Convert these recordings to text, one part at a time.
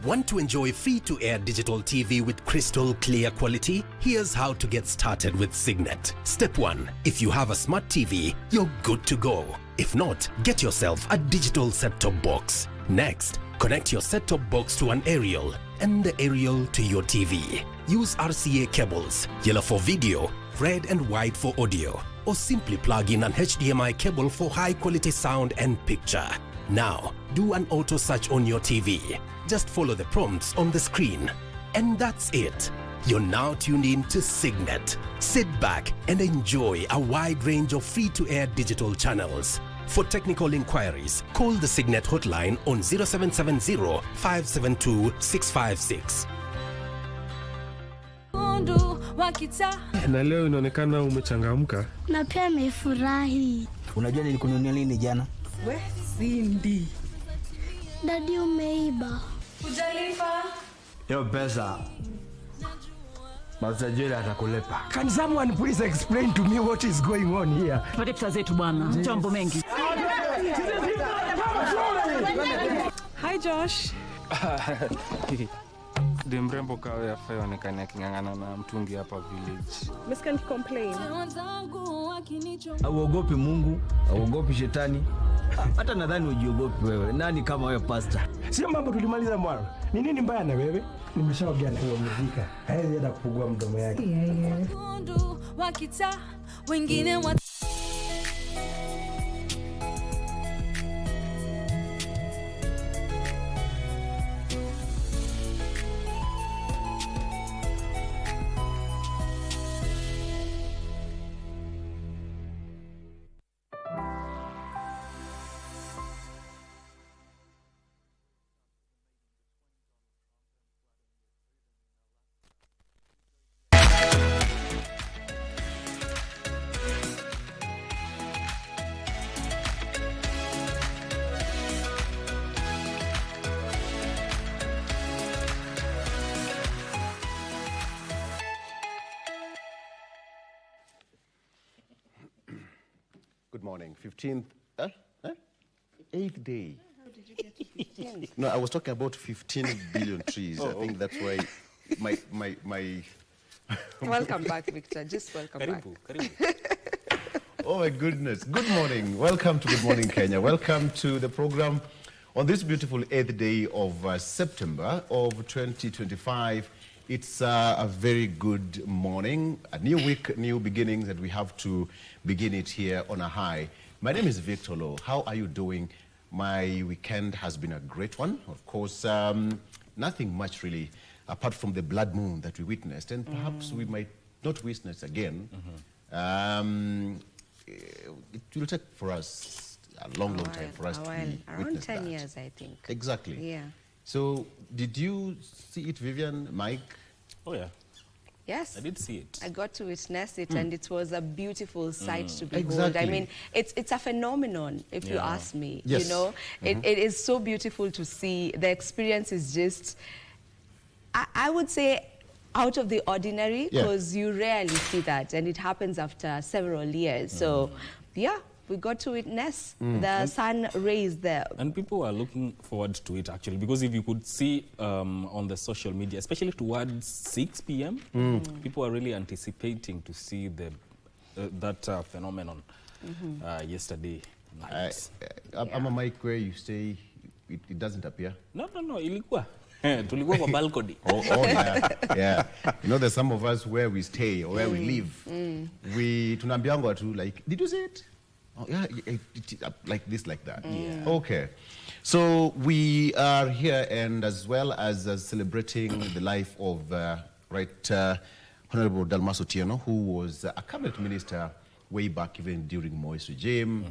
Want to enjoy free-to-air digital TV with crystal clear quality? Here's how to get started with Signet. Step 1. If you have a smart TV, you're good to go. If not, get yourself a digital set-top box. Next, connect your set-top box to an aerial and the aerial to your TV. Use RCA cables, yellow for video, red and white for audio, or simply plug in an HDMI cable for high-quality sound and picture. Now, do an auto search on your TV. Just follow the prompts on the screen. And that's it. You're now tuned in to Signet. Sit back and enjoy a wide range of free-to-air digital channels. For technical inquiries, call the Signet hotline on 0770 572 656. Na leo inaonekana umechangamka. Na pia nimefurahi. Unajua nilikununulia nini jana? We, Cindy. Dadi umeiba. Ujalipa? Yo pesa. Masajili atakulipa. Can someone please explain to me what is going on here? Tupate pesa zetu bwana. Jambo mengi. Hi Josh. Ndio mrembo kawe afai onekane akingangana na mtungi hapa village. Miss can't complain. Auogopi Mungu, auogopi shetani. Hata nadhani ujiogopi wewe. Nani kama wewe pastor? Sio mambo tulimaliza mwana. Ni nini mbaya na wewe? Nimeshaongea na huyo mzika. Haezi hata kufungua mdomo yake. Wengine Good morning. 15th, 8th day. How did you get to 15? No, I was talking about 15 billion trees. I think that's why my Welcome back, Victor. Just welcome back. Oh my goodness. Good morning. Welcome to Good Morning Kenya. Welcome to the program on this beautiful 8th day of September of 2025. It's a very good morning, a new week, new beginnings, and we have to begin it here on a high. My name is Victor Lowe. How are you doing? My weekend has been a great one. Of course, nothing much really, apart from the blood moon that we witnessed, and perhaps we might not witness again. It will take for us a long time for us to around 10 years, I think. Exactly. Yeah. So, did you see it, Vivian, Mike? Oh, yeah. Yes. I did see it. I got to witness it, and it was a beautiful sight to behold. Exactly. I mean, it's a phenomenon, if you ask me. Yes. You know, it is so beautiful to see. The experience is just, I would say, out of the ordinary, because you rarely see that, and it happens after several years. So, yeah. We got to witness the sun rays there. And people are looking forward to it, actually, because if you could see on the social media, especially towards 6 p.m., people are really anticipating to see that phenomenon yesterday night. I'm a mic where you say it doesn't appear. No, ilikuwa. Tulikuwa kwa balcony. Yeah. You know, there's some of us where we stay or where we live. We tunambiangwa to like, did you see it? Oh, yeah, like this, like that. Yeah. Okay. So we are here, and as well as celebrating the life of Honorable Dalmas Otieno, who was a cabinet minister way back even during Moi's regime.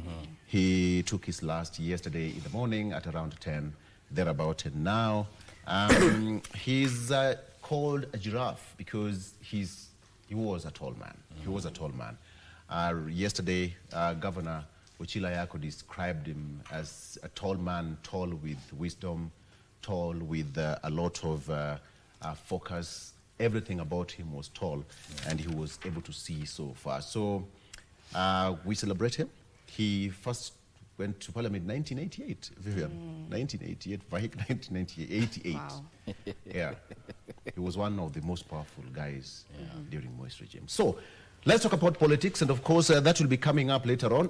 He took his last yesterday in the morning at around 10, thereabout. And now he's called a giraffe because he was a tall man. He was a tall man. Yesterday, Governor Ochila Yako described him as a tall man, tall with wisdom, tall with a lot of focus. Everything about him was tall, and he was able to see so far. So we celebrate him. He first went to Parliament in 1988, Vivian. 1988, Vahik 1988. Wow. Yeah. He was one of the most powerful guys during Moist regime. So, let's talk about politics, and of course, that will be coming up later on.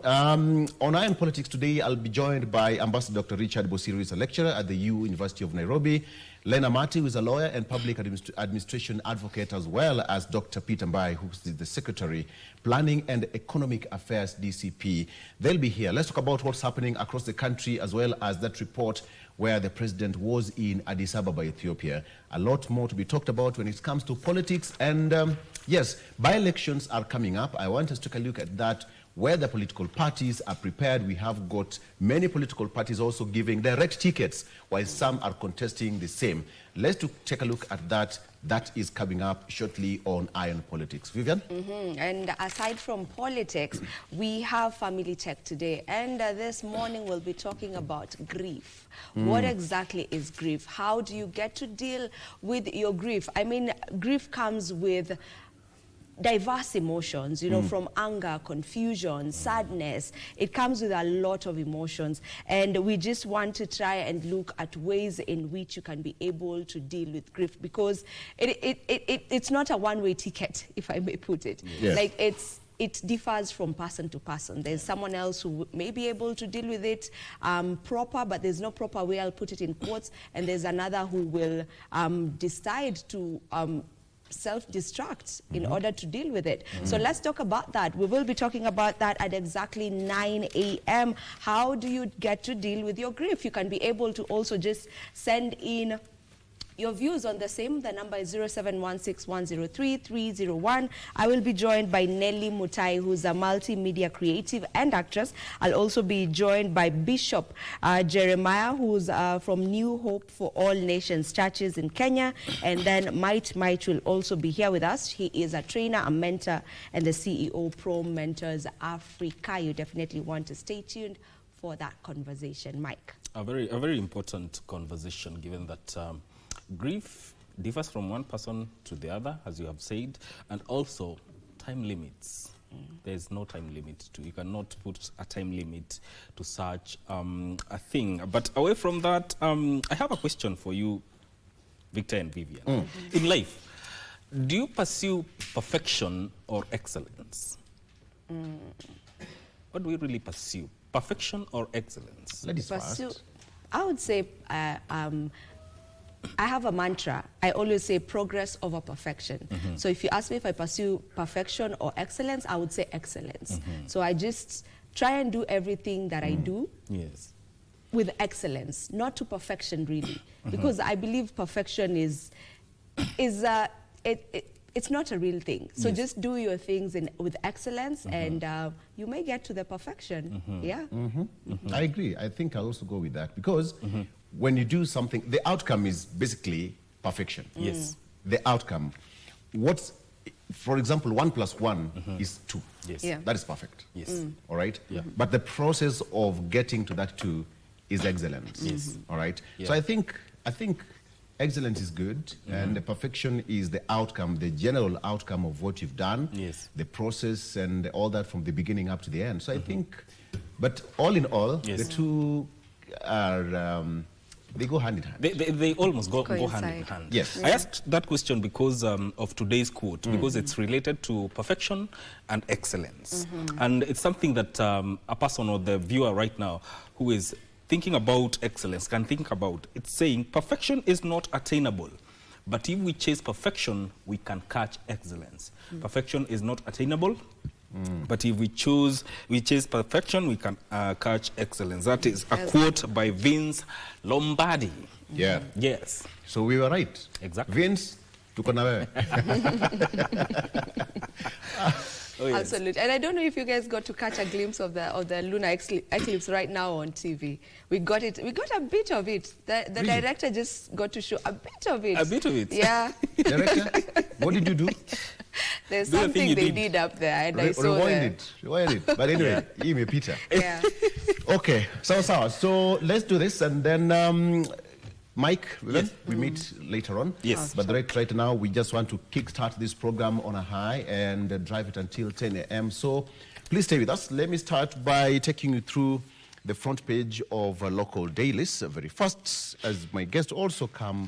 On Iron Politics today, I'll be joined by Ambassador Dr. Richard Bosiri, who is a lecturer at the University of Nairobi, Lena Mati, who is a lawyer and public administration advocate, as well as Dr. Peter Mbai, who is the Secretary, Planning and Economic Affairs, DCP. They'll be here. Let's talk about what's happening across the country, as well as that report where the president was in Addis Ababa, Ethiopia. A lot more to be talked about when it comes to politics. And yes, by-elections are coming up. I want us to take a look at that, where the political parties are prepared. We have got many political parties also giving direct tickets, while some are contesting the same. Let's take a look at that. That is coming up shortly on Iron Politics. Vivian? And aside from politics, we have Family Tech today. And this morning we'll be talking about grief. What exactly is grief? How do you get to deal with your grief? I mean, grief comes with diverse emotions, you know, from anger, confusion, sadness. It comes with a lot of emotions, and we just want to try and look at ways in which you can be able to deal with grief, because it's not a one-way ticket, if I may put it. Yes. Like, it differs from person to person. There's someone else who may be able to deal with it proper, but there's no proper way, I'll put it in quotes, and there's another who will decide to self-destruct in order to deal with it. So let's talk about that. We will be talking about that at exactly 9 a.m. How do you get to deal with your grief? You can be able to also just send in your views on the same. The number is 0716103301. I will be joined by Nelly Mutai, who's a multimedia creative and actress. I'll also be joined by Bishop Jeremiah, who's from New Hope for All Nations Churches in Kenya. And then Might will also be here with us. He is a trainer, a mentor, and the CEO Pro Mentors Africa. You definitely want to stay tuned for that conversation. Mike. A very important conversation, given that grief differs from one person to the other, as you have said, and also time limits. There's no time limit to, you cannot put a time limit to such a thing. But away from that, I have a question for you, Victor and Vivian. In life, do you pursue perfection or excellence? What do we really pursue? Perfection or excellence? Ladies first. I would say I have a mantra. I always say progress over perfection. So if you ask me if I pursue perfection or excellence, I would say excellence. So I just try and do everything that I do with excellence, not to perfection really, because I believe perfection it's not a real thing. So just do your things with excellence, and you may get to the perfection. I agree. I think I'll also go with that, because when you do something, the outcome is basically perfection. Yes. The outcome. For example, 1 + 1 is 2. Yes. Yeah. That is perfect. Yes. All right? Yeah. But the process of getting to that 2 is excellence. Yes. All right? Yeah. So I think excellence is good, and the perfection is the outcome, the general outcome of what you've done, the process and all that from the beginning up to the end. So I think, but all in all, the two are, they go hand in hand. They almost go hand in hand. Yes. I asked that question because of today's quote, because it's related to perfection and excellence. And it's something that a person or the viewer right now who is thinking about excellence can think about. It's saying perfection is not attainable, but if we chase perfection, we can catch excellence. Perfection is not attainable, but if we chase perfection, we can catch excellence. That is a quote by Vince Lombardi. Yeah. Yes. So we were right. Exactly. Vince, tuko na wewe. Oh, yes. Absolutely. And I don't know if you guys got to catch a glimpse of the lunar eclipse right now on TV. We got a bit of it. The Really? director just got to show a bit of it. A bit of it? Yeah. Director, what did you do? There's Do you think something you they did? did up there, and I saw Rewind it. But anyway, ime Peter. Yeah. Okay, so let's do this, and then Mike, we meet later on. Yes. But right now, we just want to kickstart this program on a high and drive it until 10 a.m. So please stay with us. Let me start by taking you through the front page of local dailies. Very first, as my guest also come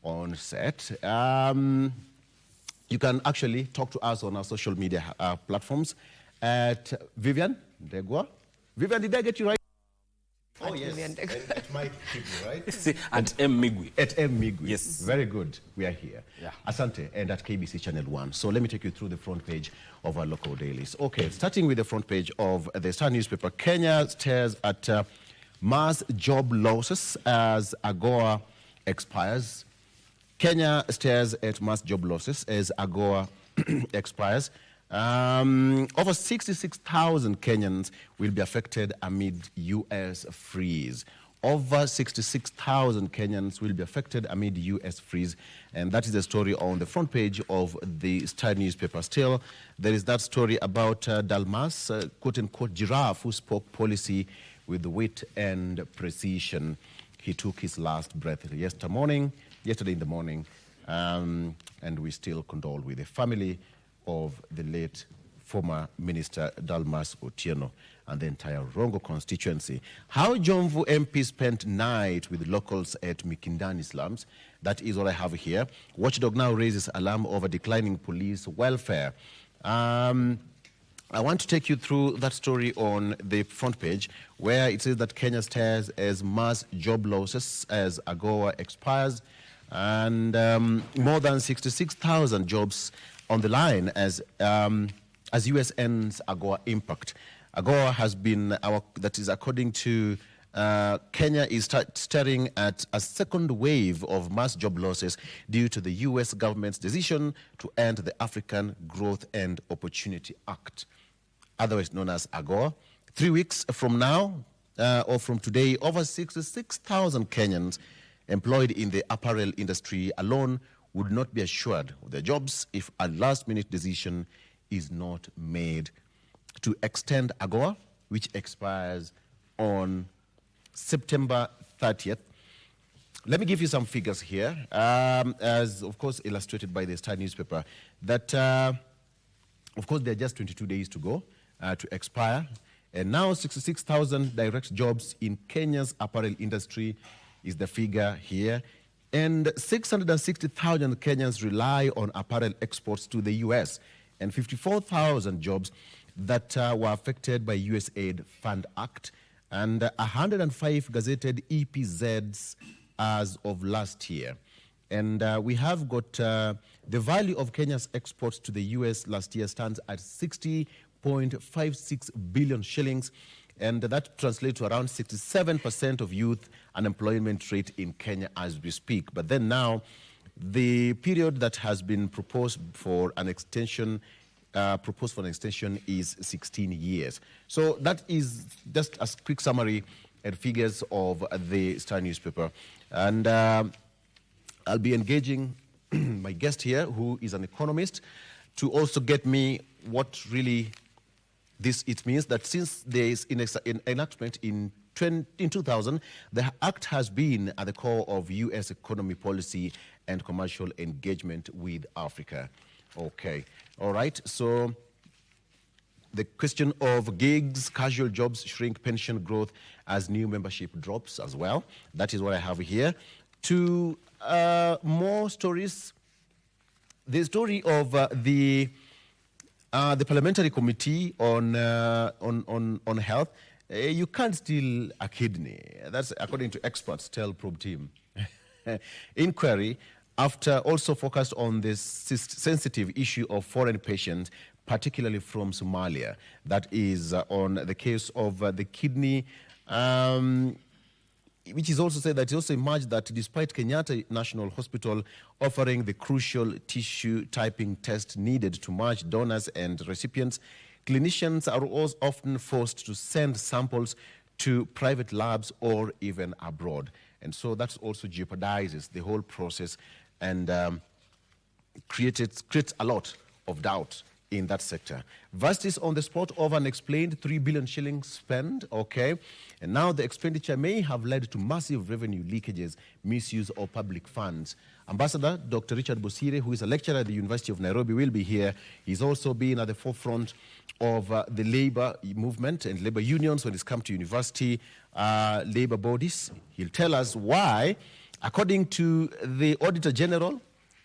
on set, you can actually talk to us on our social media platforms at Vivian Degwa. Vivian, did I get you right? Oh, yes. At Mike Kibwe, right? At M. Migwi. At M. Migwi. Yes. Very good. We are here. Yeah. Asante, and at KBC Channel 1. So let me take you through the front page of our local dailies. Okay, starting with the front page of the Star newspaper, Kenya stares at mass job losses as AGOA expires. Kenya stares at mass job losses as AGOA expires. Over 66,000 Kenyans will be affected amid U.S. freeze. Over 66,000 Kenyans will be affected amid U.S. freeze. And that is the story on the front page of the Star newspaper. Still, there is that story about Dalmas, quote-unquote giraffe, who spoke policy with wit and precision. He took his last breath yesterday in the morning, and we still condole with the family of the late former Minister Dalmas Otieno and the entire Rongo constituency. How Jomvu MP spent night with locals at Mikindani slums. That is what I have here. Watchdog now raises alarm over declining police welfare. I want to take you through that story on the front page, where it says that Kenya stares as mass job losses as AGOA expires, and more than 66,000 jobs on the line as U.S. ends AGOA impact. AGOA has been, that is according to Kenya, is staring at a second wave of mass job losses due to the U.S. government's decision to end the African Growth and Opportunity Act, otherwise known as AGOA. 3 weeks from now, or from today, over 66,000 Kenyans employed in the apparel industry alone would not be assured of their jobs if a last-minute decision is not made to extend AGOA, which expires on September 30th. Let me give you some figures here, as of course illustrated by the Star newspaper, that of course there are just 22 days to go to expire, and now 66,000 direct jobs in Kenya's apparel industry is the figure here. And 660,000 Kenyans rely on apparel exports to the U.S. and 54,000 jobs that were affected by USAID Fund Act, and 105 gazetted EPZs as of last year. And we have got the value of Kenya's exports to the U.S. last year stands at 60.56 billion shillings, and that translates to around 67% of youth unemployment rate in Kenya as we speak. But then now, the period that has been proposed for an extension is 16 years. So that is just a quick summary and figures of the Star newspaper. And I'll be engaging my guest here, who is an economist, to also get me what really it means that since there is an enactment in 2000, the Act has been at the core of U.S. economy policy and commercial engagement with Africa. Okay, all right. So the question of gigs, casual jobs shrink pension growth as new membership drops as well. That is what I have here. To more stories, the story of the Parliamentary Committee on Health. You can't steal a kidney. That's according to experts, tell Probe Team. Inquiry after also focused on this sensitive issue of foreign patients, particularly from Somalia. That is on the case of the kidney, which is also said that it also emerged that despite Kenyatta National Hospital offering the crucial tissue typing test needed to match donors and recipients, clinicians are also often forced to send samples to private labs or even abroad. And so that also jeopardizes the whole process and creates a lot of doubt in that sector. Varsity on the spot of an explained 3 billion shillings spent, okay? And now the expenditure may have led to massive revenue leakages, misuse of public funds. Ambassador Dr. Richard Bosire, who is a lecturer at the University of Nairobi, will be here. He's also been at the forefront of the labor movement and labor unions when it's come to university labor bodies. He'll tell us why, according to the Auditor General,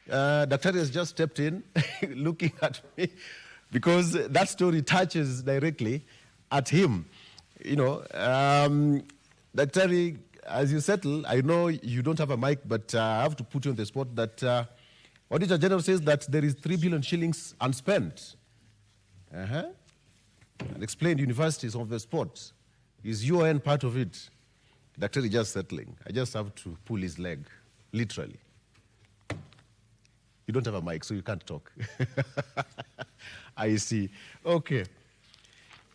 Dr. has just stepped in looking at me because that story touches directly at him. You know, Dr. as you settle, I know you don't have a mic, but I have to put you on the spot that Auditor General says that there is 3 billion shillings unspent. And explained universities on the spot. Is UN part of it? Dr. is just settling. I just have to pull his leg, literally. You don't have a mic, so you can't talk. I see. Okay.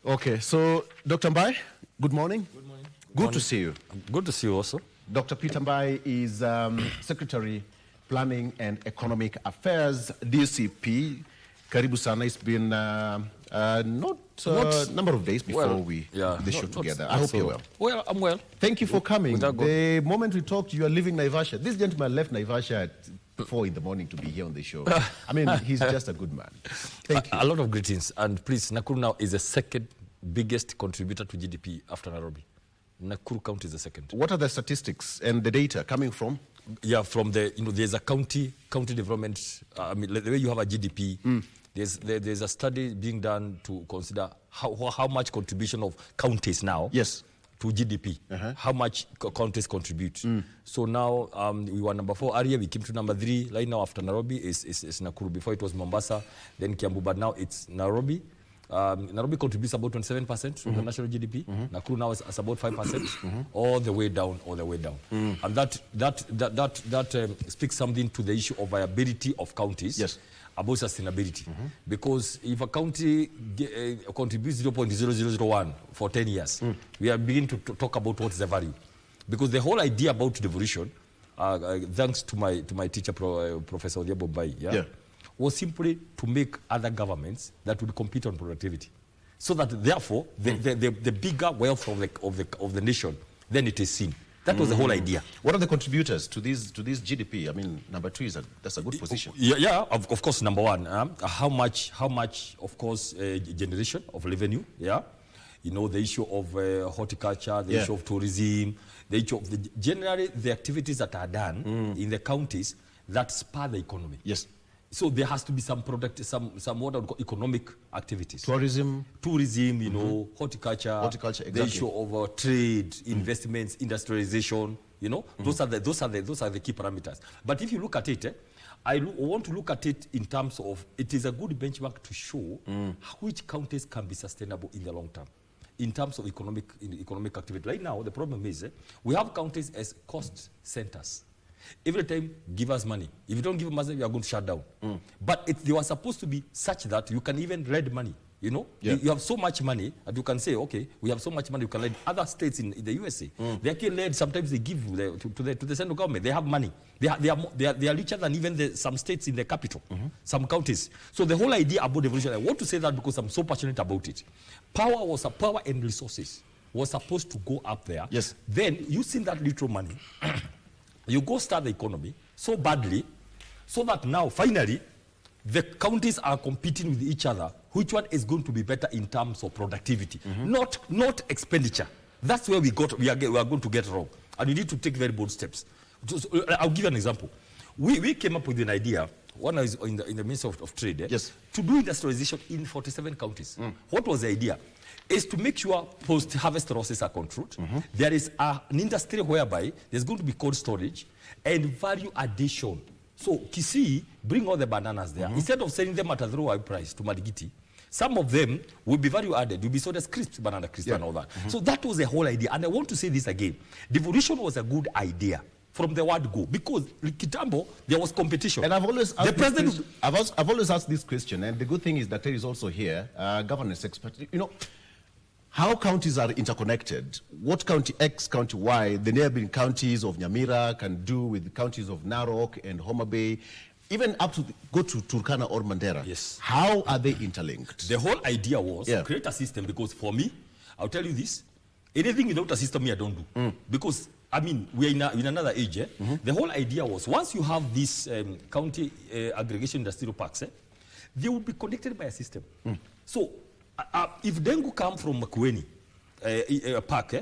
Okay, so Dr. Mbai, good morning. Good morning. Good to see you. Good to see you also. Dr. Peter Mbai is Secretary, Planning and Economic Affairs, DCP. Karibu sana. It's been not number of days before the show together. I hope you're well. Well, I'm well. Thank you for coming. The moment we talked, you are leaving Naivasha. This gentleman left Naivasha at 4 in the morning to be here on the show. I mean, he's just a good man. Thank you. A lot of greetings. And please, Nakuru now is the second biggest contributor to GDP after Nairobi. Nakuru County is the second. What are the statistics and the data coming from? Yeah, from the, there's a county development, I mean, the way you have a GDP, there's a study being done to consider how much contribution of counties now to GDP, how much counties contribute. So now we were number 4 area, we came to number 3. Right now after Nairobi is Nakuru. Before it was Mombasa, then Kiambu, but now it's Nairobi. Nairobi contributes about 27% to the national GDP. Nakuru now is about 5%, all the way down. And that speaks something to the issue of viability of counties about sustainability. Because if a county contributes 0.0001 for 10 years, we are beginning to talk about what is the value. Because the whole idea about devolution, thanks to my teacher, Professor Otieno Mbai, was simply to make other governments that would compete on productivity, so that therefore the bigger wealth of the nation, then it is seen. That was the whole idea. What are the contributors to this GDP? I mean, number 2 that's a good position. Yeah, of course. Number 1, how much, of course, generation of revenue. Yeah, the issue of horticulture, the issue of tourism, the issue of generally the activities that are done in the counties that spur the economy. Yes. So there has to be some some what I would call economic activities. Tourism, horticulture, exactly. The issue of trade, investments, industrialization. Those are the key parameters. But if you look at it, I want to look at it in terms of it is a good benchmark to show which counties can be sustainable in the long term, in terms of economic activity. Right now, the problem is we have counties as cost centers. Every time, give us money. If you don't give us money, we are going to shut down. But they were supposed to be such that you can even lend money. You have so much money that you can say, okay, we have so much money, you can lend other states in the USA. They can lend, sometimes they give to the central government. They have money. They are richer than even some states in the capital, some counties. So the whole idea about devolution, I want to say that because I'm so passionate about it. Power and resources was supposed to go up there. Yes. Then, using that little money, you go start the economy so badly, so that now, finally, the counties are competing with each other. Which one is going to be better in terms of productivity, not expenditure? That's where we are going to get wrong, and we need to take very bold steps. I'll give you an example. We came up with an idea. One is in the Ministry of Trade, to do industrialization in 47 counties. What was the idea? Is to make sure post-harvest losses are controlled. There is an industry whereby there's going to be cold storage and value addition. So Kisii, bring all the bananas there. Instead of selling them at a throwaway price to Marigiti, some of them will be value added. Will be sold as crisps, banana crisps and all that. So that was the whole idea. And I want to say this again. Devolution was a good idea from the word go, because Kitambo, there was competition. And I've always asked I've always asked this question, and the good thing is that there is also here governance expert. How counties are interconnected. What county X, county Y, the neighboring counties of Nyamira can do with the counties of Narok and Homa Bay. even up to go to Turkana or Mandera. Yes. How are they interlinked? The whole idea was to create a system, because for me, I'll tell you this, anything without a system, I don't do. Because, I mean, we're in another age. The whole idea was, once you have this county aggregation industrial parks, they will be connected by a system. So, if dengue come from Makueni, a park,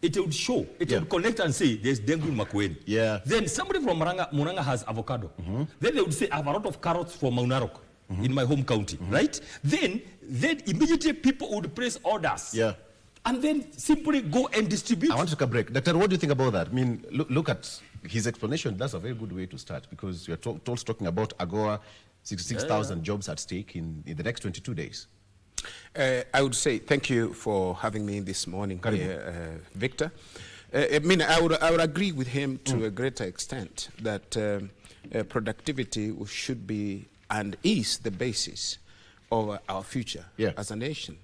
it would show, it would connect and say, there's dengue in Makueni. Then somebody from Muranga has avocado. Then they would say, I have a lot of carrots from Maunarok in my home county, right? Then immediately people would place orders. And then simply go and distribute. I want to take a break. Doctor, what do you think about that? I mean, look at his explanation. That's a very good way to start, because you're talking about AGOA, 66,000 jobs at stake in the next 22 days. I would say thank you for having me this morning, Victor. I mean, I would agree with him to a greater extent that productivity should be and is the basis of our future as a nation.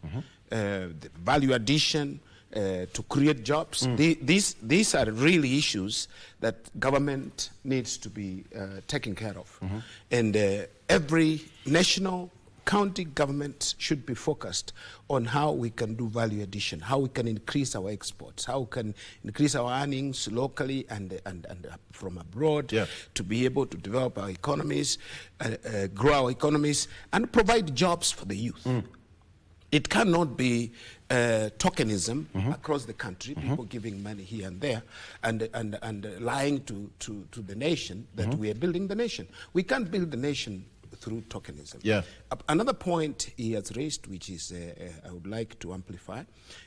The value addition, to create jobs. These are really issues that government needs to be taken care of. And every national county government should be focused on how we can do value addition, how we can increase our exports, how we can increase our earnings locally and from abroad to be able to develop our economies, grow our economies, and provide jobs for the youth. It cannot be tokenism across the country, people giving money here and there, and lying to the nation that we are building the nation. We can't build the nation through tokenism. Another point he has raised, which is I would like to amplify,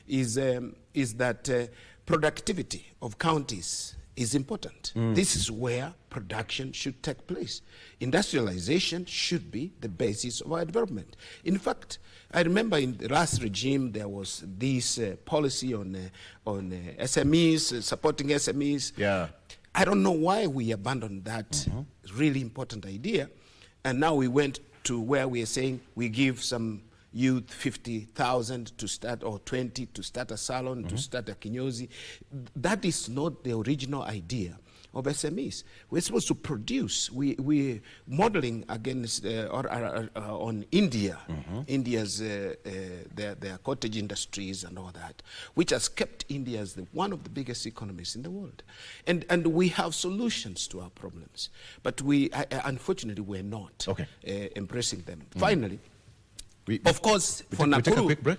is that productivity of counties is important. This is where production should take place. Industrialization should be the basis of our development. In fact, I remember in the last regime there was this policy on SMEs, supporting SMEs. I don't know why we abandoned that really important idea, and now we went to where we are saying we give some youth 50,000 to start, or 20 to start a salon, to start a kinyozi. That is not the original idea of SMEs. We're supposed to produce. We're modeling against on India, India's their cottage industries and all that, which has kept India as one of the biggest economies in the world. And we have solutions to our problems, but unfortunately we're not embracing them. Finally, of course, for Nakuru, take a quick break.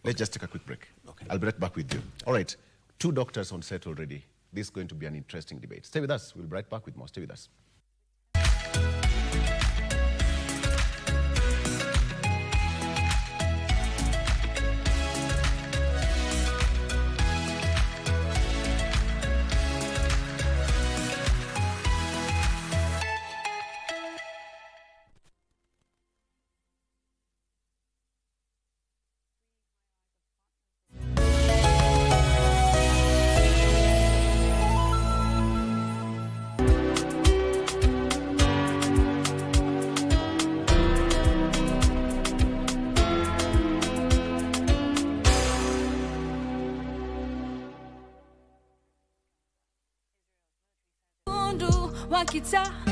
Let's just take a quick break. I'll be right back with you. All right, 2 doctors on set already. This is going to be an interesting debate. Stay with us. We'll be right back with more. Stay with us.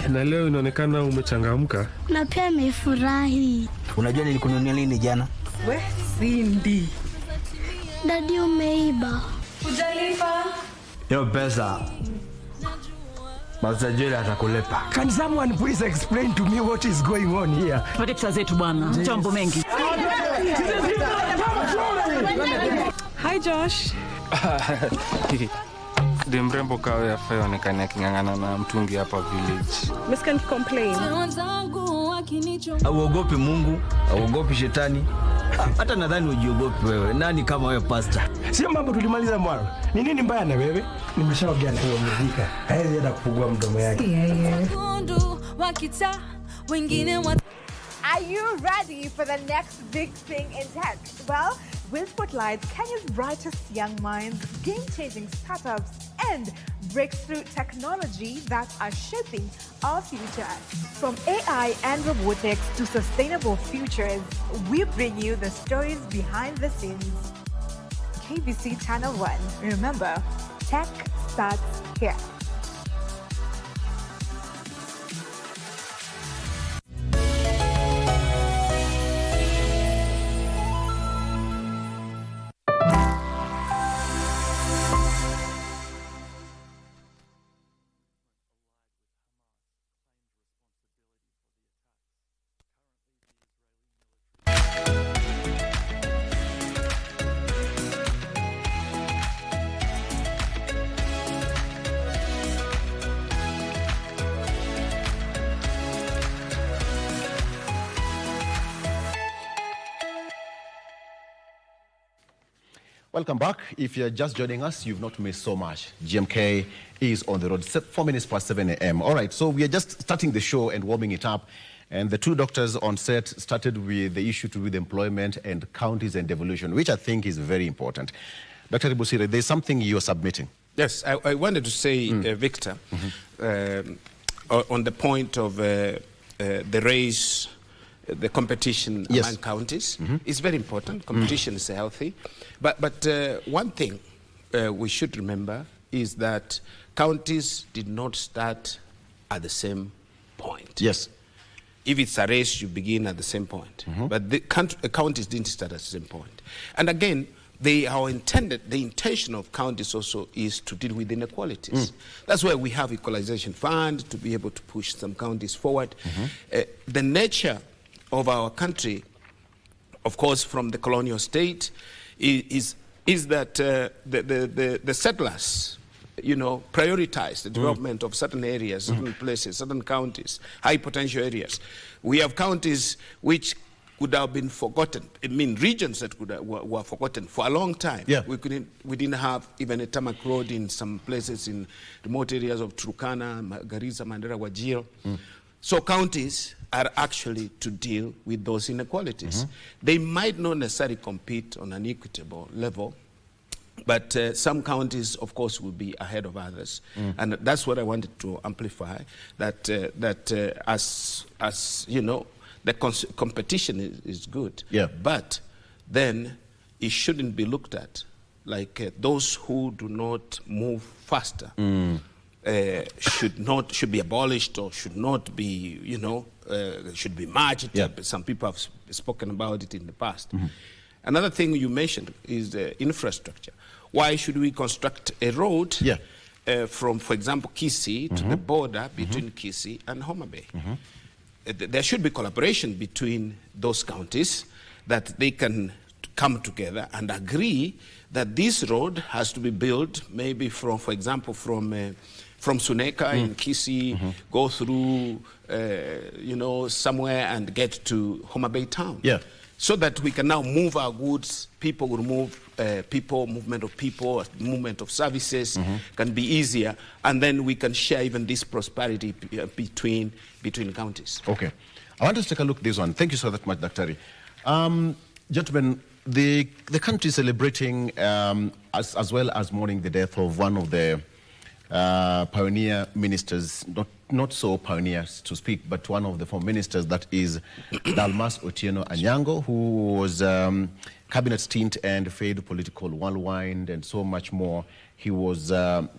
Na leo inaonekana umechangamka. Na pia nimefurahi. Unajua nilikununia nini jana? We Cindy. Dadi umeiba. Hujalipa. Yo pesa. Masajili atakulipa. Can someone please explain to me what is going on here? Tupate pesa zetu bwana. Jambo mengi. Hi Josh. De mrembo kawe afai onekane akingangana na mtungi hapa village. Miss can't complain. Auogopi Mungu, auogopi shetani. Hata nadhani ujiogopi wewe. Nani kama wewe pastor? Sio mambo tulimaliza mwaro. Ni nini mbaya na wewe? Nimeshaongea na huyo mzika. Haezi hata kufungua mdomo yake. Are you ready for the next big thing in tech? Well, we'll spotlight Kenya's brightest young minds, game-changing startups, and breakthrough technology that are shaping our future. From AI and robotics to sustainable futures, we bring you the stories behind the scenes. KBC Channel 1. Remember, tech starts here. Welcome back. If you're just joining us, you've not missed so much. GMK is on the road, 4 minutes past 7 a.m. All right, so we are just starting the show and warming it up. And the two doctors on set started with the issue to do with employment and counties and devolution, which I think is very important. Dr. Busire, there's something you're submitting. Yes, I wanted to say, Victor, on the point of the race, the competition among counties. It's very important. Competition is healthy. But one thing we should remember is that counties did not start at the same point. Yes. If it's a race, you begin at the same point. But the counties didn't start at the same point. And again, the intention of counties also is to deal with inequalities. That's why we have equalization fund, to be able to push some counties forward. The nature of our country, of course, from the colonial state, is that the settlers, prioritize the development of certain areas, certain places, certain counties, high potential areas. We have counties which could have been forgotten. I mean, regions that were forgotten for a long time. Yeah. We didn't have even a tarmac road in some places in remote areas of Turkana, Garissa, Mandera, Wajir. So counties are actually to deal with those inequalities. They might not necessarily compete on an equitable level, but some counties, of course, will be ahead of others. And that's what I wanted to amplify, that as you know, the competition is good. Yeah. But then it shouldn't be looked at like those who do not move faster should be abolished or should not be, should be merged. Yeah. Some people have spoken about it in the past. Another thing you mentioned is infrastructure. Why should we construct a road from, for example, Kisii to the border between Kisii and Homa Bay? There should be collaboration between those counties, that they can come together and agree that this road has to be built maybe from, for example, from Suneka in Kisii, go through, somewhere and get to Homa Bay town. Yeah. So that we can now move our goods, people will move, movement of services can be easier, and then we can share even this prosperity between counties. Okay. I want us to take a look at this one. Thank you so much, Dr. Gentlemen, the country is celebrating as well as mourning the death of one of the pioneer ministers, not so pioneers to speak, but one of the former ministers, that is Dalmas Otieno Anyango, who was cabinet stint and failed political whirlwind and so much more. He was,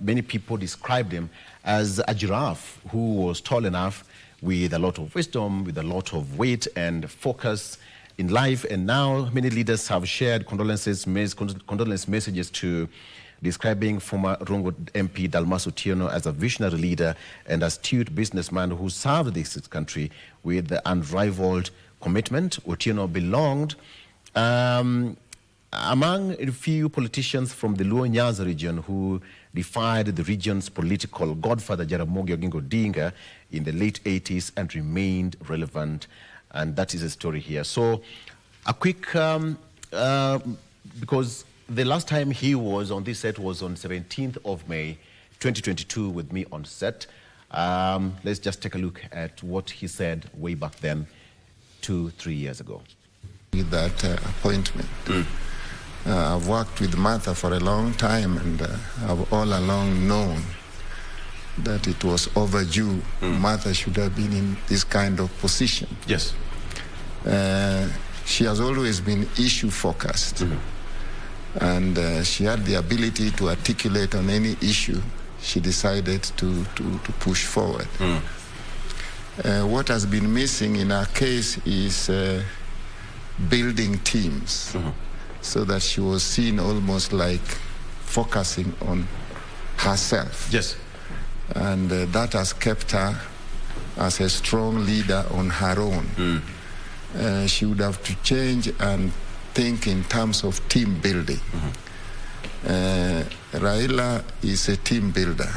many people described him as a giraffe who was tall enough, with a lot of wisdom, with a lot of weight and focus in life. And now many leaders have shared condolence messages to describing former Rongo MP Dalmas Otieno as a visionary leader and astute businessman who served this country with unrivaled commitment. Otieno belonged among a few politicians from the Luo Nyanza region who defied the region's political godfather Jaramogi Oginga Odinga in the late 80s and remained relevant. And that is a story here. So a quick, because the last time he was on this set was on 17th of May, 2022 with me on set. Let's just take a look at what he said way back then, 2-3 years ago. With that appointment. I've worked with Martha for a long time, and I've all along known that it was overdue. Martha should have been in this kind of position. Yes. She has always been issue-focused, and she had the ability to articulate on any issue she decided to push forward. What has been missing in our case is building teams, so that she was seen almost like focusing on herself. Yes. And that has kept her as a strong leader on her own. She would have to change and think in terms of team building. Raila is a team builder,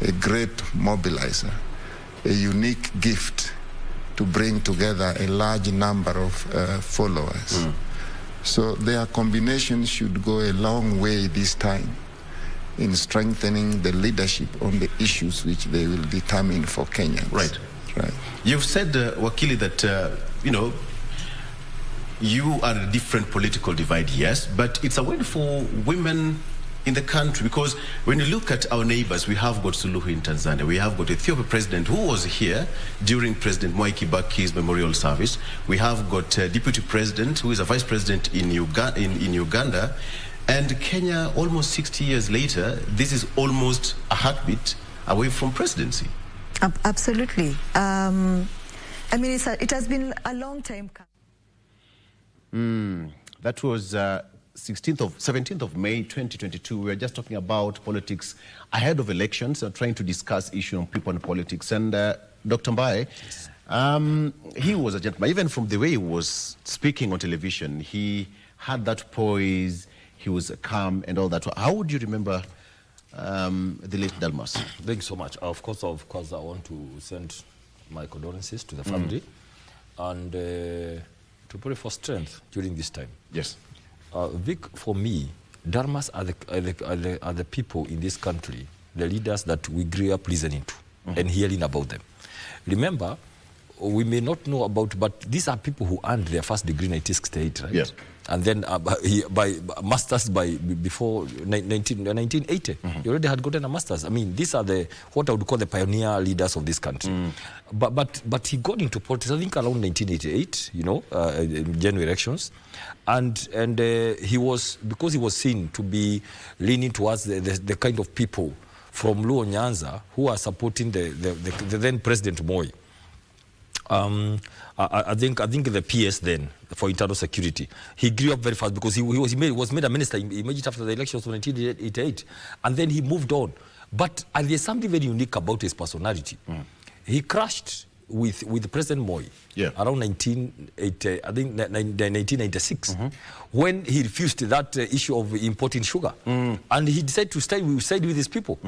a great mobilizer, a unique gift to bring together a large number of followers. So their combination should go a long way this time in strengthening the leadership on the issues which they will determine for Kenyans. Right. Right. You've said, Wakili, that, you are a different political divide, yes, but it's a win for women in the country, because when you look at our neighbors, we have got Suluhu in Tanzania, we have got Ethiopia president who was here during President Mwai Kibaki's memorial service, we have got deputy president who is a vice president in Uganda, and Kenya, almost 60 years later, this is almost a heartbeat away from presidency. Absolutely. I mean, it has been a long time. That was 17th of May 2022. We were just talking about politics ahead of elections, trying to discuss issues on people and politics. And Dr. Mbaye, he was a gentleman. Even from the way he was speaking on television, he had that poise, he was calm and all that. How would you remember the late Dalmas? Thank you so much. Of course, I want to send my condolences to the family and to pray for strength during this time. Yes. Vic, for me, Dalmas are the people in this country, the leaders that we grew up listening to and hearing about them. Remember, we may not know about, but these are people who earned their first degree in 1968, right? Yes. And then by masters before 1980. He already had gotten a master's. I mean, these are what I would call the pioneer leaders of this country. But he got into politics, I think, around 1988, in general elections. And he was, because he was seen to be leaning towards the kind of people from Luo Nyanza who are supporting the then President Moi. I think the PS then for internal security, he grew up very fast because he was made a minister immediately after the elections of 1988, and then he moved on. But there's something very unique about his personality. He crashed with President Moi around 1996 when he refused that issue of importing sugar, and he decided to stay with his people,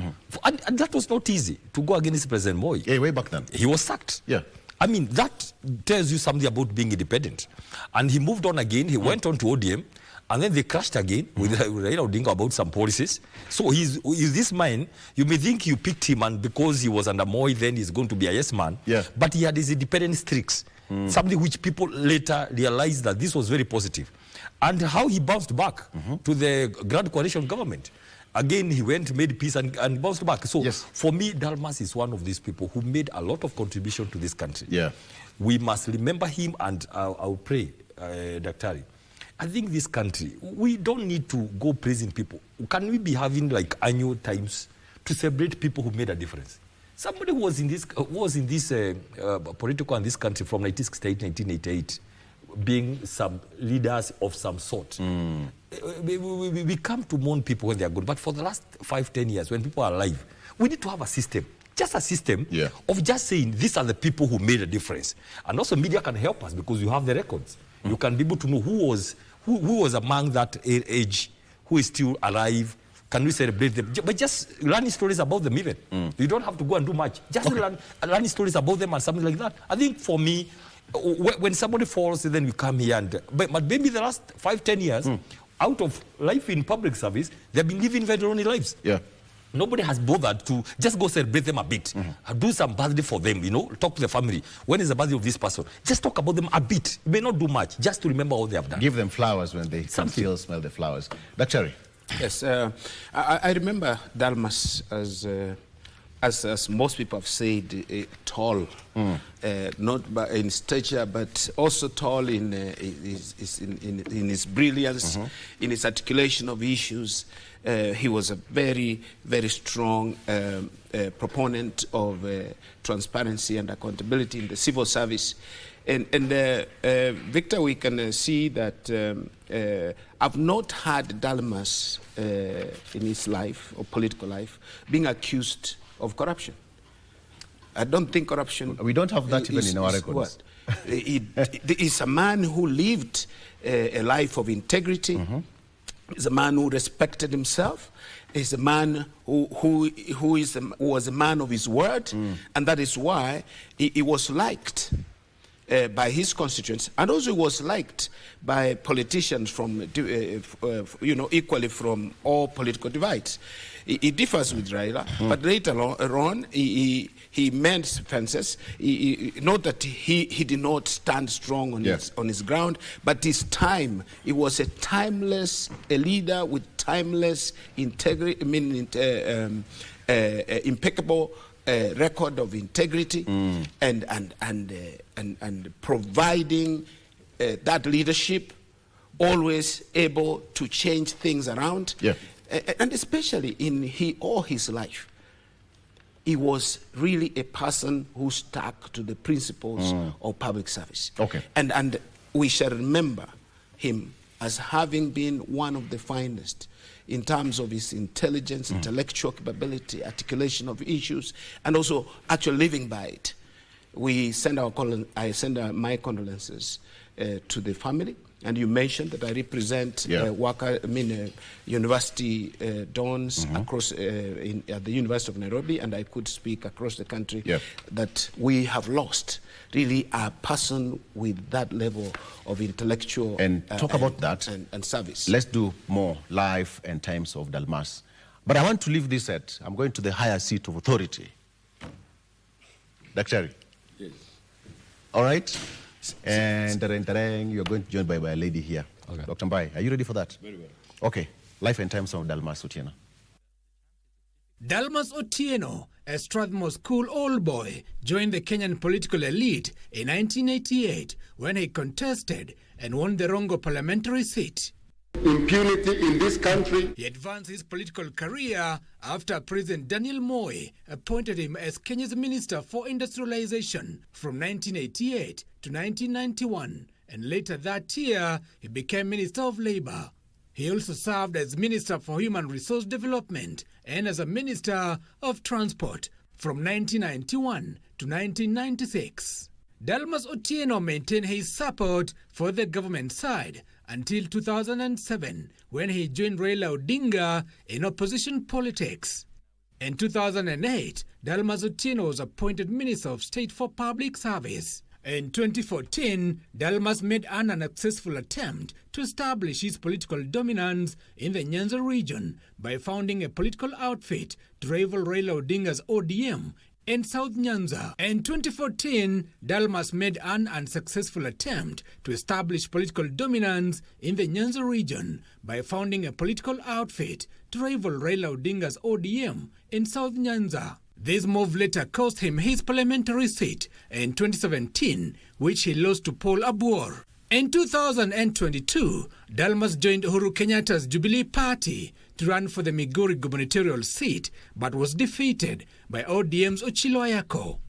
and that was not easy to go against President Moi. Yeah, way back then he was sacked. Yeah. I mean, that tells you something about being independent. And he moved on again. He went on to ODM, and then they crashed again with Raila Odinga about some policies. So he's this man, you may think you picked him, and because he was under Moi, then he's going to be a yes man. Yeah. But he had his independent streaks, something which people later realized that this was very positive. And how he bounced back to the Grand Coalition government. Again, he went, made peace, and bounced back. So, for me, Dalmas is one of these people who made a lot of contribution to this country. Yeah. We must remember him, and I'll pray, Daktari. I think this country, we don't need to go praising people. Can we be having like annual times to celebrate people who made a difference? Somebody who was in this political in this country from 1968, 1988, being some leaders of some sort. We come to mourn people when they are good, but for the last 5-10 years, when people are alive, we need to have a system, just a system of just saying these are the people who made a difference. And also media can help us because you have the records. You can be able to know who was among that age, who is still alive. Can we celebrate them? But just learning stories about them even. You don't have to go and do much. Just learning stories about them and something like that. I think for me, when somebody falls, then we come here and... But maybe the last 5-10 years, out of life in public service, they've been living very lonely lives. Yeah. Nobody has bothered to just go celebrate them a bit. Do some birthday for them, talk to the family. When is the birthday of this person? Just talk about them a bit. You may not do much, just to remember what they have done. Give them flowers when they can still smell the flowers. Daktari. Yes, I remember Dalmas as most people have said, tall, not in stature, but also tall in his brilliance, in his articulation of issues. He was a very, very strong proponent of transparency and accountability in the civil service. And Victor, we can see that I've not had Dalmas in his life or political life being accused of corruption. I don't think corruption... We don't have that even in our records. He's a man who lived a life of integrity. He's a man who respected himself. He's a man who was a man of his word. And that is why he was liked. by his constituents, and also was liked by politicians from, equally from all political divides. He differs with Raila, but later on, he mends fences. Not that he did not stand strong on his ground, but his time, he was a leader with timeless integrity. Impeccable record of integrity and providing that leadership, always able to change things around. And especially in all his life, he was really a person who stuck to the principles of public service. And we shall remember him as having been one of the finest in terms of his intelligence, intellectual capability, articulation of issues, and also actually living by it. I send my condolences to the family. And you mentioned that I represent university dons across at the University of Nairobi, and I could speak across the country that we have lost really a person with that level of intellectual and talk about that and service. Let's do more life and times of Dalmas. But I want to leave this I'm going to the higher seat of authority. Dr. Yes. All right. And you're going to join by a lady here. Dr. Mbai, are you ready for that? Very well. Okay. Life and times of Dalmas Otieno. Dalmas Otieno, a Strathmore School old boy, joined the Kenyan political elite in 1988 when he contested and won the Rongo parliamentary seat. Impunity in this country. He advanced his political career after President Daniel Moi appointed him as Kenya's Minister for Industrialization from 1988 to 1991, and later that year he became Minister of Labor. He also served as Minister for Human Resource Development and as a Minister of Transport from 1991 to 1996. Dalmas Otieno maintained his support for the government side until 2007, when he joined Raila Odinga in opposition politics. In 2008, Dalmas Otieno was appointed Minister of State for Public Service. In 2014, Dalmas made an unsuccessful attempt to establish his political dominance in the Nyanza region by founding a political outfit to rival Raila Odinga's ODM in South Nyanza. In 2014, Dalmas made an unsuccessful attempt to establish political dominance in the Nyanza region by founding a political outfit to rival Raila Odinga's ODM in South Nyanza. This move later cost him his parliamentary seat in 2017, which he lost to Paul Abwor. In 2022, Dalmas joined Uhuru Kenyatta's Jubilee Party to run for the Migori gubernatorial seat, but was defeated by ODM's Ochilo Ayako.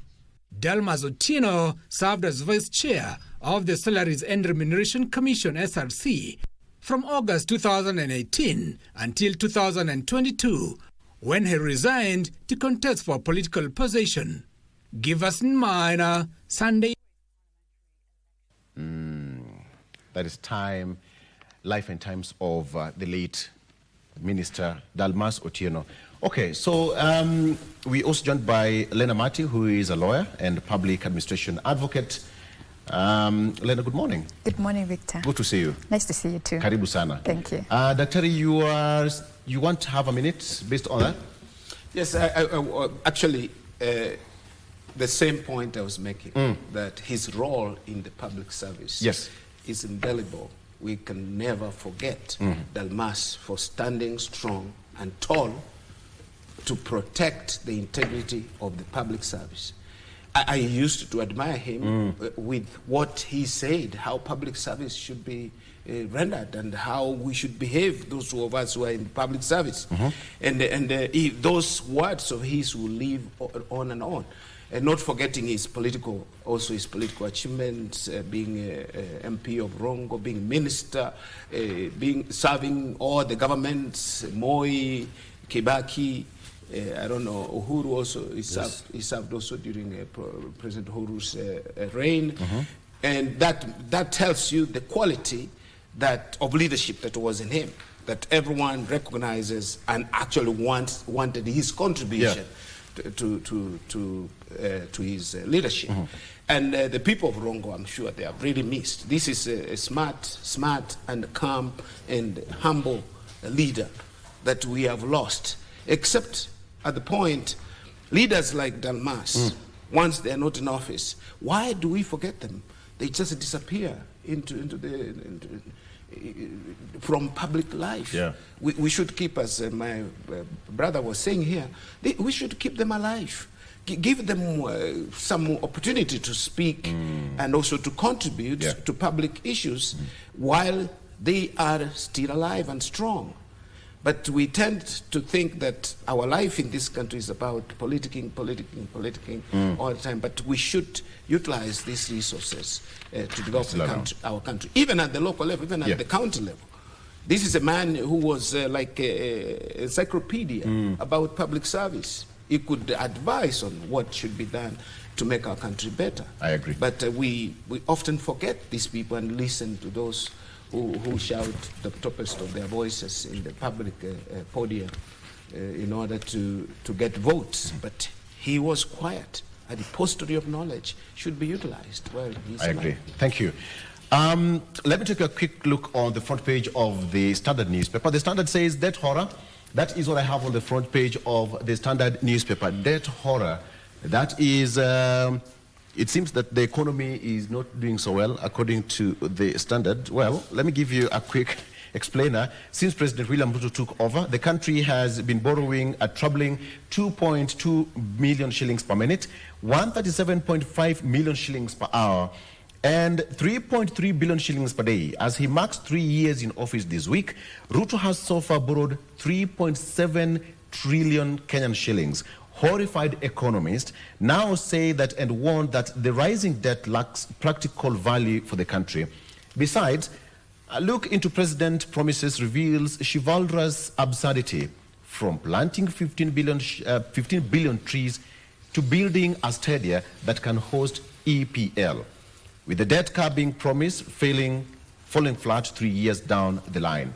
Dalmas Otieno served as vice chair of the Salaries and Remuneration Commission (SRC) from August 2018 until 2022, when he resigned to contest for political position. Give us in mind, Sunday. That is time, life and times of the late Minister Dalmas Otieno. Okay, so we also joined by Lena Mati, who is a lawyer and public administration advocate. Lena, good morning. Good morning, Victor. Good to see you. Nice to see you too. Karibu sana. Thank you. Daktari, you want to have a minute based on that? Yes, actually, the same point I was making, that his role in the public service is indelible. We can never forget Dalmas for standing strong and tall to protect the integrity of the public service. I used to admire him with what he said, how public service should be rendered and how we should behave, those of us who are in public service. Those words of his will live on and on. And not forgetting his political achievements, being MP of Rongo, being minister, serving all the governments, Moi, Kibaki, I don't know, Uhuru also, he served also during President Uhuru's reign. And that tells you the quality of leadership that was in him, that everyone recognizes and actually wanted his contribution to his leadership. And the people of Rongo, I'm sure they have really missed. This is a smart and calm and humble leader that we have lost, except at the point, leaders like Dalmas, once they're not in office, why do we forget them? They just disappear from public life. Yeah. We should keep, as my brother was saying here, we should keep them alive. Give them some opportunity to speak and also to contribute to public issues while they are still alive and strong. But we tend to think that our life in this country is about politicking all the time. But we should utilize these resources to develop our country, even at the local level, even at the county level. This is a man who was like an encyclopedia about public service. He could advise on what should be done to make our country better. I agree. But we often forget these people and listen to those who shout the toppest of their voices in the public podium in order to get votes. But he was quiet. A depository of knowledge should be utilized. Well, I agree. Thank you. Let me take a quick look on the front page of the Standard newspaper. The Standard says, "Death horror." That is what I have on the front page of the Standard newspaper. Death horror. That is, it seems that the economy is not doing so well, according to the Standard. Well, let me give you a quick explainer. Since President William Ruto took over, the country has been borrowing a troubling 2.2 million shillings per minute, 137.5 million shillings per hour, and 3.3 billion shillings per day. As he marks 3 years in office this week, Ruto has so far borrowed 3.7 trillion Kenyan shillings. Horrified economists now say that and warn that the rising debt lacks practical value for the country. Besides, a look into President promises reveals chivalrous absurdity, from planting 15 billion trees to building a stadium that can host EPL, with the debt curbing promise falling flat 3 years down the line.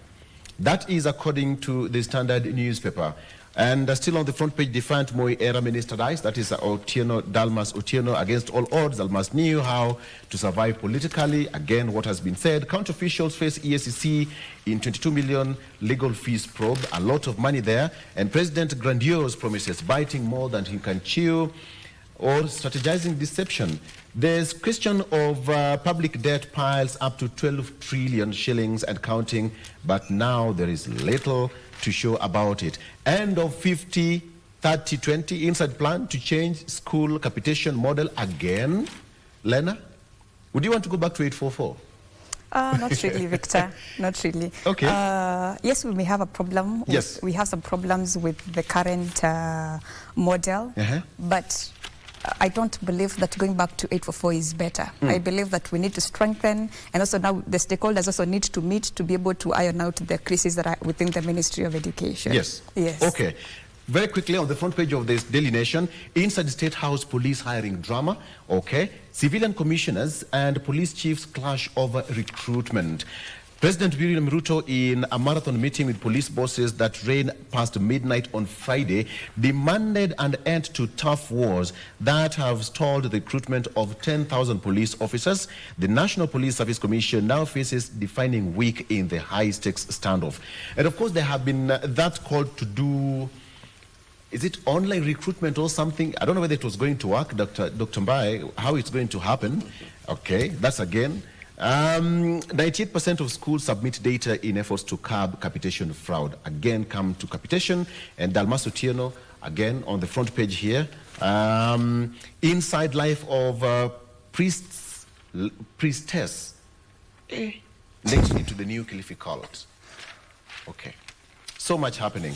That is according to the Standard newspaper. And still on the front page, defiant Moi era minister dies. That is Otieno, Dalmas Otieno. Against all odds, Dalmas knew how to survive politically. Again, what has been said. County officials face EACC in 22 million legal fees probe. A lot of money there. And President grandiose promises, biting more than he can chew, or strategizing deception. There's question of public debt piles up to 12 trillion shillings and counting, but now there is little to show about it. End of 50-30-20 inside plan to change school capitation model again. Lena, would you want to go back to 844? Not really, Victor. Not really. Okay. Yes, we may have a problem. Yes. We have some problems with the current model, but I don't believe that going back to 844 is better. I believe that we need to strengthen, and also now the stakeholders also need to meet to be able to iron out the crises that are within the Ministry of Education. Yes. Yes. Okay. Very quickly, on the front page of this Daily Nation, inside the State House, police hiring drama. Okay. Civilian commissioners and police chiefs clash over recruitment. President William Ruto, in a marathon meeting with police bosses that ran past midnight on Friday, demanded an end to tough wars that have stalled the recruitment of 10,000 police officers. The National Police Service Commission now faces defining week in the high-stakes standoff. And of course, there have been that call to do, is it online recruitment or something? I don't know whether it was going to work, Dr. Mbai, how it's going to happen. Okay, that's again. 98% of schools submit data in efforts to curb capitation fraud. Again, come to capitation. And Dalmas Otieno, again, on the front page here. Inside life of priestess linked into the new Kilifi cult. Okay, so much happening.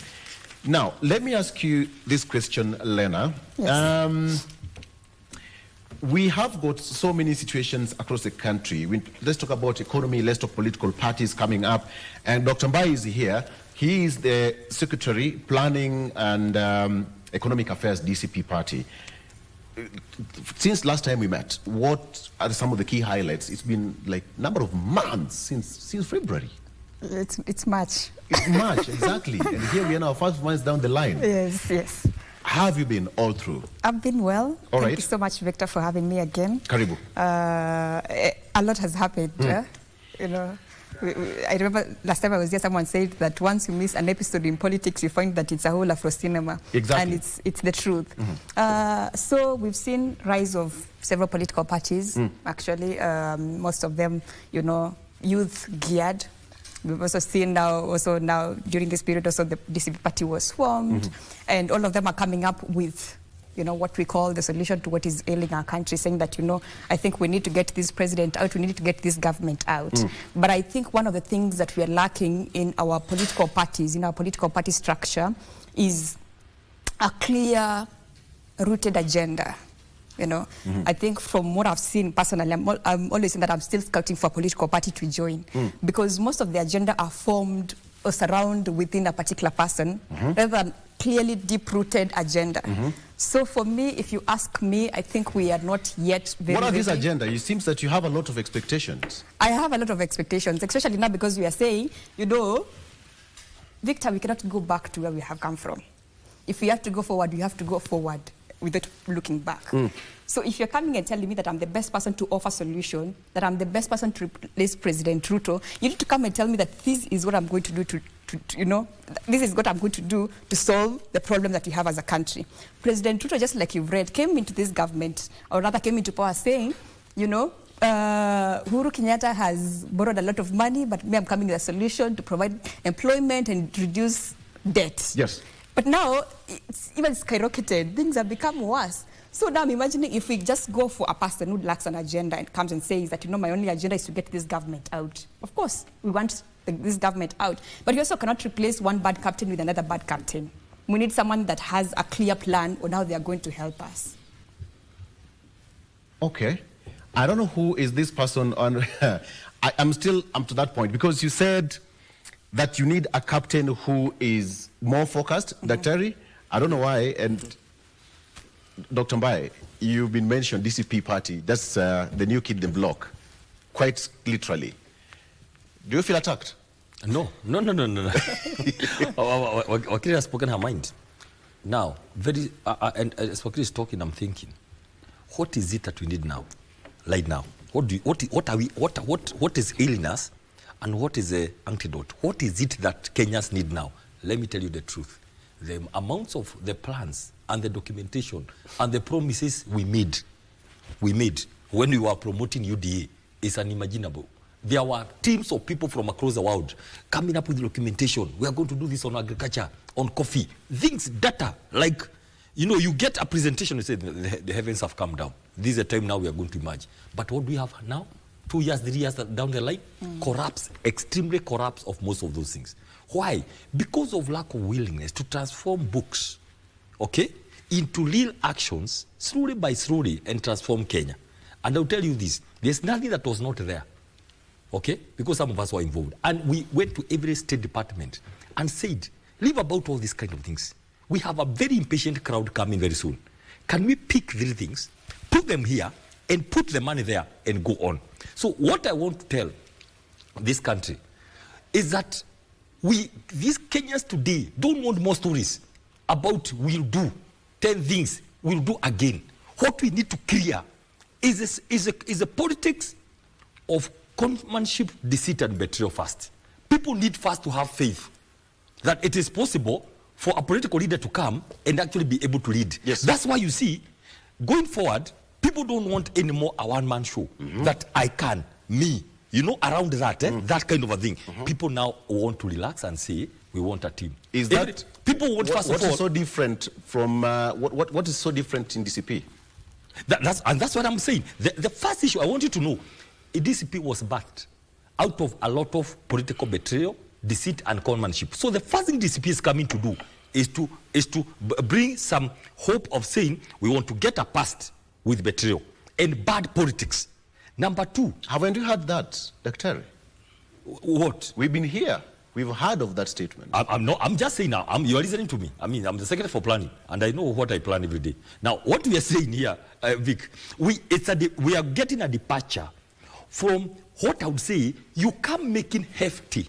Now, let me ask you this question, Lena. Yes. We have got so many situations across the country. Let's talk about economy, let's talk political parties coming up. And Dr. Mbai is here. He is the Secretary, Planning and Economic Affairs, DCP Party. Since last time we met, what are some of the key highlights? It's been like a number of months since February. It's March. It's March, exactly. And here we are now, 5 months down the line. Yes, yes. How have you been all through? I've been well. All Thank right. you so much, Victor, for having me again. Karibu. A lot has happened. You know, I remember last time I was here, someone said that once you miss an episode in politics, you find that it's a whole Afro cinema. Exactly. And it's the truth. So we've seen rise of several political parties, actually. Most of them, you know, youth geared. We've also seen now during this period also the DCP party was formed, and all of them are coming up with, you know, what we call the solution to what is ailing our country, saying that, you know, I think we need to get this president out, we need to get this government out. But I think one of the things that we are lacking in our political parties, in our political party structure, is a clear rooted agenda. You know, I think from what I've seen personally, I'm always saying that I'm still scouting for a political party to join, because most of the agenda are formed or surround within a particular person, rather than clearly deep-rooted agenda. So for me, if you ask me, I think we are not yet very What are these ready. agenda? It seems that you have a lot of expectations. I have a lot of expectations, especially now because we are saying, you know, Victor, we cannot go back to where we have come from. If we have to go forward, we have to go forward without looking back. So if you're coming and telling me that I'm the best person to offer solution, that I'm the best person to replace President Ruto, you need to come and tell me that this is what I'm going to do to you know, this is what I'm going to do to solve the problem that we have as a country. President Ruto, just like you've read, came into this government, or rather came into power saying, you know, Uhuru Kenyatta has borrowed a lot of money, but me, I'm coming with a solution to provide employment and reduce debt. Yes. But now, it's even skyrocketed. Things have become worse. So now I'm imagining if we just go for a person who lacks an agenda and comes and says that, you know, my only agenda is to get this government out. Of course, we want this government out. But you also cannot replace one bad captain with another bad captain. We need someone that has a clear plan on how they are going to help us. Okay. I don't know who is this person on. I'm to that point, because you said that you need a captain who is more focused. Daktari, I don't know why. And Dr. Mbaye, you've been mentioned DCP party. That's the new kid in the block, quite literally. Do you feel attacked? No. Wakili has spoken her mind. Now, and as Wakili is talking, I'm thinking, what is it that we need now? Right now, what is ailing us, and what is the antidote? What is it that Kenyans need now? Let me tell you the truth. The amounts of the plans and the documentation and the promises we made when we were promoting UDA is unimaginable. There were teams of people from across the world coming up with documentation. We are going to do this on agriculture, on coffee, things, data, like, you know, you get a presentation, you say the heavens have come down. This is the time now we are going to emerge. But what do we have now? 2 years, 3 years down the line, corrupts, extremely corrupts of most of those things. Why? Because of lack of willingness to transform books, okay, into real actions, slowly by slowly, and transform Kenya. And I'll tell you this, there's nothing that was not there, okay, because some of us were involved. And we went to every state department and said, leave about all these kind of things. We have a very impatient crowd coming very soon. Can we pick these things, put them here, and put the money there, and go on? So what I want to tell this country is that these Kenyans today don't want more stories about we'll do 10 things, we'll do again. What we need to clear is a politics of conmanship, deceit, and betrayal first. People need first to have faith that it is possible for a political leader to come and actually be able to lead. Yes. That's why you see, going forward, people don't want anymore a one-man show. That I can, me, you know, around that, that kind of a thing. People now want to relax and say, we want a team. Is that people want first of all? What is so different from what is so different in DCP? That's what I'm saying. The first issue I want you to know, DCP was backed out of a lot of political betrayal, deceit, and conmanship. So the first thing DCP is coming to do is to bring some hope of saying we want to get a past with betrayal and bad politics. Number two. Haven't you heard that, Dr. What? We've been here. We've heard of that statement. I'm just saying now, you're listening to me. I mean, I'm the Secretary for Planning, and I know what I plan every day. Now, what we are saying here, Vic, we are getting a departure from what I would say, you come making hefty.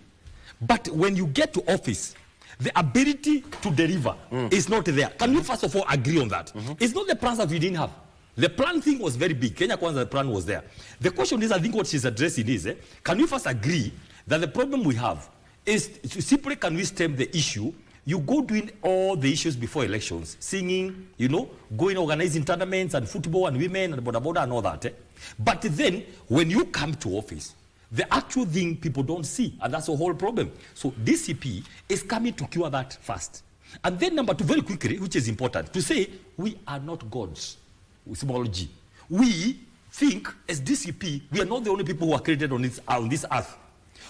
But when you get to office, The ability to deliver is not there. Can we first of all agree on that? It's not the plans that we didn't have. The plan thing was very big. Kenya Kwanza, the plan was there. The question is, I think what she's addressing is, can we first agree that the problem we have is simply, can we stem the issue? You go doing all the issues before elections, singing, you know, going organizing tournaments and football and women and boda and all that. But then, when you come to office, the actual thing people don't see, and that's the whole problem. So DCP is coming to cure that first. And then number 2, very quickly, which is important, to say we are not gods. Small g. We think as DCP, we are not the only people who are created on this earth.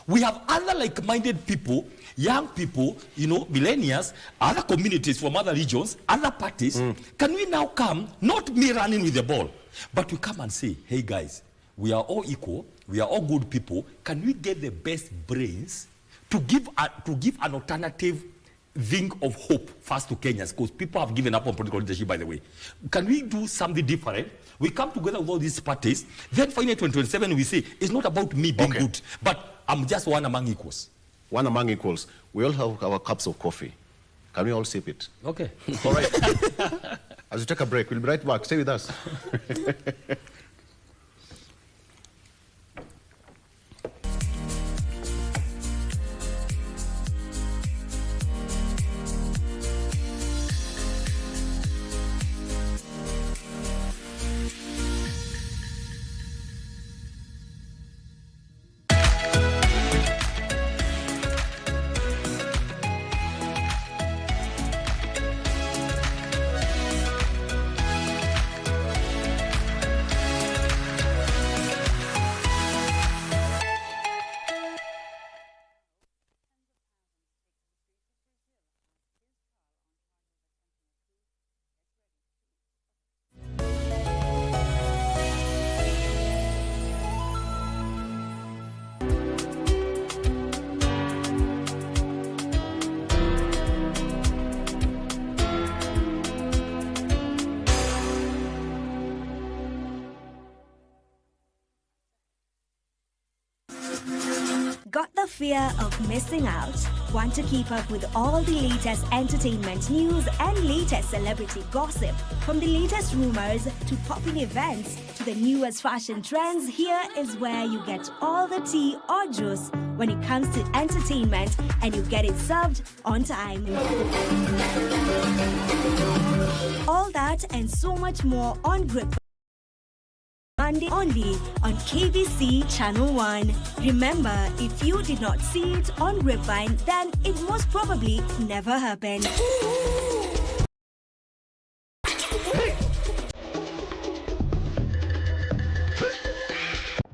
We have other like-minded people, young people, you know, millennials, other communities from other regions, other parties. Can we now come, not me running with the ball, but we come and say, hey guys, we are all equal, we are all good people. Can we get the best brains to give an alternative thing of hope first to Kenyans, because people have given up on political leadership, by the way. Can we do something different? We come together with all these parties, then finally 2027 we say, it's not about me being good, but I'm just one among equals. One among equals. We all have our cups of coffee. Can we all sip it? Okay. All right. As we take a break, we'll be right back. Stay with us. Got the fear of missing out? Want to keep up with all the latest entertainment news and latest celebrity gossip? From the latest rumors to popping events to the newest fashion trends, here is where you get all the tea or juice when it comes to entertainment, and you get it served on time. All that and so much more on Grip Monday only on KBC Channel 1. Remember, if you did not see it on Grapevine, then it most probably never happened.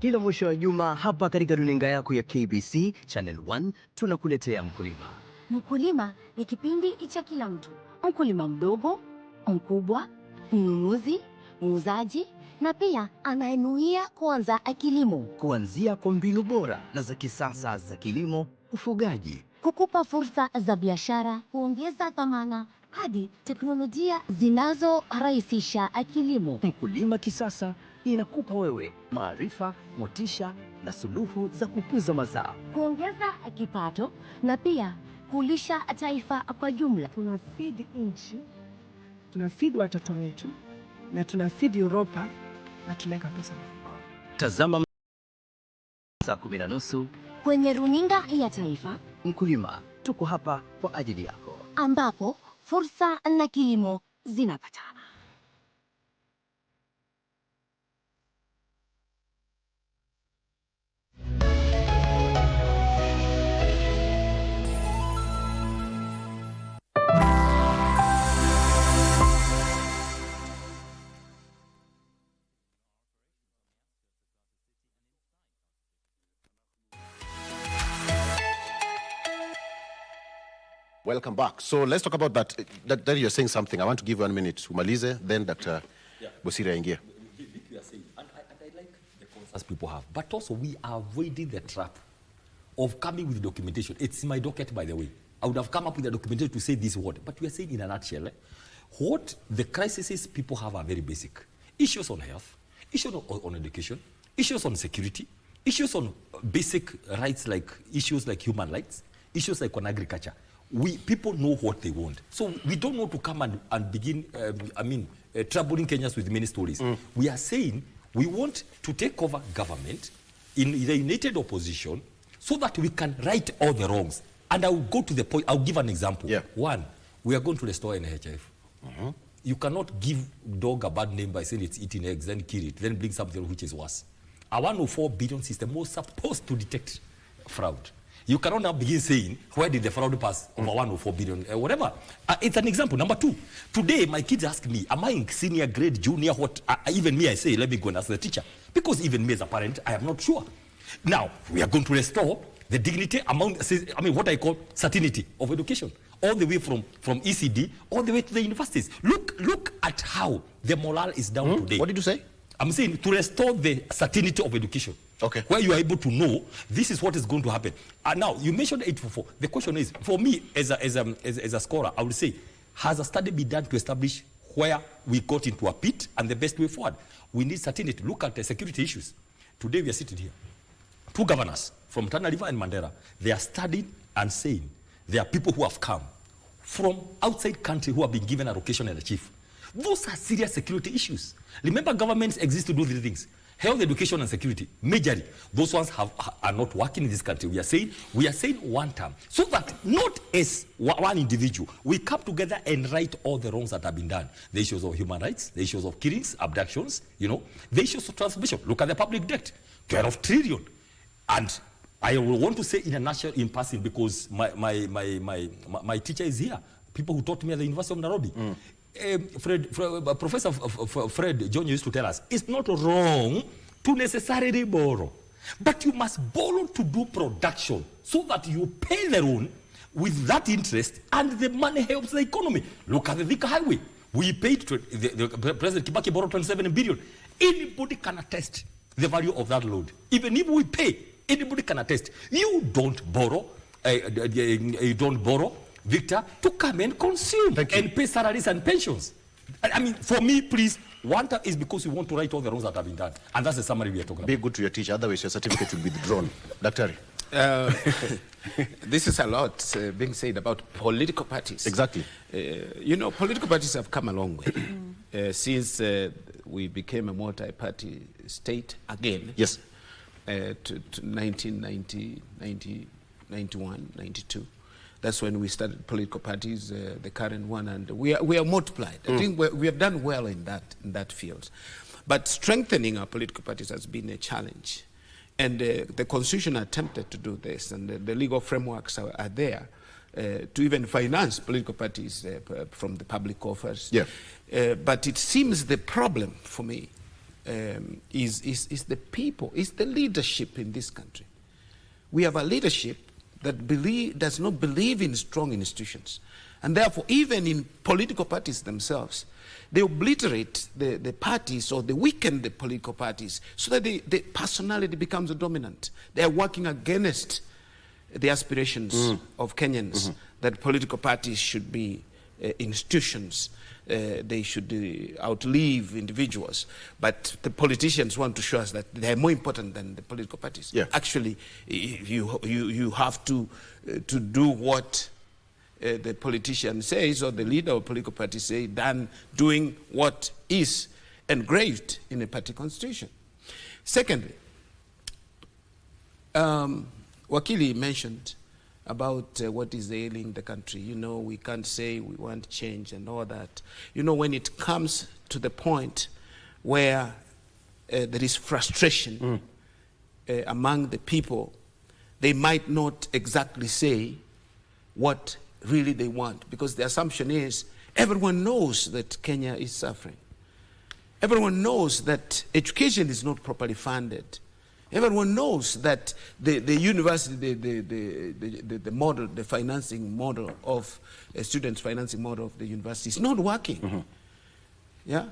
Kila mwisho wa juma hapa katika runinga yako ya KBC Channel 1 tunakuletea Mkulima. Mkulima ni kipindi cha kila mtu, mkulima mdogo, mkubwa, mnunuzi, muuzaji na pia anayenuia kuanza kilimo. Kuanzia kwa mbinu bora na za kisasa za kilimo, ufugaji, kukupa fursa za biashara, kuongeza thamani hadi teknolojia zinazorahisisha kilimo. Mkulima Kisasa inakupa wewe maarifa, motisha na suluhu za kukuza mazao, kuongeza kipato na pia kulisha taifa kwa jumla. Tunafeed nchi, tunafeed watoto wetu na tunafeed Europa na tunaweka pesa. Tazama saa 10:30 kwenye runinga ya taifa. Mkulima, tuko hapa kwa ajili yako, ambapo fursa na kilimo zinapatana. Welcome back. So let's talk about that. That you're saying something. I want to give 1 minute to Malize, then Dr. Bosira Ingia. We are saying, and I like the concerns people have, but also we are avoiding the trap of coming with documentation. It's in my docket, by the way. I would have come up with a documentation to say this word, but we are saying in a nutshell, what the crises people have are very basic. Issues on health, issues on education, issues on security, issues on basic rights, like issues like human rights, issues like on agriculture. people know what they want. So we don't want to come and begin, troubling Kenyans with many stories. We are saying we want to take over government in the united opposition so that we can right all the wrongs. And I will go to the point. I'll give an example. One, we are going to restore NHIF. You cannot give dog a bad name by saying it's eating eggs, then kill it, then bring something which is worse. A 104 billion system was supposed to detect fraud. You cannot now begin saying, where did the fraud pass over 104 billion, whatever. It's an example. Number two, today my kids ask me, am I in senior grade, junior, what? Even me, I say, let me go and ask the teacher. Because even me as a parent, I am not sure. Now, we are going to restore the dignity among, what I call certainty of education, all the way from ECD, all the way to the universities. Look at how the morale is down today. What did you say? I'm saying to restore the certainty of education. Okay. Where you are able to know this is what is going to happen. Now, you mentioned 844. The question is, for me as a scholar, I would say, has a study been done to establish where we got into a pit and the best way forward? We need certainty. Look at the security issues. Today we are sitting here. Two governors from Tana River and Mandera, they are studying and saying there are people who have come from outside country who have been given a location and a chief. Those are serious security issues. Remember, governments exist to do these things. Health, education, and security, majorly, those ones are not working in this country. We are saying one term, so that not as one individual, we come together and right all the wrongs that have been done. The issues of human rights, the issues of killings, abductions, the issues of transformation. Look at the public debt, 12 trillion. And I will want to say in a nutshell, in passing, because my teacher is here, people who taught me at the University of Nairobi. Professor Fred John used to tell us, it's not wrong to necessarily borrow, but you must borrow to do production so that you pay the loan with that interest and the money helps the economy. Look at the Thika Highway. We paid, the President Kibaki borrowed 27 billion. Anybody can attest the value of that loan. Even if we pay, anybody can attest. You don't borrow, Victor, to come and consume and pay salaries and pensions. I mean, for me, please, one time is because we want to right all the wrongs that have been done. And that's the summary we are talking about. Be good to your teacher, otherwise your certificate will be withdrawn. Dr. This is a lot being said about political parties. Exactly. Political parties have come a long way since we became a multi-party state again. Yes. To 1990, 91, 92. That's when we started political parties, the current one, and we are multiplied. I think we have done well in that field. But strengthening our political parties has been a challenge. And the Constitution attempted to do this, and the legal frameworks are there to even finance political parties from the public coffers. Yeah. But it seems the problem for me is the people, is the leadership in this country. We have a leadership that does not believe in strong institutions. And therefore, even in political parties themselves, they obliterate the parties or they weaken the political parties so that the personality becomes dominant. They are working against the aspirations of Kenyans that political parties should be institutions. They should outlive individuals. But the politicians want to show us that they are more important than the political parties. Yeah. Actually, you have to do what the politician says or the leader of political party say than doing what is engraved in a party constitution. Secondly, Wakili mentioned about what is ailing the country. We can't say we want change and all that. When it comes to the point where there is frustration among the people, they might not exactly say what really they want, because the assumption is everyone knows that Kenya is suffering. Everyone knows that education is not properly funded. Everyone knows that the university, the model, the financing model of students' financing model of the university is not working. Yeah.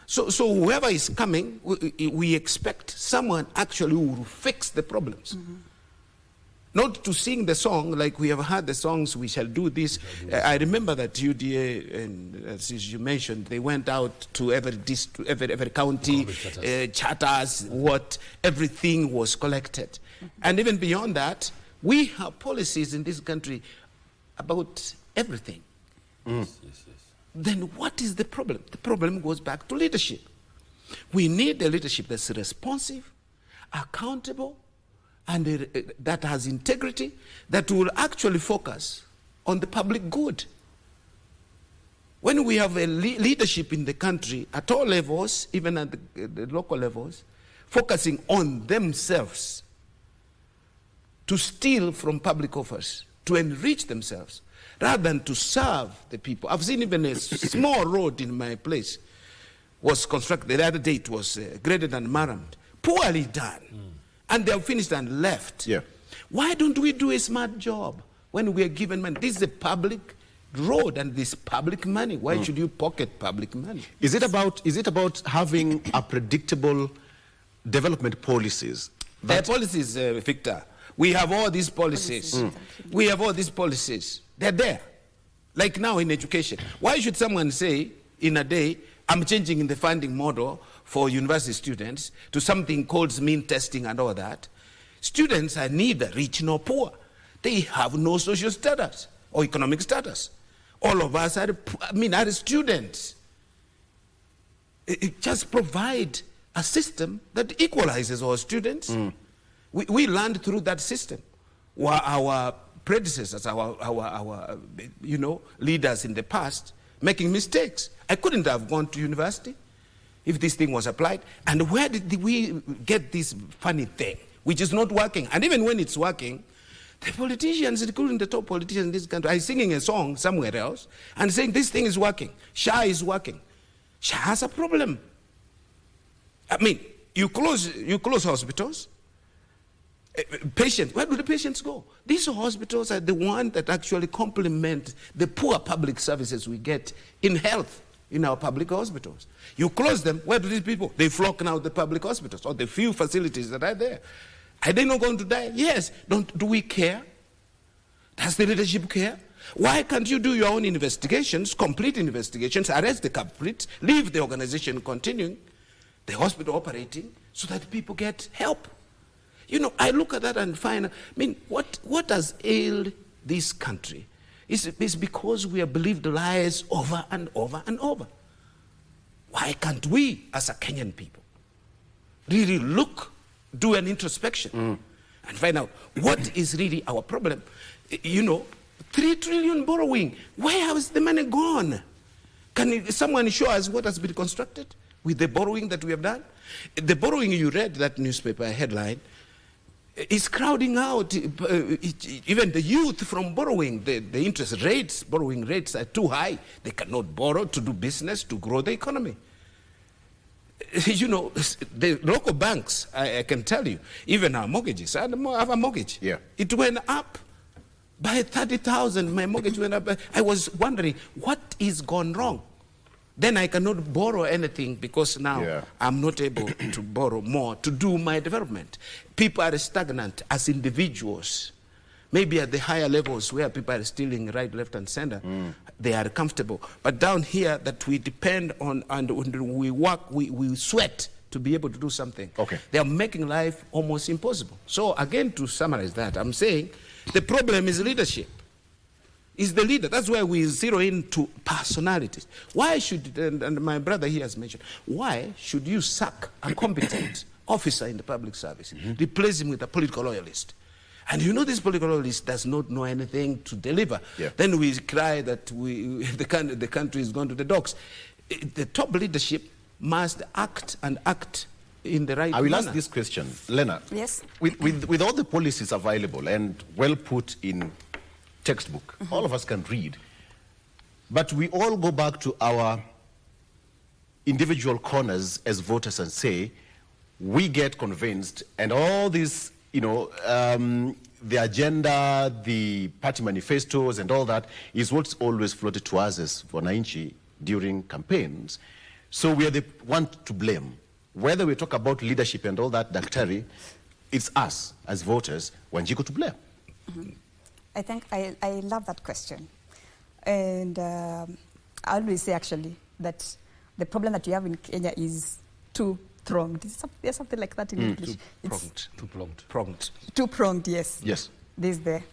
So whoever is coming, we expect someone actually who will fix the problems. Not to sing the song like we have heard the songs, we shall do this. I remember that UDA, and as you mentioned, they went out to every county, charters, everything was collected. And even beyond that, we have policies in this country about everything. Then what is the problem? The problem goes back to leadership. We need a leadership that's responsive, accountable, and that has integrity, that will actually focus on the public good. When we have a leadership in the country at all levels, even at the local levels, focusing on themselves to steal from public offers, to enrich themselves, rather than to serve the people. I've seen even a small road in my place was constructed. The other day it was graded and marramed. Poorly done. And they have finished and left. Why don't we do a smart job when we are given money? This is a public road and this public money. Why should you pocket public money? Is it about having a predictable development policies? Policies, Victor. We have all these policies. We have all these policies. They're there. Like now in education. Why should someone say in a day, I'm changing in the funding model for university students to something called mean testing and all that? Students are neither rich nor poor. They have no social status or economic status. All of us are students. It just provide a system that equalizes all students. We learned through that system. Our predecessors, our leaders in the past, making mistakes. I couldn't have gone to university if this thing was applied. And where did we get this funny thing, which is not working? And even when it's working, the politicians, including the top politicians in this country, are singing a song somewhere else and saying this thing is working. SHA is working. SHA has a problem. I mean, you close hospitals. Patients, where do the patients go? These hospitals are the ones that actually complement the poor public services we get in health in our public hospitals. You close them, where do these people? They flock now to the public hospitals or the few facilities that are there. Are they not going to die? Yes. Do we care? Does the leadership care? Why can't you do your own investigations, complete investigations, arrest the culprits, leave the organization continuing, the hospital operating, so that people get help? You know, I look at that and find, what has ailed this country is because we have believed lies over and over and over. Why can't we, as a Kenyan people, really do an introspection and find out what is really our problem? 3 trillion borrowing. Where has the money gone? Can someone show us what has been constructed with the borrowing that we have done? The borrowing, you read that newspaper headline, is crowding out even the youth from borrowing. The interest rates, borrowing rates are too high. They cannot borrow to do business, to grow the economy. The local banks, I can tell you, even our mortgages, I have a mortgage. It went up by 30,000. My mortgage went up. I was wondering, what is gone wrong? Then I cannot borrow anything because now I'm not able to borrow more to do my development. People are stagnant as individuals. Maybe at the higher levels where people are stealing right, left, and center, they are comfortable. But down here that we depend on and we work, we sweat to be able to do something. They are making life almost impossible. So again, to summarize that, I'm saying the problem is leadership. Is the leader. That's why we zero into personalities. Why should, and my brother here has mentioned, why should you sack a competent officer in the public service, replace him with a political loyalist? And this political loyalist does not know anything to deliver. Then we cry that the country is going to the dogs. The top leadership must act in the right manner. I will ask this question. Lena, yes. With all the policies available and well put in textbook, all of us can read, but we all go back to our individual corners as voters and say, we get convinced, and all this, the agenda, the party manifestos and all that is what's always floated to us as wananchi during campaigns. So we are the one to blame. Whether we talk about leadership and all that, Daktari, it's us as voters, Wanjiku, to blame. I think I love that question. And I always say, actually, that the problem that we have in Kenya is two-pronged. There's something like that in English. Two-pronged. Two-pronged, yes. Yes.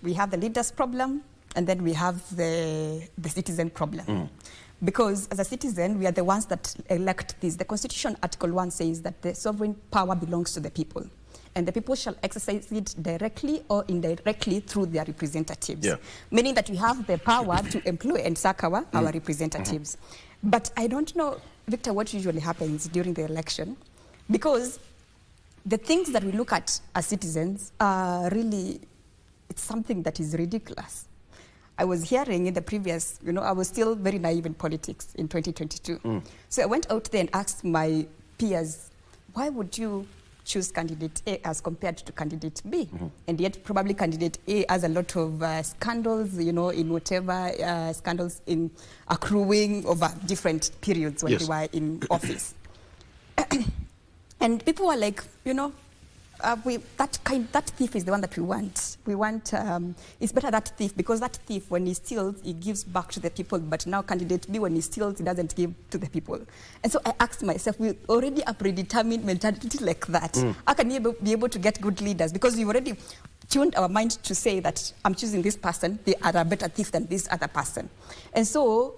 We have the leaders' problem and then we have the citizen problem. Because as a citizen, we are the ones that elect this. The Constitution, Article 1 says that the sovereign power belongs to the people, and the people shall exercise it directly or indirectly through their representatives. Meaning that we have the power to employ and sack our representatives. But I don't know, Victor, what usually happens during the election, because the things that we look at as citizens are really, it's something that is ridiculous. I was hearing in the previous, I was still very naive in politics in 2022. So I went out there and asked my peers, why would you choose candidate A as compared to candidate B? And yet probably candidate A has a lot of scandals, in whatever scandals in accruing over different periods when they were in office. And people were like, that thief is the one that we want. We want, it's better that thief, because that thief, when he steals, he gives back to the people. But now candidate B, when he steals, he doesn't give to the people. And so I asked myself, we already have predetermined mentality like that. How can you be able to get good leaders? Because we've already tuned our mind to say that I'm choosing this person, they are a better thief than this other person. And so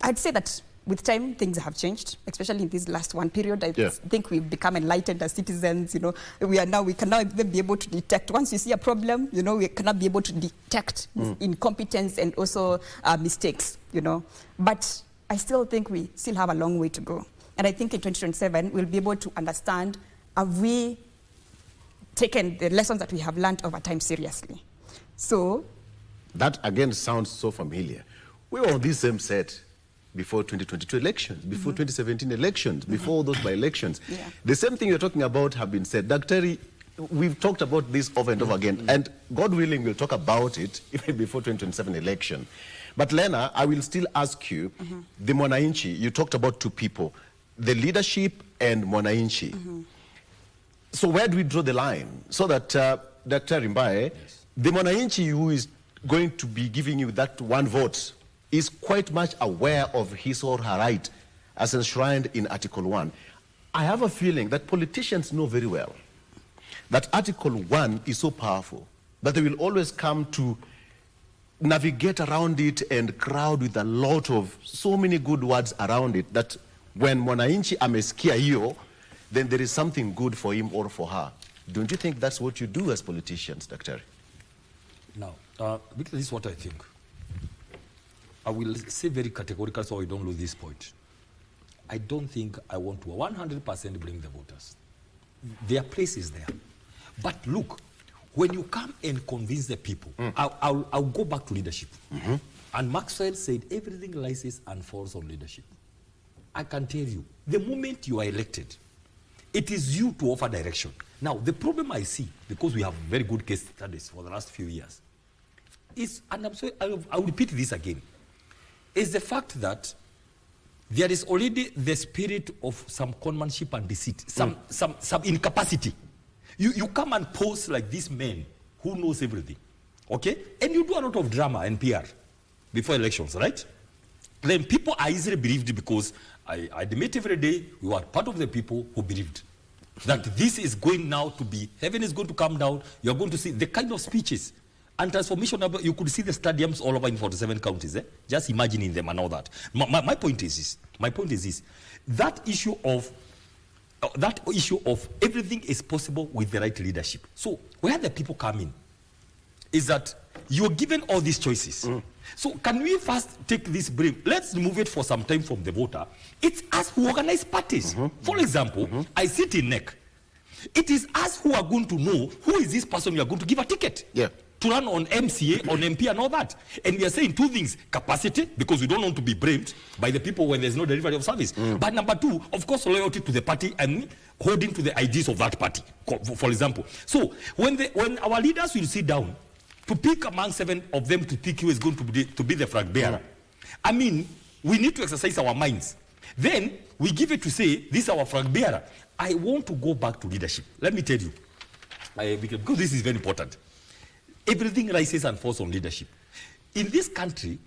I'd say that with time, things have changed, especially in this last one period. I think we've become enlightened as citizens. We can now even be able to detect. Once you see a problem, we cannot be able to detect incompetence and also mistakes. But I still think we still have a long way to go. And I think in 2027, we'll be able to understand, have we taken the lessons that we have learned over time seriously? So that again sounds so familiar. We were on this same set before 2022 elections, before 2017 elections, before those by-elections. The same thing you're talking about have been said. Dr. We've talked about this over and over again, and God willing, we'll talk about it even before 2027 election. But Lena, I will still ask you, the Mwananchi, you talked about two people, the leadership and Mwananchi. So where do we draw the line? So that, Dr. Rimbaye, the Mwananchi who is going to be giving you that one vote is quite much aware of his or her right as enshrined in Article 1. I have a feeling that politicians know very well that Article 1 is so powerful that they will always come to navigate around it and crowd with a lot of so many good words around it that when Mwananchi amesikia hiyo, then there is something good for him or for her. Don't you think that's what you do as politicians, Dr.? Now, because this is what I think. I will say very categorically so I don't lose this point. I don't think I want to 100% bring the voters. Their place is there. But look, when you come and convince the people, I'll go back to leadership. And Maxwell said everything rises and falls on leadership. I can tell you, the moment you are elected, it is you to offer direction. Now, the problem I see, because we have very good case studies for the last few years, is, and I'm sorry, I'll repeat this again, is the fact that there is already the spirit of some conmanship and deceit, some incapacity. You come and pose like this man who knows everything, okay? And you do a lot of drama and PR before elections, right? Then people are easily believed because I admit every day you are part of the people who believed that this is going now to be, heaven is going to come down, you're going to see the kind of speeches and transformation. You could see the stadiums all over in 47 counties. Just imagining them and all that. My point is this. My point is this. That issue of everything is possible with the right leadership. So where the people come in is that you're given all these choices. So can we first take this brief? Let's remove it for some time from the voter. It's us who organize parties. For example, I sit in NEC. It is us who are going to know who is this person you are going to give a ticket. To run on MCA, on MP and all that. And we are saying two things: capacity, because we don't want to be blamed by the people when there's no delivery of service. But number two, of course, loyalty to the party and holding to the ideas of that party, for example. So when our leaders will sit down to pick among 7 of them to pick who is going to be the flag bearer, I mean, we need to exercise our minds. Then we give it to say, this is our flag bearer. I want to go back to leadership. Let me tell you, because this is very important. Everything rises and falls on leadership. In this country,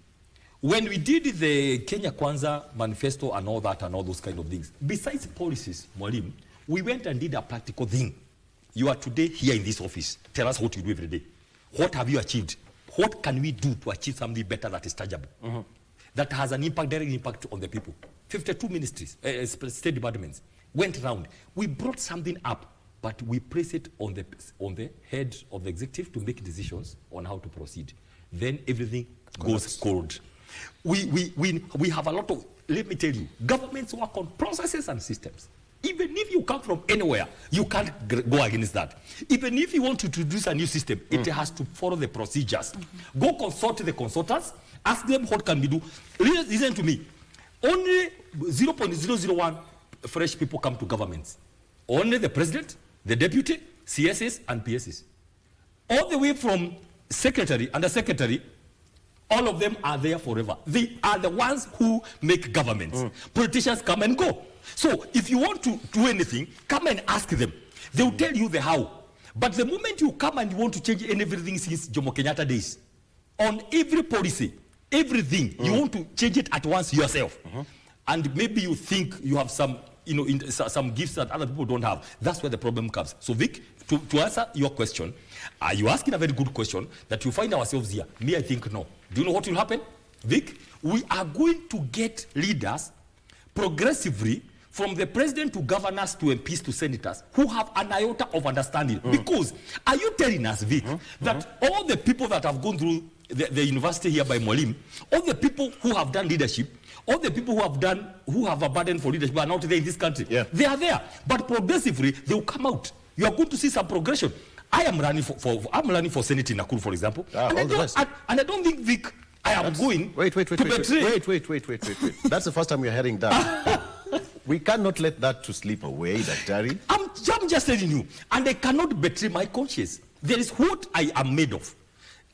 when we did the Kenya Kwanza manifesto and all that and all those kind of things, besides policies, Mwalimu, we went and did a practical thing. You are today here in this office. Tell us what you do every day. What have you achieved? what can we do to achieve something better that is tangible, that has an impact, direct impact on the people? 52 ministries, state departments went around. We brought something up, but we place it on the head of the executive to make decisions on how to proceed. Then everything goes cold. We have a lot of, let me tell you, governments work on processes and systems. Even if you come from anywhere, you can't go against that. Even if you want to introduce a new system, it has to follow the procedures. Go consult the consultants, ask them what can we do. Listen to me. Only 0.001 fresh people come to governments. Only the president, the deputy, CSs, and PSs. All the way from secretary, under secretary, all of them are there forever. They are the ones who make governments. Politicians come and go. So if you want to do anything, come and ask them. They will tell you the how. But the moment you come and you want to change everything since Jomo Kenyatta days, on every policy, everything, you want to change it at once yourself. And maybe you think you have some, some gifts that other people don't have. That's where the problem comes. So Vic, to answer your question, are you asking a very good question that you find ourselves here? Me, I think no. Do you know what will happen? Vic, we are going to get leaders progressively from the president to governors to MPs to senators who have an iota of understanding. Because are you telling us, Vic, that all the people that have gone through the university here by Molim, all the people who have done leadership, all the people who have a burden for leadership are not there in this country. They are there, but progressively they will come out. You are going to see some progression. I am running for Senate in Nakuru, for example, and I don't think, Vic, I am going wait. to betray. That's the first time we are hearing that. We cannot let that to slip away, Daktari. I'm just telling you, and I cannot betray my conscience. There is what I am made of.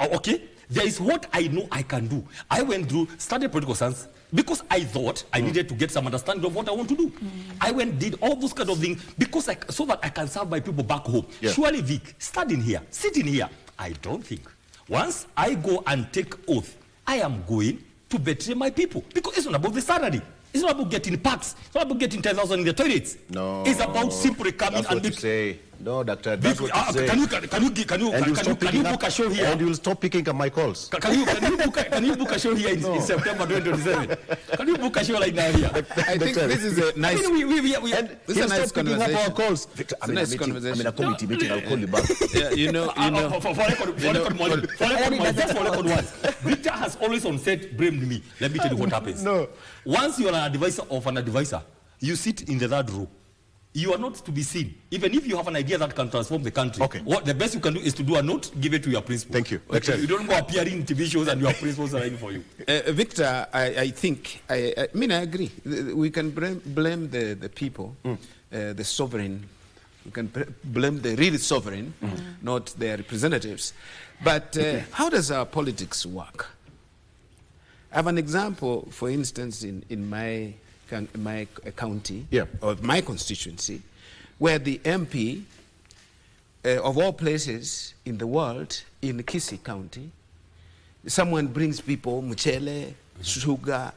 Okay? There is what I know I can do. I went through, studied political science, because I thought I needed to get some understanding of what I want to do. I went did all those kind of things because so that I can serve my people back home. Surely, Vic, studying here, sitting here, I don't think. Once I go and take oath, I am going to betray my people. Because it's not about the salary. It's not about getting packs. It's not about getting 10,000 in the toilets. No. It's about simply coming and you say. No, Doctor, that's what you say. Can you book a show here? And you'll stop picking up my calls. Can you book a show here in September 2027? Can you book a show like now here? I think this is a nice. This is a nice conversation. Up our calls. Victor, I'm in a meeting. I'm in a committee meeting. I'll call you back. For record once, Victor has always on set blamed me. Let me tell you what happens. No. Once you are an advisor of an advisor, you sit in the third row. You are not to be seen. Even if you have an idea that can transform the country, what the best you can do is to do a note, give it to your principal. Thank you. You don't go appearing in TV shows and your principals are in for you. Victor, I think, I agree. We can blame the people, the sovereign. We can blame the real sovereign, not their representatives. But how does our politics work? I have an example, for instance, in my county, or my constituency, where the MP of all places in the world, in Kisii County, someone brings people mchele, sugar,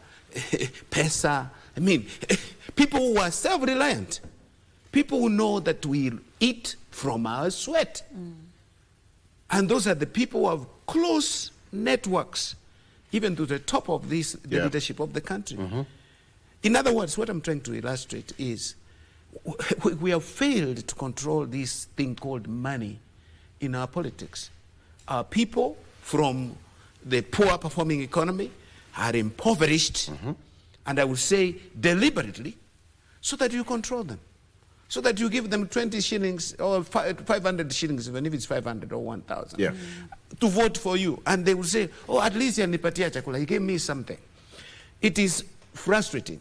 pesa. I mean, people who are self-reliant, people who know that we eat from our sweat. And those are the people who have close networks, even to the top of the leadership of the country. In other words, what I'm trying to illustrate is we have failed to control this thing called money in our politics. Our people from the poor performing economy are impoverished, and I would say deliberately, so that you control them. So that you give them 20 shillings or 500 shillings, even if it's 500 or 1,000, to vote for you. And they will say, oh, at least yanipatia chakula, he gave me something. It is frustrating.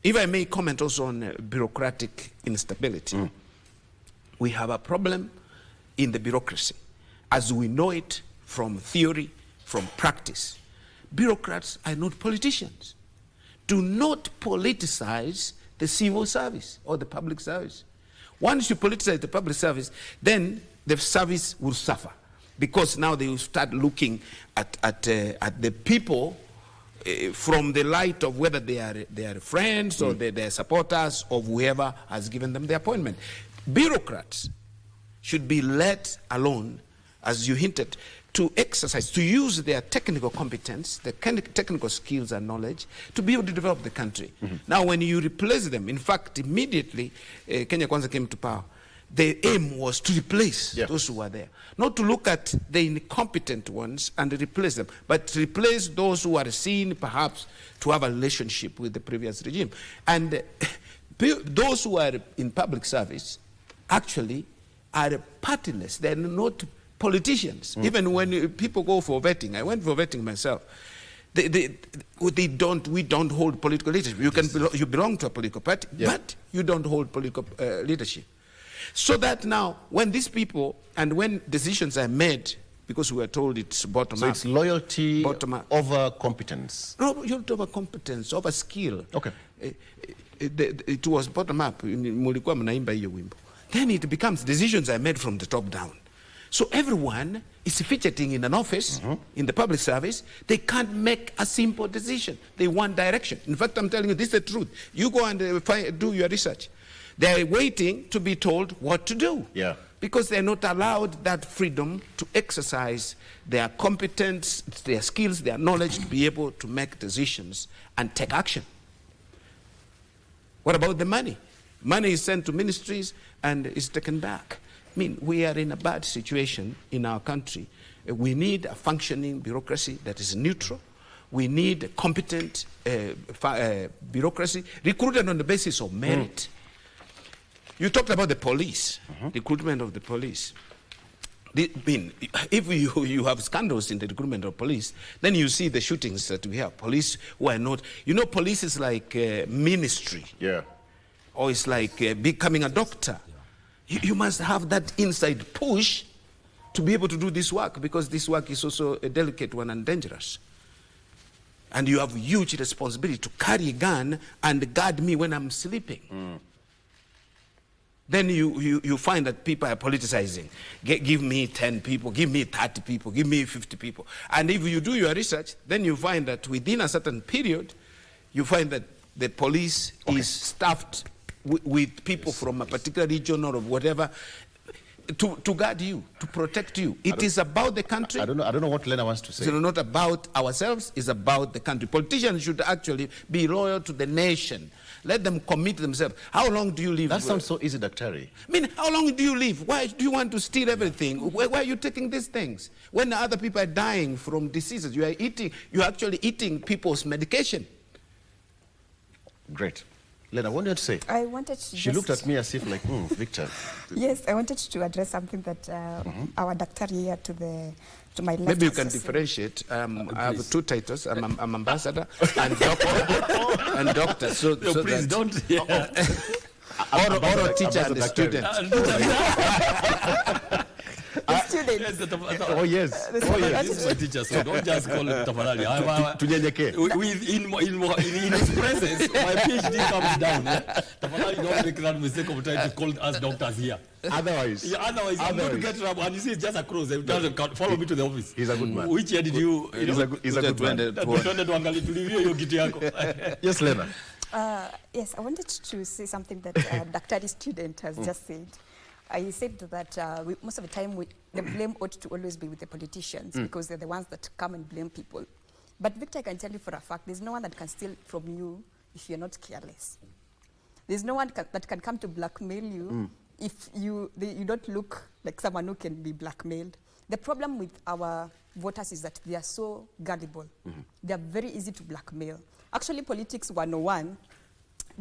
If I may comment also on bureaucratic instability, we have a problem in the bureaucracy, as we know it from theory, from practice. Bureaucrats are not politicians. Do not politicize the civil service or the public service. Once you politicize the public service, then the service will suffer, because now they will start looking at the people from the light of whether they are friends or they are supporters of whoever has given them the appointment. Bureaucrats should be let alone as you hinted, to exercise, to use their technical competence, the technical skills and knowledge to be able to develop the country. Now, when you replace them, in fact, immediately Kenya Kwanza came to power, the aim was to replace those who were there. Not to look at the incompetent ones and replace them, but to replace those who are seen perhaps to have a relationship with the previous regime. And those who are in public service actually are partyless. They're not politicians. Even when people go for vetting, I went for vetting myself. We don't hold political leadership. You belong to a political party, but you don't hold political leadership. So that now, when these people and when decisions are made, because we were told it's bottom up. So it's loyalty over competence. No, not over competence, over skill. Okay. It was bottom up. Mulikuwa mnaimba hiyo wimbo. Then it becomes decisions are made from the top down. So everyone is fidgeting in an office, in the public service. They can't make a simple decision. They want direction. In fact, I'm telling you, this is the truth. You go and do your research. They're waiting to be told what to do. Yeah. Because they're not allowed that freedom to exercise their competence, their skills, their knowledge to be able to make decisions and take action. What about the money? Money is sent to ministries and is taken back. I mean, we are in a bad situation in our country. We need a functioning bureaucracy that is neutral. We need a competent bureaucracy recruited on the basis of merit. You talked about the police, recruitment of the police. If you have scandals in the recruitment of police, then you see the shootings that we have. Police who are not, police is like ministry. Yeah. Or it's like becoming a doctor. You must have that inside push to be able to do this work, because this work is also a delicate one and dangerous. And you have huge responsibility to carry a gun and guard me when I'm sleeping. Then you find that people are politicizing. Give me 10 people, give me 30 people, give me 50 people. And if you do your research, then you find that within a certain period, you find that the police is staffed with people from a particular region or whatever to guard you, to protect you. It is about the country. I don't know what Lena wants to say. It's not about ourselves, it's about the country. Politicians should actually be loyal to the nation. Let them commit themselves. How long do you live? That sounds so easy, Daktari. I mean, how long do you live? Why do you want to steal everything? Why are you taking these things? When other people are dying from diseases, you're actually eating people's medication. Great. Lena, what did you say? I wanted to She looked at me as if like, Victor. Yes, I wanted to address something that our Daktari here to my left. Maybe you can differentiate. I have two titles. I'm ambassador and doctor. And doctor. So please don't. Or teacher and student. Oh yes. This is my teacher, so don't just call him Tafadhali. In his presence, my PhD comes down. Tafadhali, don't make that mistake of trying to call us doctors here. Otherwise, I'm going to get trouble. And you see, it's just a cross. Follow me to the office. He's a good man. Which year did you? He's a good man. Yes, Lena. Yes, I wanted to say something that Daktari student has just said. I said that most of the time the blame ought to always be with the politicians because they're the ones that come and blame people. But Victor, I can tell you for a fact, there's no one that can steal from you if you're not careless. There's no one that can come to blackmail you if you don't look like someone who can be blackmailed. The problem with our voters is that they are so gullible. They are very easy to blackmail. Actually, Politics 101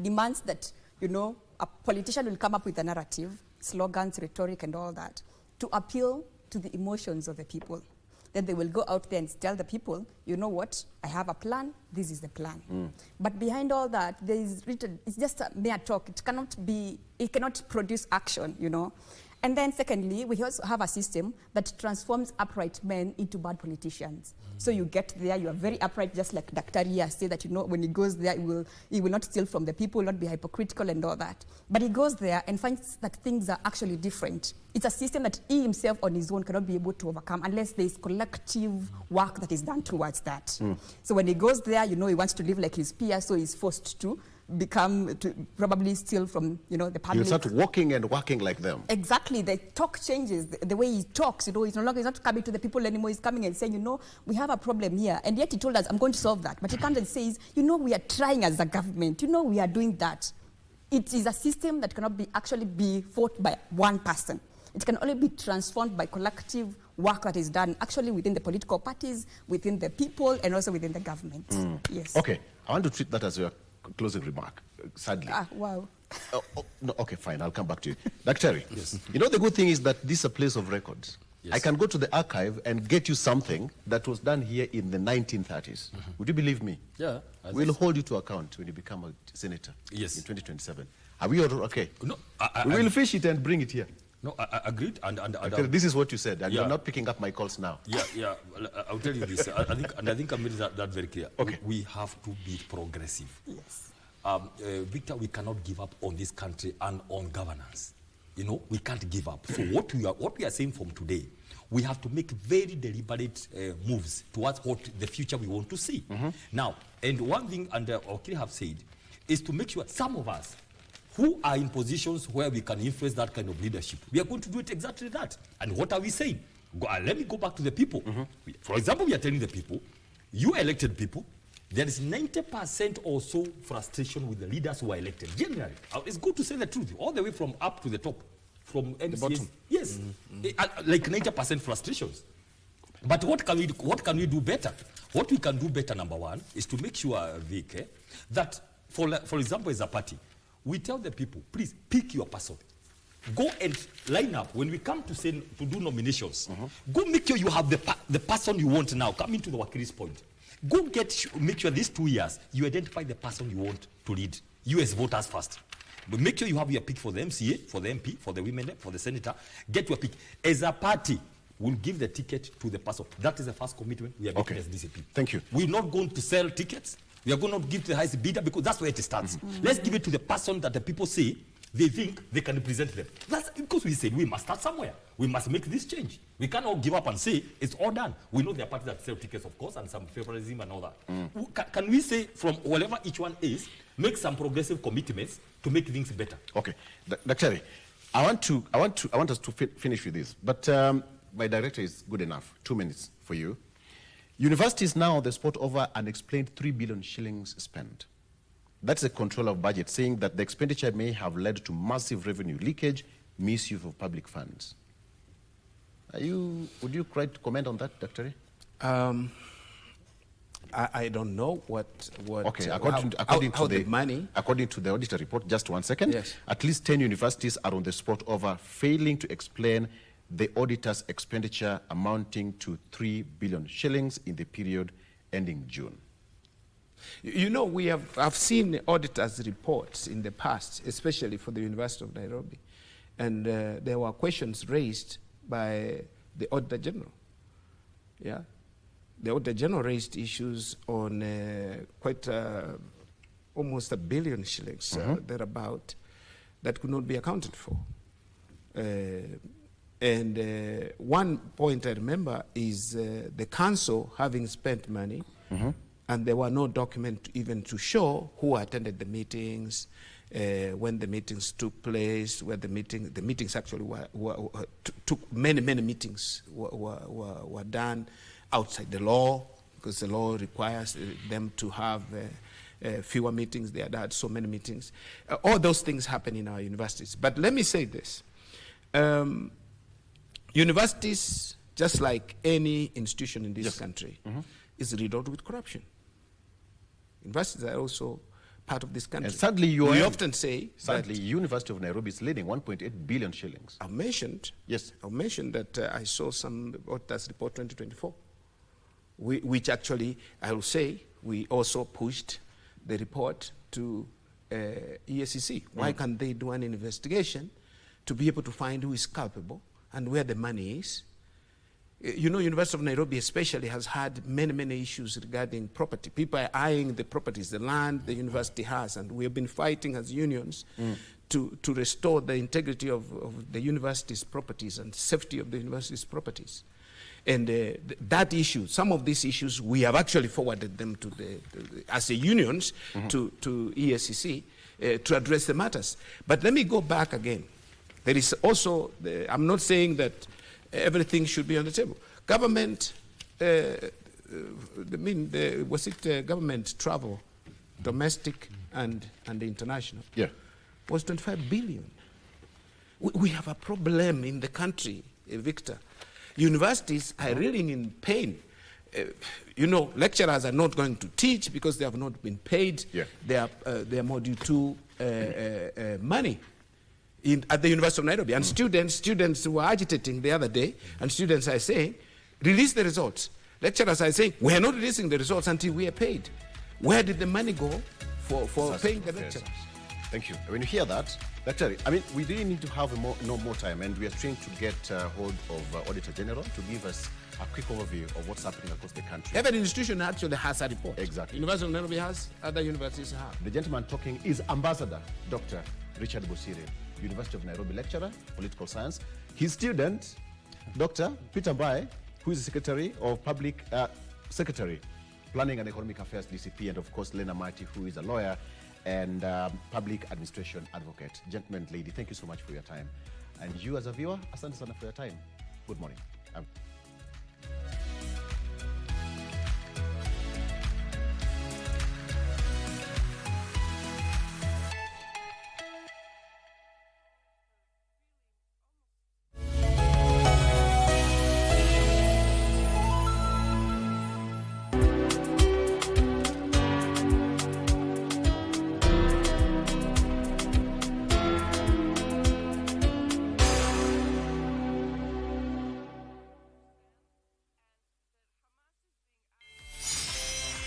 demands that, a politician will come up with a narrative, slogans, rhetoric, and all that, to appeal to the emotions of the people. Then they will go out there and tell the people, you know what, I have a plan, this is the plan. But behind all that, there is written, it's just a mere talk. It cannot produce action, And then secondly, we also have a system that transforms upright men into bad politicians. So you get there, you are very upright, just like Daktari here say that, when he goes there, he will not steal from the people, not be hypocritical and all that. But he goes there and finds that things are actually different. It's a system that he himself on his own cannot be able to overcome unless there is collective work that is done towards that. So when he goes there, he wants to live like his peers, so he's forced to probably steal from, the public. You start walking and working like them. Exactly. The talk changes. The way he talks, he's no longer, he's not coming to the people anymore. He's coming and saying, we have a problem here. And yet he told us, I'm going to solve that. But he comes and says, we are trying as a government. We are doing that. It is a system that cannot actually be fought by one person. It can only be transformed by collective work that is done actually within the political parties, within the people, and also within the government. Yes. Okay. I want to treat that as your closing remark, sadly. Wow. No, okay, fine. I'll come back to you. Dr. Yes. The good thing is that this is a place of records. Yes. I can go to the archive and get you something that was done here in the 1930s. Would you believe me? Yeah. We'll hold you to account when you become a senator. Yes. In 2027. Are we all okay? No. We will fish it and bring it here. No, I agreed. And this is what you said, and you're not picking up my calls now. Yeah. I'll tell you this. I think I made that very clear. Okay. We have to be progressive. Yes. Victor, we cannot give up on this country and on governance. We can't give up. So what we are saying from today, we have to make very deliberate moves towards what the future we want to see. Now, and one thing, and Otieno have said, is to make sure some of us who are in positions where we can influence that kind of leadership, we are going to do it exactly that. And what are we saying? Let me go back to the people. For example, we are telling the people, you elected people, there is 90% or so frustration with the leaders who are elected. Generally, it's good to say the truth, all the way from up to the top, from MCAs. Yes, like 90% frustrations. But what can we do better? What we can do better, number one, is to make sure, Vic, that, for example, as a party, we tell the people, please pick your person. Go and line up. When we come to do nominations, go make sure you have the person you want now. Come into the Wakili's point. Go make sure these 2 years, you identify the person you want to lead. You as voters first. But make sure you have your pick for the MCA, for the MP, for the women, for the senator. Get your pick. As a party, we'll give the ticket to the person. That is the first commitment we are making as DCP. Thank you. We're not going to sell tickets. We are going to give to the highest bidder because that's where it starts. Let's give it to the person that the people say they think they can represent them. That's because we said we must start somewhere. We must make this change. We cannot give up and say it's all done. We know there are parties that sell tickets, of course, and some favoritism and all that. Can we say from whatever each one is, make some progressive commitments to make things better? Okay, Dr. I want us to finish with this, but my director is good enough. 2 minutes for you. Universities now on the spot over unexplained 3 billion shillings spent. That's a control of budget, saying that the expenditure may have led to massive revenue leakage, misuse of public funds. Would you try to comment on that, Dr. I don't know what okay, according to the auditor report, just 1 second, yes. At least 10 universities are on the spot over failing to explain the auditor's expenditure amounting to 3 billion shillings in the period ending June. I've seen auditors' reports in the past, especially for the University of Nairobi, and there were questions raised by the Auditor General. Yeah, the Auditor General raised issues on almost 1 billion shillings thereabout that could not be accounted for. And one point I remember is the council having spent money, and there were no documents even to show who attended the meetings, when the meetings took place, where the meetings actually took many meetings were done outside the law, because the law requires them to have fewer meetings. They had so many meetings. All those things happen in our universities. But let me say this. Universities, just like any institution in this country, is riddled with corruption. Universities are also part of this country. And sadly, we often say sadly, University of Nairobi is leading 1.8 billion shillings. I mentioned that I saw some auditors report 2024, which actually I will say we also pushed the report to EACC. Why can't they do an investigation to be able to find who is culpable and where the money is? University of Nairobi especially has had many issues regarding property. People are eyeing the properties, the land the university has, and we have been fighting as unions to restore the integrity of the university's properties and safety of the university's properties. And that issue, some of these issues, we have actually forwarded them to as a unions to ESCC to address the matters. But let me go back again. There is also, I'm not saying that everything should be on the table. Government, government travel, domestic and international, was 25 billion. We have a problem in the country, Victor. Universities are reeling in pain. You know, lecturers are not going to teach because they have not been paid their Module 2 money at the University of Nairobi. And students were agitating the other day, and students are saying, release the results. Lecturers are saying, we are not releasing the results until we are paid. Where did the money go for paying the lecturers? Thank you. When you hear that, Doctor, I mean, we really need to have more time, and we are trying to get hold of Auditor General to give us a quick overview of what's happening across the country. Every institution actually has a report. Exactly. University of Nairobi has, other universities have. The gentleman talking is Ambassador Dr. Richard Bosire, University of Nairobi lecturer, political science. His student, Dr. Peter Mbae, who is the Secretary of Secretary, Planning and Economic Affairs, DCP, and of course, Lena Marty, who is a lawyer and public administration advocate. Gentlemen, lady, thank you so much for your time. And you as a viewer, asante sana for your time. Good morning.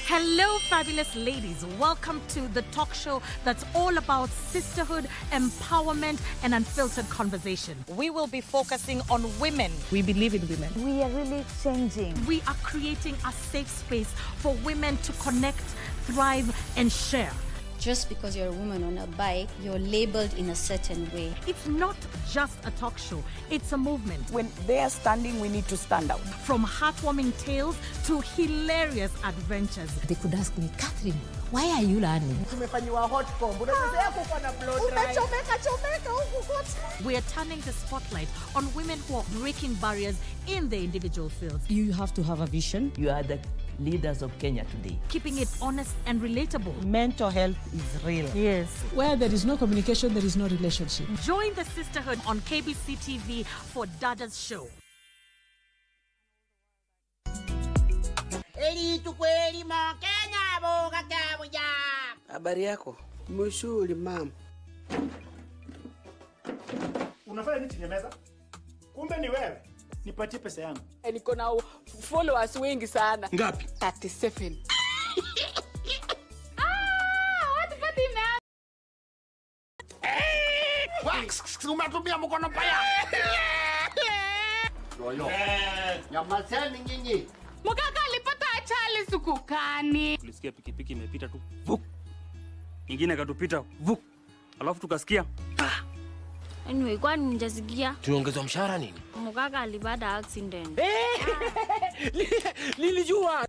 Hello, fabulous ladies. Welcome to the talk show that's all about sisterhood, empowerment, and unfiltered conversation. We will be focusing on women. We believe in women. We are really changing. We are creating a safe space for women to connect, thrive, and share. Just because you're a woman on a bike, you're labeled in a certain way. It's not just a talk show, it's a movement. When they are standing, we need to stand out. From heartwarming tales to hilarious adventures. They could ask me, Catherine, why are you learning? We are turning the spotlight on women who are breaking barriers in their individual fields. You have to have a vision. You are the leaders of Kenya today. Keeping it honest and relatable. Mental health is real. Yes. Where there is no communication, there is no relationship. Join the sisterhood on KBC TV for Dada's show. Habari yako? Mshuli mama. Unafanya nini chini ya meza? Kumbe ni wewe. Nipatie pesa yangu. Niko na followers wengi sana. Ngapi? 37. Umetumia mkono paya. Yoyo. Nyamazeni nyinyi. Mkaka alipata ajali sukukani. Tulisikia pikipiki imepita tu. Vuk. Nyingine katupita. Vuk. Alafu tukasikia. Anyway, kwani mjasikia? Tuongezwa mshahara nini? Mkaka alipata accident. Nilijua.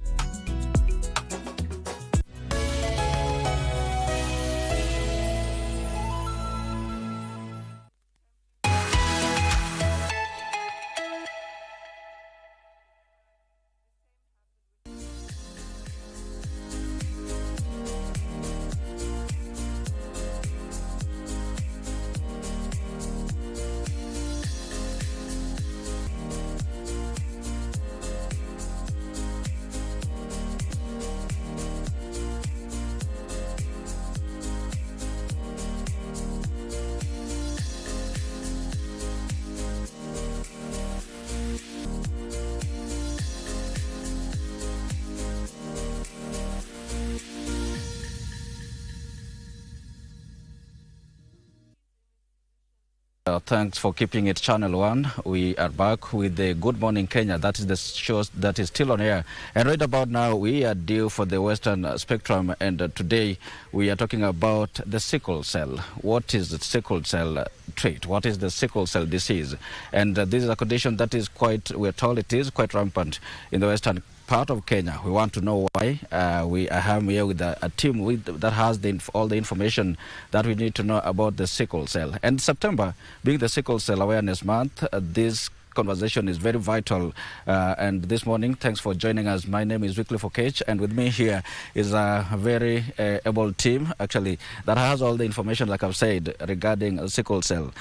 Thanks for keeping it Channel 1. We are back with the Good Morning Kenya. That is the show that is still on air. And right about now, we are due for the Western Spectrum. And today, we are talking about the sickle cell. What is the sickle cell? trait. What is the sickle cell disease? And this is a condition that is quite, we're told it is quite rampant in the western part of Kenya. We want to know why. We are here with a team that has all the information that we need to know about the sickle cell. And September, being the Sickle Cell Awareness Month, this conversation is very vital. And this morning, thanks for joining us. My name is Wycliffe Okech, and with me here is a very able team, actually, that has all the information, like I've said, regarding sickle cell.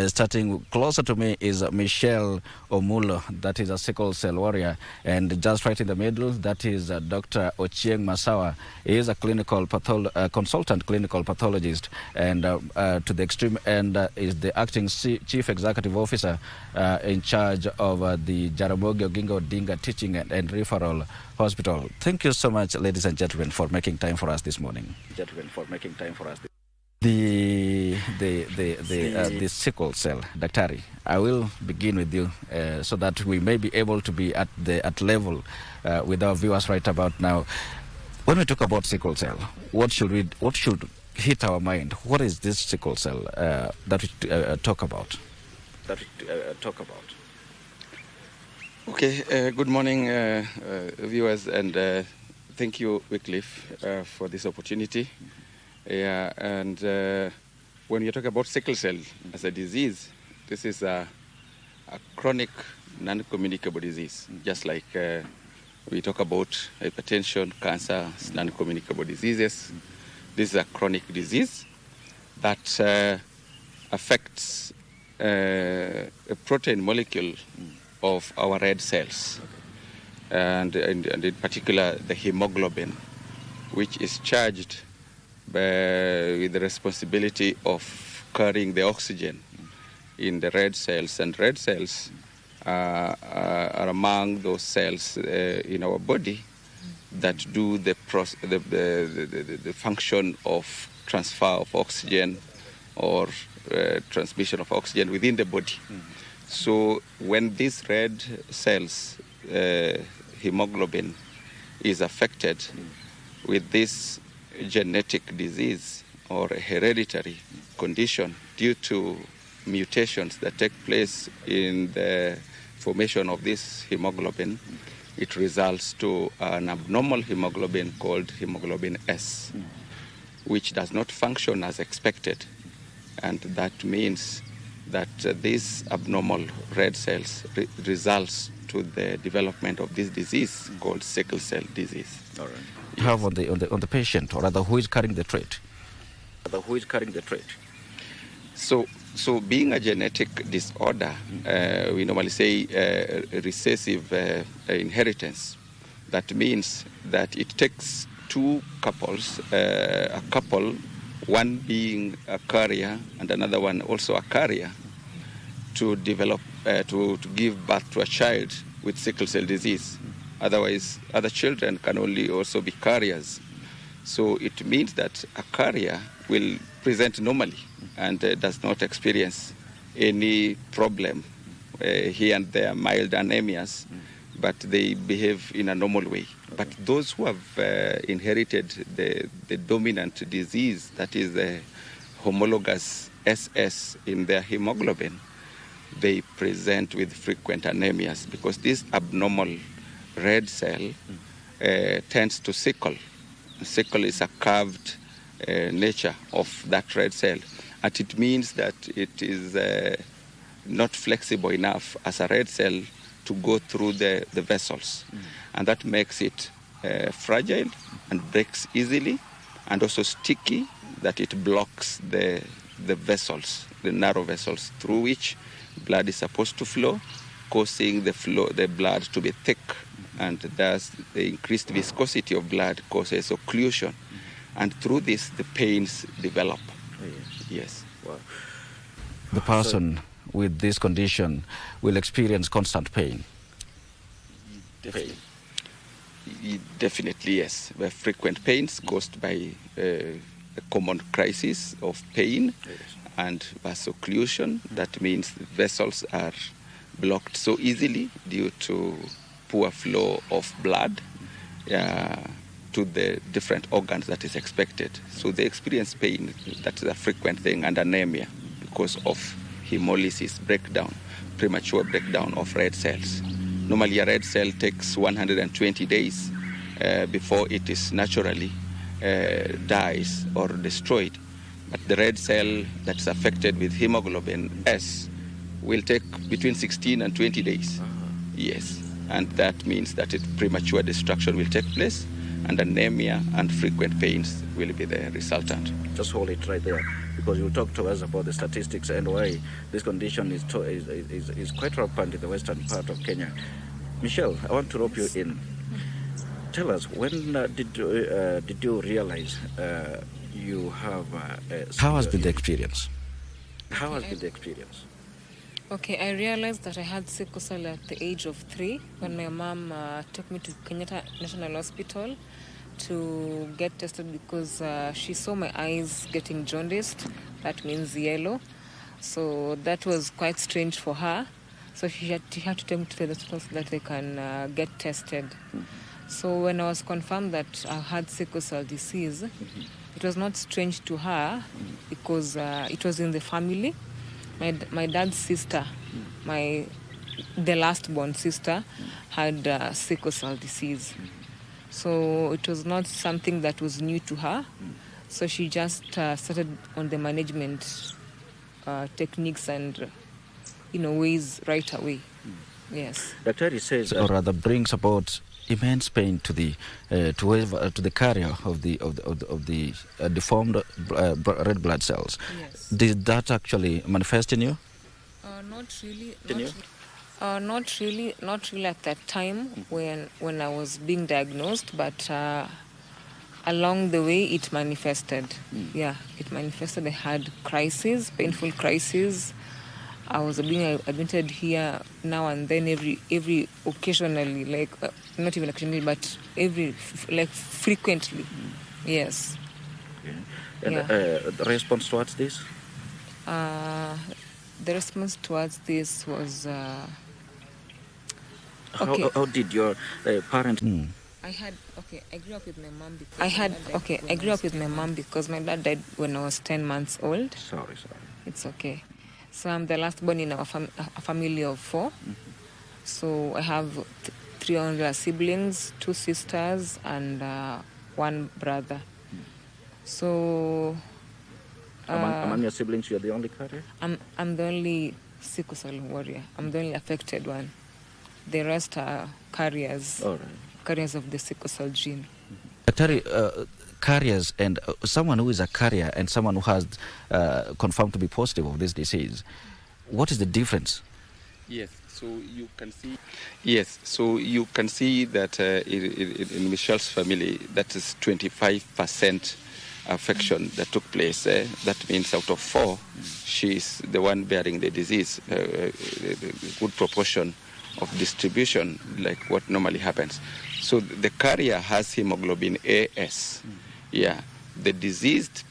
Starting closer to me is Michelle Omulo, that is a sickle cell warrior. And just right in the middle, that is Dr. Ochieng Masawa. He is a clinical consultant clinical pathologist, and to the extreme end is the acting chief executive officer in charge of the Jaramogi Oginga Odinga Teaching and Referral Hospital. Thank you so much, ladies and gentlemen, for making time for us this morning. The sickle cell, Daktari, I will begin with you so that we may be able to be at level with our viewers right about now. When we talk about sickle cell, what should hit our mind? What is this sickle cell that we talk about? Okay, good morning, viewers, and thank you, Wycliffe, for this opportunity. Yeah, and when you talk about sickle cell as a disease, this is a chronic, non-communicable disease, just like we talk about hypertension, cancer, non-communicable diseases. This is a chronic disease that affects a protein molecule of our red cells, and in particular the hemoglobin, which is charged with the responsibility of carrying the oxygen in the red cells. And red cells are among those cells in our body that do the function of transfer of oxygen or transmission of oxygen within the body. So when these red cells, hemoglobin, is affected with this genetic disease or a hereditary condition due to mutations that take place in the formation of this hemoglobin, it results to an abnormal hemoglobin called hemoglobin S, which does not function as expected. And that means that these abnormal red cells results to the development of this disease called sickle cell disease. All right. You have on the patient, or rather, who is carrying the trait? So being a genetic disorder, we normally say recessive inheritance. That means that it takes two couples, a couple, one being a carrier and another one also a carrier, to develop, to give birth to a child with sickle cell disease. Otherwise, other children can only also be carriers. So it means that a carrier will present normally and does not experience any problem here and there, mild anemias, but they behave in a normal way. But those who have inherited the dominant disease, that is the homologous SS in their hemoglobin, they present with frequent anemias because this abnormal red cell tends to sickle. Sickle is a curved nature of that red cell, and it means that it is not flexible enough as a red cell to go through the vessels, and that makes it fragile and breaks easily, and also sticky, that it blocks the vessels, the narrow vessels through which blood is supposed to flow, causing the blood to be thick, and thus the increased viscosity of blood causes occlusion, and through this the pains develop. Yes. Wow. The person with this condition will experience constant pain. Definitely, yes. Where frequent pains caused by a common crisis of pain and vasocclusion. That means the vessels are blocked so easily due to poor flow of blood to the different organs that is expected. So they experience pain, that is a frequent thing, and anemia because of hemolysis breakdown, premature breakdown of red cells. Normally a red cell takes 120 days before it is naturally dies or destroyed. But the red cell that's affected with hemoglobin S will take between 16 and 20 days. Yes, and that means that premature destruction will take place, and anemia and frequent pains will be the resultant. Just hold it right there, because you talk to us about the statistics and why this condition is quite rampant in the western part of Kenya. Michelle, I want to rope you in. Tell us, when did you realize you have... How has been the experience? How has been the experience? Okay, I realized that I had sickle cell at the age of 3 when my mom took me to Kenyatta National Hospital to get tested because she saw my eyes getting jaundiced. That means yellow. So that was quite strange for her. So she had to take me to the hospital so that they can get tested. So when I was confirmed that I had sickle cell disease, it was not strange to her because it was in the family. My dad's sister, the last born sister, had sickle cell disease. So it was not something that was new to her. So she just started on the management techniques and ways right away. Yes. Dr. says, or rather, brings about immense pain to the carrier of the deformed red blood cells. Yes. Did that actually manifest in you? Not really. Not really at that time when I was being diagnosed, but along the way it manifested. Yeah, it manifested. I had crises, painful crises. I was being admitted here now and then, every occasionally, like not even occasionally, but frequently. Yes. Okay. And the response towards this? The response towards this was. How did your parents? I grew up with my mom. I grew up with my mom because my dad died when I was 10 months old. Sorry. It's okay. So I'm the last born in a family of 4. So I have 3 older siblings, 2 sisters, and 1 brother. So among your siblings, you're the only carrier? I'm the only sickle cell warrior. I'm the only affected one. The rest are carriers. All right. Carriers of the sickle cell gene. Carriers and someone who is a carrier and someone who has confirmed to be positive of this disease, what is the difference? Yes, so you can see. Yes, so you can see that in Michelle's family, that is 25% affection that took place. That means out of 4, she's the one bearing the disease. A good proportion of distribution, like what normally happens. So the carrier has hemoglobin AS. Yeah, the diseased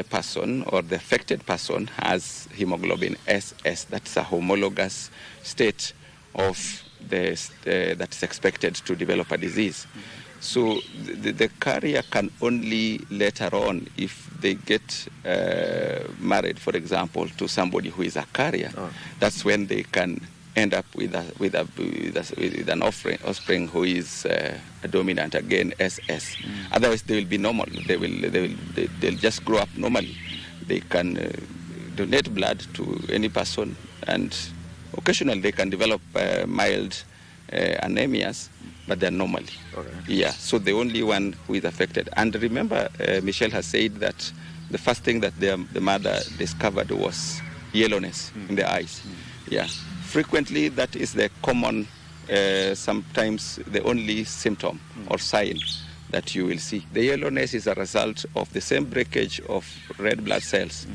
person or the affected person has hemoglobin SS. That's a homologous state of that's expected to develop a disease. So the carrier can only later on, if they get married, for example, to somebody who is a carrier, that's when they can end up with an offspring who is a dominant, again SS. Otherwise, they will be normal. They'll just grow up normally. They can donate blood to any person, and occasionally they can develop mild anemias, but they're normal. Okay. Yeah. So the only one who is affected. And remember, Michelle has said that the first thing that the mother discovered was yellowness in the eyes. Yeah. Frequently, that is the common, sometimes the only symptom or sign that you will see. The yellowness is a result of the same breakage of red blood cells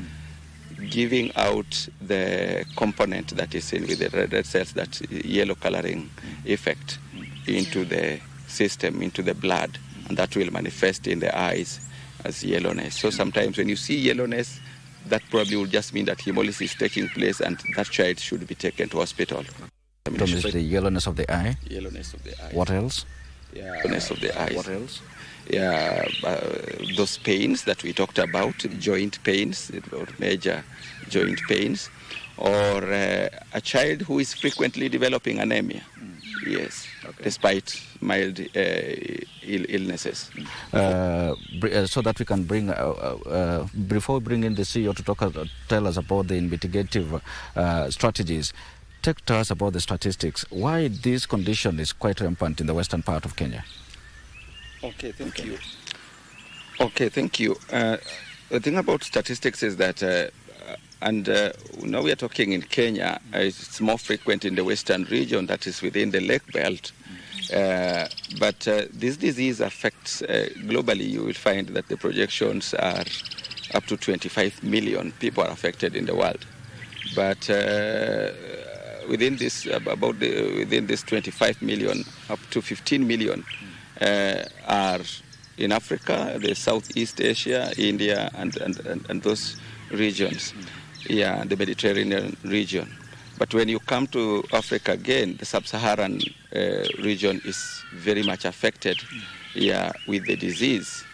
giving out the component that is in with the red cells, that yellow coloring effect into the system, into the blood, and that will manifest in the eyes as yellowness. So sometimes when you see yellowness, that probably will just mean that hemolysis is taking place and that child should be taken to hospital. The yellowness of the eye? Yellowness of the eye. What else? of the eyes. What else? Those pains that we talked about, joint pains or major joint pains, or a child who is frequently developing anemia. Yes, despite mild illnesses. So that we can bring, before we bring in the CEO to tell us about the mitigative strategies, talk to us about the statistics. Why this condition is quite rampant in the western part of Kenya? Okay, thank you. Okay, thank you. The thing about statistics is that, now we are talking in Kenya, it's more frequent in the western region, that is within the lake belt. But this disease affects, globally, you will find that the projections are up to 25 million people are affected in the world. But within this, within this 25 million, up to 15 million are in Africa, the Southeast Asia, India, and those regions. The Mediterranean region. But when you come to Africa again, the sub-Saharan region is very much affected with the disease.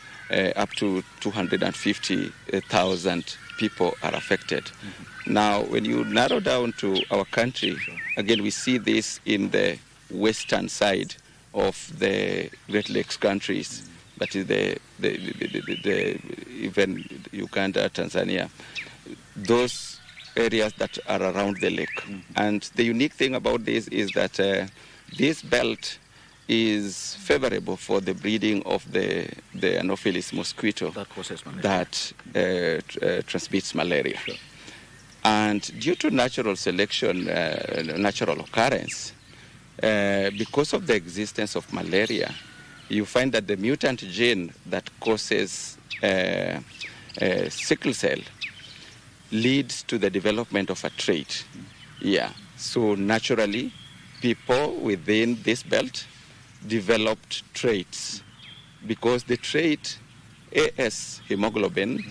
Up to 250,000 people are affected. Now, when you narrow down to our country, again, we see this in the western side of the Great Lakes countries, that is even Uganda, Tanzania, those areas that are around the lake. And the unique thing about this is that this belt is favorable for the breeding of the Anopheles mosquito that transmits malaria. Sure. And due to natural selection, natural occurrence, because of the existence of malaria, you find that the mutant gene that causes sickle cell leads to the development of a trait. So naturally, people within this belt developed traits because the trait AS hemoglobin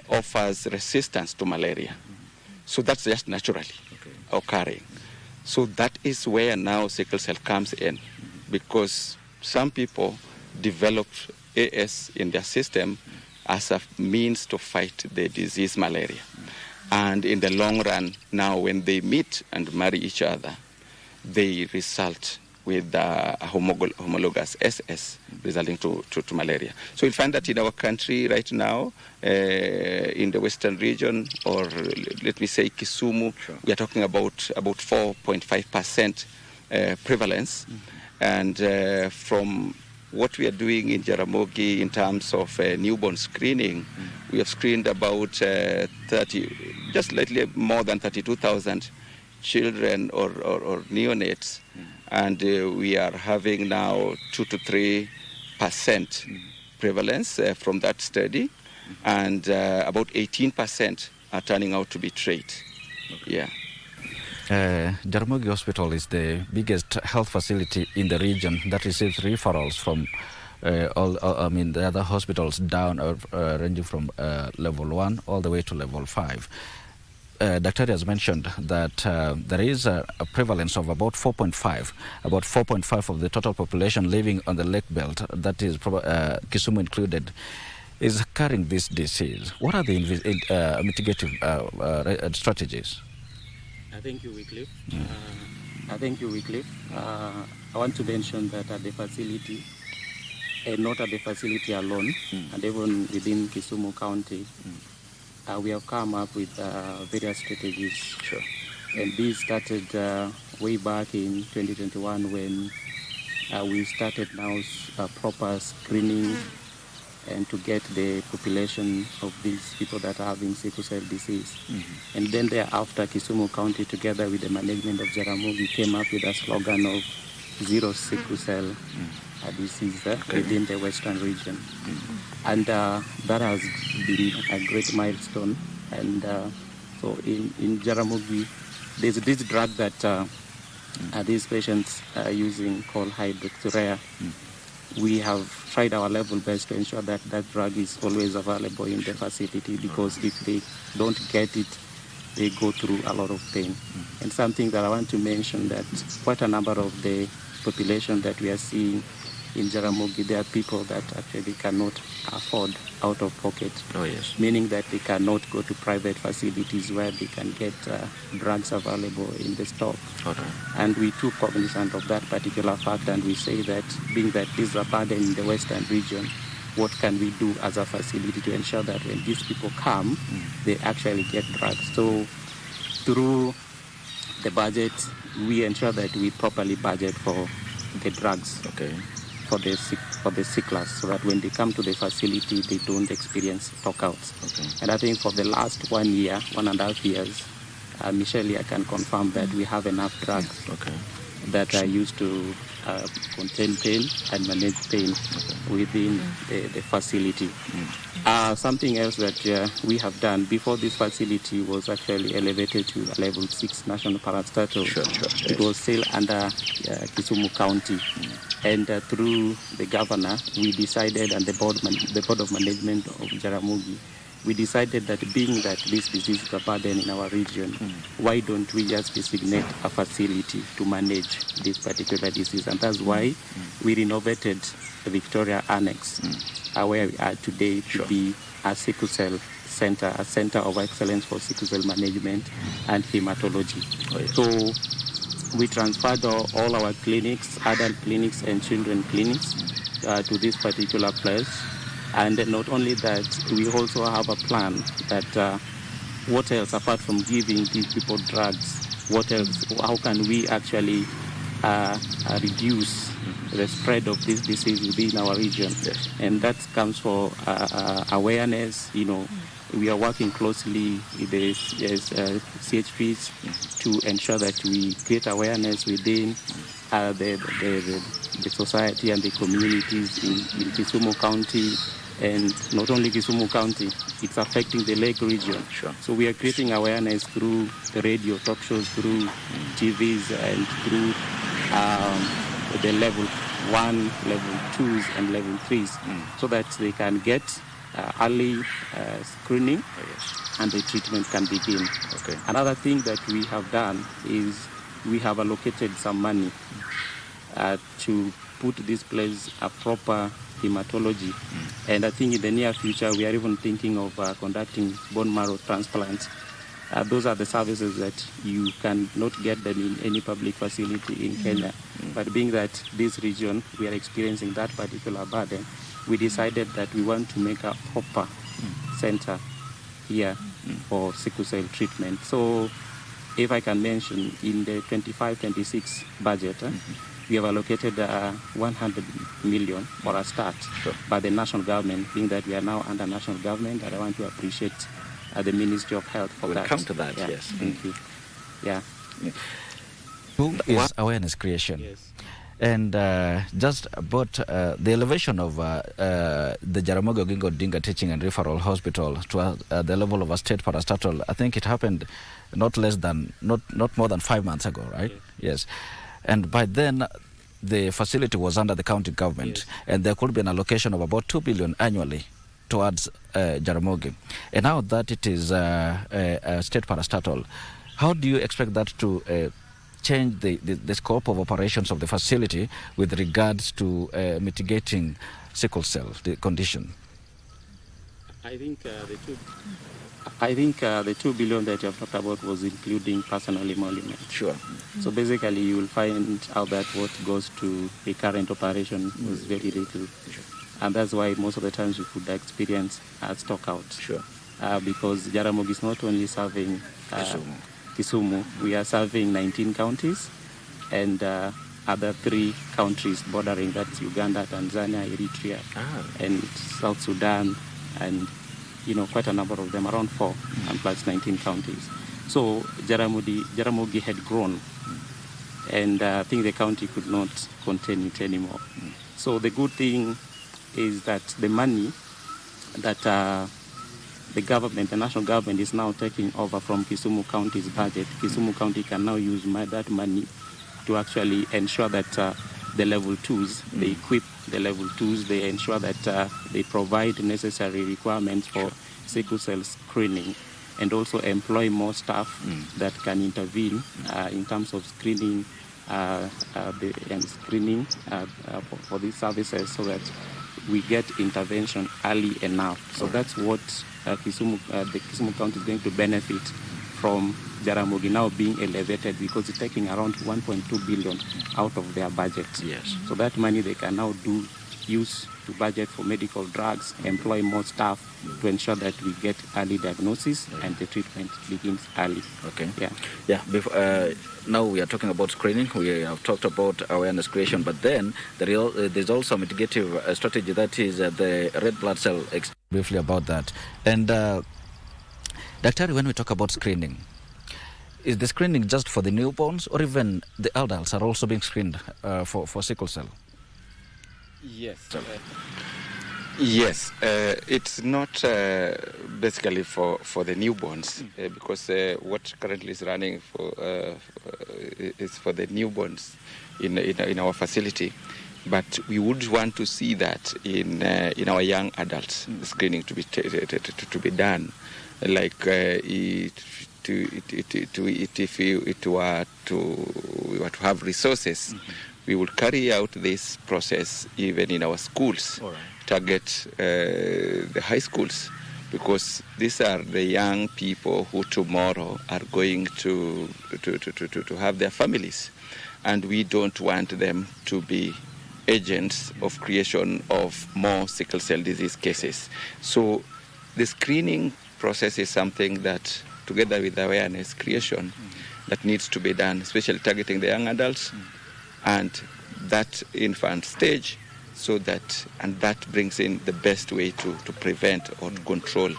offers resistance to malaria. So that's just naturally occurring. So that is where now sickle cell comes in, because some people developed AS in their system as a means to fight the disease malaria. And in the long run, now when they meet and marry each other, they result with a homologous SS resulting to malaria. So you'll find that in our country right now, in the western region, or let me say Kisumu, we are talking about 4.5% prevalence. And from what we are doing in Jaramogi in terms of newborn screening, we have screened about just slightly more than 32,000 children or neonates. And we are having now 2 to 3% prevalence from that study. And about 18% are turning out to be trait. Jaramogi Hospital is the biggest health facility in the region that receives referrals from the other hospitals down, ranging from level 1 all the way to level 5. Dr. has mentioned that there is a prevalence of about 4.5. About 4.5 of the total population living on the lake belt, that is Kisumu included, is carrying this disease. What are the mitigative strategies? Thank you, Wycliffe. I want to mention that at the facility, and not at the facility alone, and even within Kisumu County, we have come up with various strategies. Sure. And these started way back in 2021 when we started now proper screening and to get the population of these people that are having sickle cell disease. And then thereafter, Kisumu County, together with the management of Jaramogi, came up with a slogan of zero sickle cell disease within the western region. And that has been a great milestone. And so in Jaramogi, there's this drug that these patients are using called hydroxyurea. We have tried our level best to ensure that that drug is always available in the facility, because if they don't get it, they go through a lot of pain. And something that I want to mention, that quite a number of the population that we are seeing in Jaramogi, there are people that actually cannot afford out of pocket. Oh, yes. Meaning that they cannot go to private facilities where they can get drugs available in the stock. Okay. And we took cognizance of that particular fact, and we say that being that this is a burden in the Western region, what can we do as a facility to ensure that when these people come, they actually get drugs? So through the budget, we ensure that we properly budget for the drugs. Okay. For the sicklers, so that when they come to the facility, they don't experience stockouts. Okay. And I think for the last 1 year, 1.5 years, Michelle, I can confirm that we have enough drugs that are used to contain pain and manage pain within the facility. Something else that we have done before this facility was actually elevated to level 6 national parastatal. It was still under Kisumu County. And through the governor, we decided, and the board of management of Jaramogi, we decided that being that this disease is a burden in our region, why don't we just designate a facility to manage this particular disease? And that's why we renovated the Victoria Annex, where we are today, to be a sickle cell center, a center of excellence for sickle cell management and hematology. So we transferred all our clinics, adult clinics and children clinics, to this particular place. And not only that, we also have a plan that what else, apart from giving these people drugs, what else, how can we actually reduce the spread of this disease within our region? And that comes for awareness. You know, we are working closely with the CHPs to ensure that we create awareness within the society and the communities in Kisumu County. And not only Kisumu County, it's affecting the Lake region. So we are creating awareness through the radio talk shows, through TVs, and through the level 1, level 2s, and level 3s, so that they can get early screening and the treatment can begin. Another thing that we have done is we have allocated some money to put this place a proper hematology. And I think in the near future, we are even thinking of conducting bone marrow transplants. Those are the services that you cannot get them in any public facility in Kenya. But being that this region, we are experiencing that particular burden, we decided that we want to make a proper center here for sickle cell treatment. So if I can mention, in the 25-26 budget, we have allocated 100 million for a start by the national government, being that we are now under national government, and I want to appreciate the Ministry of Health for that. We'll come to that, yes. Thank you. Yeah. Is awareness creation. Yes. And just about the elevation of the Jaramogi Oginga Odinga Teaching and Referral Hospital to the level of a state parastatal, I think it happened not more than 5 months ago, right? Yes. And by then, the facility was under the county government, and there could be an allocation of about 2 billion annually towards Jaramogi. And now that it is a state parastatal, how do you expect that to change the scope of operations of the facility with regards to mitigating sickle cell, the condition? I think the 2 billion that you have talked about was including personal emolument. Sure. So basically, you will find out that what goes to the current operation was very little. And that's why most of the times we could experience stockout. Because Jaramogi is not only serving Kisumu, we are serving 19 counties and other 3 countries bordering, that's Uganda, Tanzania, Eritrea, and South Sudan, and quite a number of them, around 4, and plus 19 counties. So Jaramogi had grown, and I think the county could not contain it anymore. So the good thing is that the money that the government, the national government, is now taking over from Kisumu County's budget, Kisumu County can now use that money to actually ensure that the level 2s, they equip the level 2s, they ensure that they provide necessary requirements for sickle cell screening, and also employ more staff that can intervene in terms of screening and screening for these services so that we get intervention early enough. So that's what the Kisumu County is going to benefit from Jaramogi now being elevated, because it's taking around 1.2 billion out of their budget. Yes. So that money they can now use to budget for medical drugs, employ more staff to ensure that we get early diagnosis and the treatment begins early. Okay. Yeah. Yeah. Now we are talking about screening. We have talked about awareness creation, but then there's also a mitigative strategy, that is the red blood cell. Briefly about that. And Dr. when we talk about screening, is the screening just for the newborns, or even the adults are also being screened for sickle cell? Yes. Yes. It's not basically for the newborns, because what currently is running is for the newborns in our facility. But we would want to see that in our young adults, screening to be done, like if we were to have resources, we would carry out this process even in our schools, target the high schools, because these are the young people who tomorrow are going to have their families, and we don't want them to be agents of creation of more sickle cell disease cases. So the screening process is something that, together with awareness creation, that needs to be done, especially targeting the young adults and that infant stage, so that brings in the best way to prevent or to control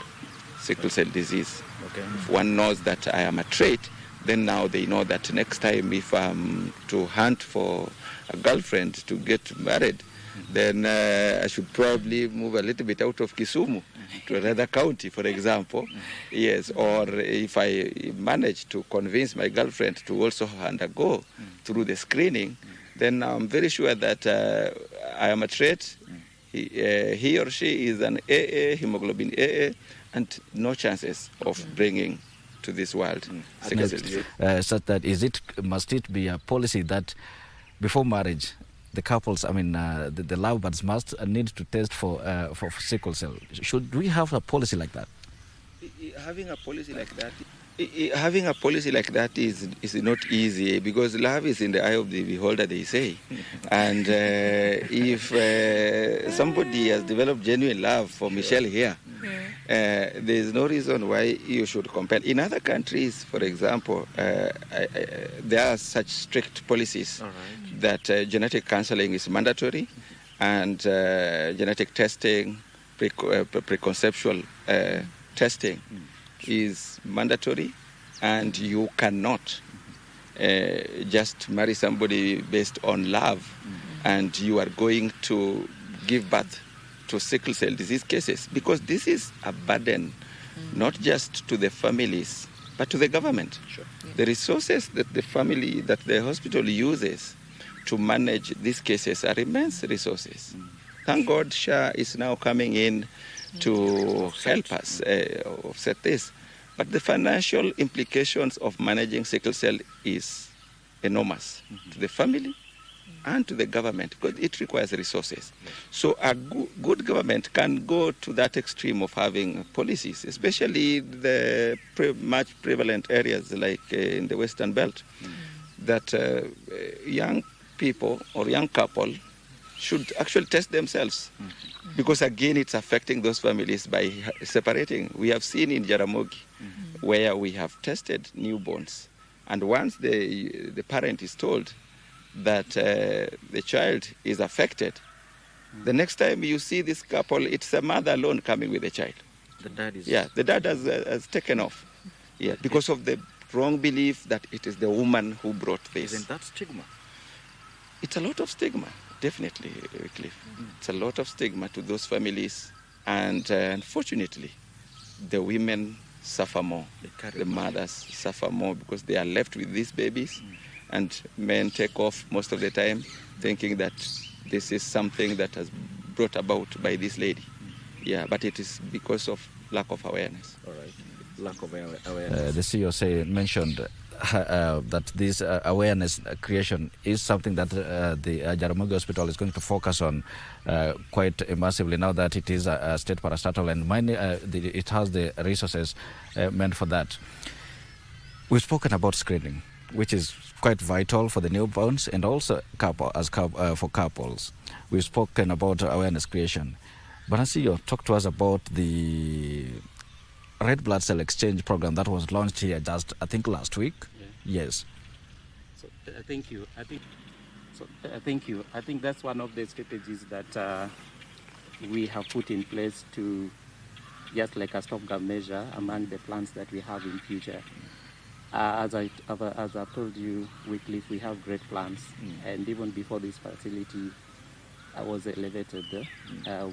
sickle cell disease. Okay. If one knows that I am a trait, then now they know that next time if I'm to hunt for a girlfriend to get married, then I should probably move a little bit out of Kisumu to another county, for example. Yes, or if I manage to convince my girlfriend to also undergo through the screening, then I'm very sure that I am a trait. He or she is an AA, hemoglobin AA, and no chances of bringing to this world sickle cell disease. So that must it be a policy that before marriage, the couples, the lovebirds must need to test for sickle cell? Should we have a policy like that? Having a policy like that is not easy, because love is in the eye of the beholder, they say. And if somebody has developed genuine love for Michelle here, there is no reason why you should compare. In other countries, for example, there are such strict policies that genetic counseling is mandatory, and genetic testing, preconceptual testing is mandatory, and you cannot just marry somebody based on love, and you are going to give birth to sickle cell disease cases, because this is a burden not just to the families but to the government. Sure. The resources that the hospital uses to manage these cases are immense resources. Thank God SHA is now coming in to help us offset this. But the financial implications of managing sickle cell is enormous to the family and to the government, because it requires resources. So a good government can go to that extreme of having policies, especially the much prevalent areas like in the Western Belt, that young people or young couple should actually test themselves, because again it's affecting those families by separating. We have seen in Jaramogi where we have tested newborns, and once the parent is told that the child is affected, the next time you see this couple, it's a mother alone coming with the child. The dad is... Yeah, the dad has taken off. Yeah, because of the wrong belief that it is the woman who brought this. Isn't that stigma? It's a lot of stigma, definitely, Cliff. It's a lot of stigma to those families, and unfortunately, the women suffer more. The mothers suffer more because they are left with these babies, and men take off most of the time thinking that this is something that has brought about by this lady. Yeah, but it is because of lack of awareness. All right. Lack of awareness. The CEO mentioned that this awareness creation is something that the Jaramogi Hospital is going to focus on quite massively now that it is a state parastatal and it has the resources meant for that. We've spoken about screening, which is quite vital for the newborns and also for couples. We've spoken about awareness creation. Banasio, talk to us about the red blood cell exchange program that was launched here just, I think, last week. Yeah. Yes. So, thank you. Thank you. I think that's one of the strategies that we have put in place to, just like a stopgap measure among the plans that we have in future. As I told you, Wycliffe, we have great plans, and even before this facility was elevated,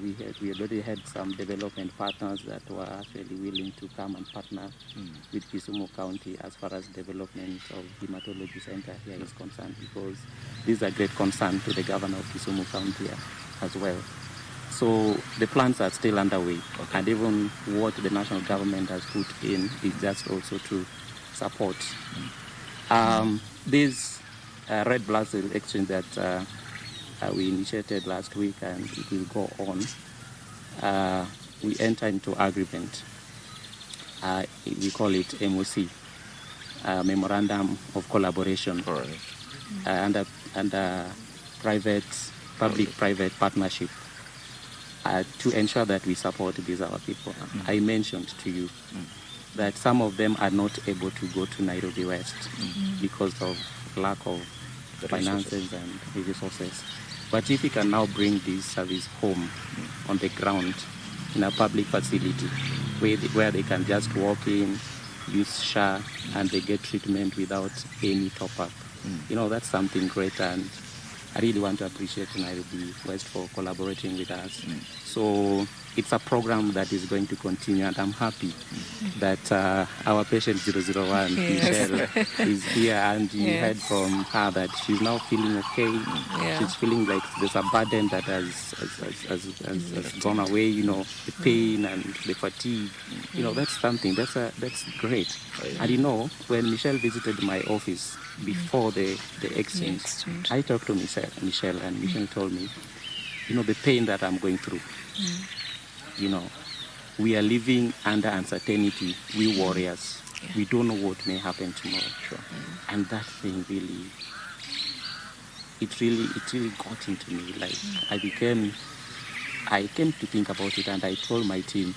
we already had some development partners that were actually willing to come and partner with Kisumu County as far as development of hematology center here is concerned, because this is a great concern to the governor of Kisumu County as well. So the plans are still underway, and even what the national government has put in is just also to support. This red blood cell exchange that we initiated last week, and it will go on. We enter into agreement. We call it MOC, Memorandum of Collaboration, under public-private partnership to ensure that we support these our people. I mentioned to you that some of them are not able to go to Nairobi West because of lack of finances and resources. But if we can now bring this service home on the ground in a public facility where they can just walk in, use SHA, and they get treatment without any top-up, that's something great, and I really want to appreciate Nairobi West for collaborating with us. So it's a program that is going to continue, and I'm happy that our patient 001, Michelle, is here, and you heard from her that she's now feeling okay. She's feeling like there's a burden that has gone away, the pain and the fatigue. That's something, that's great. And when Michelle visited my office before the exchange, I talked to Michelle, and Michelle told me, the pain that I'm going through. We are living under uncertainty. We warriors. We don't know what may happen tomorrow. And that thing really got into me. Like I came to think about it, and I told my team,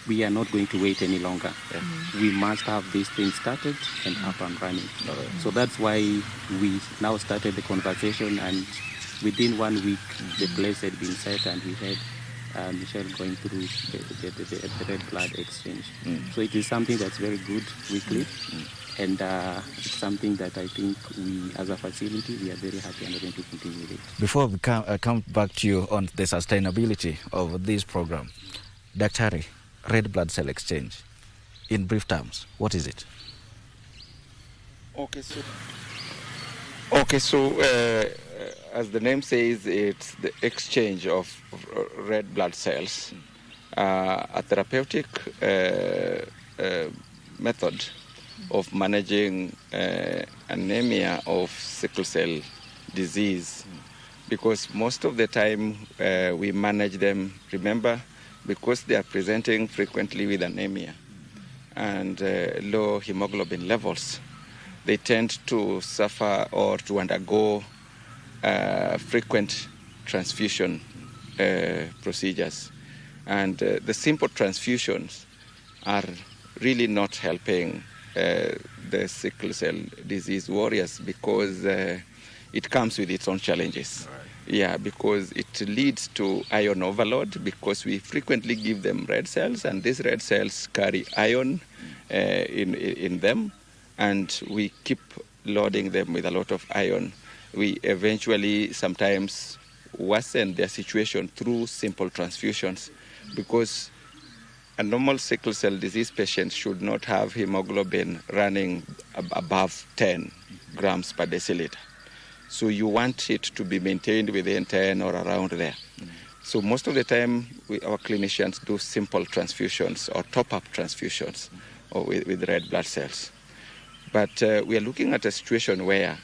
we are not going to wait any longer. We must have this thing started and up and running. So that's why we now started the conversation, and within 1 week, the place had been set, and we had Michelle going through the red blood exchange. So it is something that's very good weekly, and it's something that I think we, as a facility, we are very happy and going to continue with it. Before we come back to you on the sustainability of this program, Daktari, red blood cell exchange, in brief terms, what is it? Okay, so as the name says, it's the exchange of red blood cells, a therapeutic method of managing anemia of sickle cell disease, because most of the time we manage them, remember, because they are presenting frequently with anemia and low hemoglobin levels. They tend to suffer or to undergo frequent transfusion procedures. And the simple transfusions are really not helping the sickle cell disease warriors, because it comes with its own challenges. Yeah, because it leads to iron overload, because we frequently give them red cells, and these red cells carry iron in them, and we keep loading them with a lot of iron. We eventually sometimes worsen their situation through simple transfusions, because a normal sickle cell disease patient should not have hemoglobin running above 10 grams per deciliter. So you want it to be maintained within 10 or around there. So most of the time, our clinicians do simple transfusions or top-up transfusions with red blood cells. But we are looking at a situation where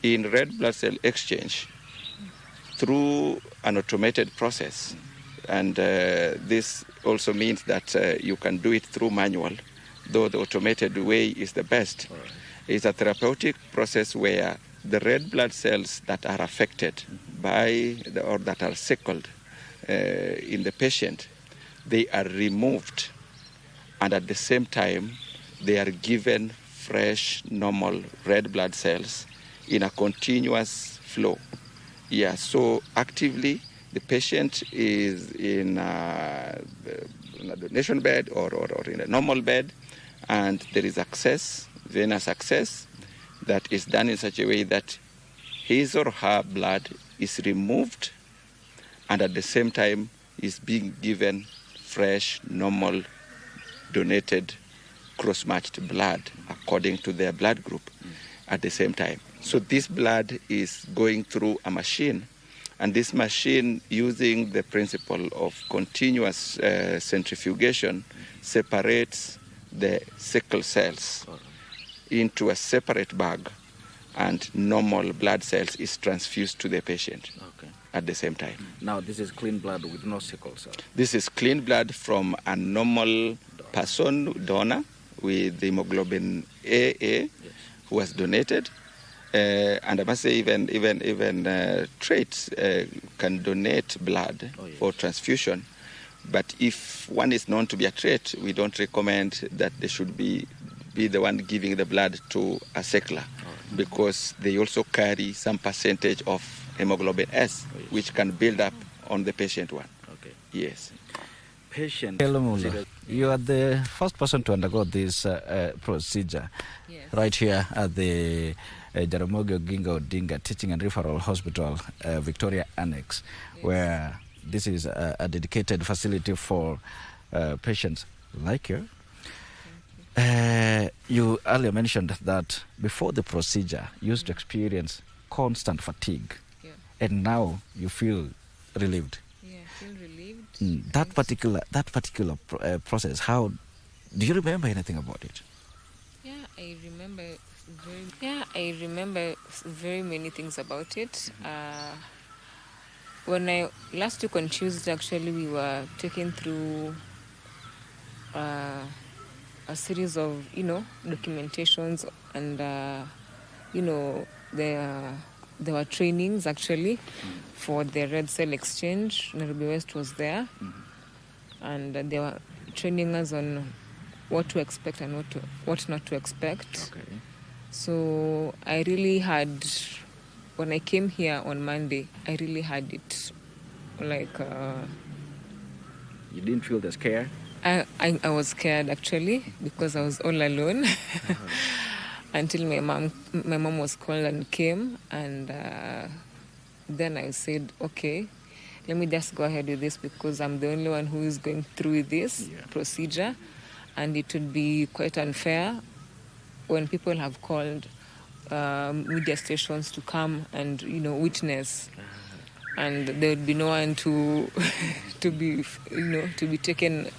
in red blood cell exchange, through an automated process, and this also means that you can do it through manual, though the automated way is the best. It's a therapeutic process where the red blood cells that are affected by or that are sickled in the patient, they are removed, and at the same time they are given fresh normal red blood cells in a continuous flow. Yeah, so actively the patient is in a donation bed or in a normal bed, and there is access, venous access, that is done in such a way that his or her blood is removed, and at the same time is being given fresh, normal, donated, cross-matched blood according to their blood group at the same time. So this blood is going through a machine, and this machine, using the principle of continuous centrifugation, separates the sickle cells into a separate bag, and normal blood cells is transfused to the patient at the same time. Now, this is clean blood with no sickle cell. This is clean blood from a normal person, donor, with hemoglobin AA, who has donated. And I must say, even traits can donate blood for transfusion. But if one is known to be a trait, we don't recommend that they should be the one giving the blood to a sickler, because they also carry some percentage of hemoglobin S, which can build up on the patient one. Okay. Yes. Patient. You are the first person to undergo this procedure right here at the Jaramogi Oginga Odinga Teaching and Referral Hospital, Victoria Annex, where this is a dedicated facility for patients like you. You earlier mentioned that before the procedure, you used to experience constant fatigue, and now you feel relieved. Yeah, I feel relieved. That particular process, how do you remember anything about it? Yeah, I remember very many things about it. When I last week on Tuesday, actually, we were taken through a series of, documentations, and there were trainings actually for the red cell exchange. Nairobi West was there, and they were training us on what to expect and what not to expect. Okay. So I really had, when I came here on Monday, I really had it like... You didn't feel the scare? I was scared actually, because I was all alone until my mom was called and came, and then I said, okay, let me just go ahead with this, because I'm the only one who is going through this procedure, and it would be quite unfair when people have called media stations to come and witness, and there would be no one to be taken.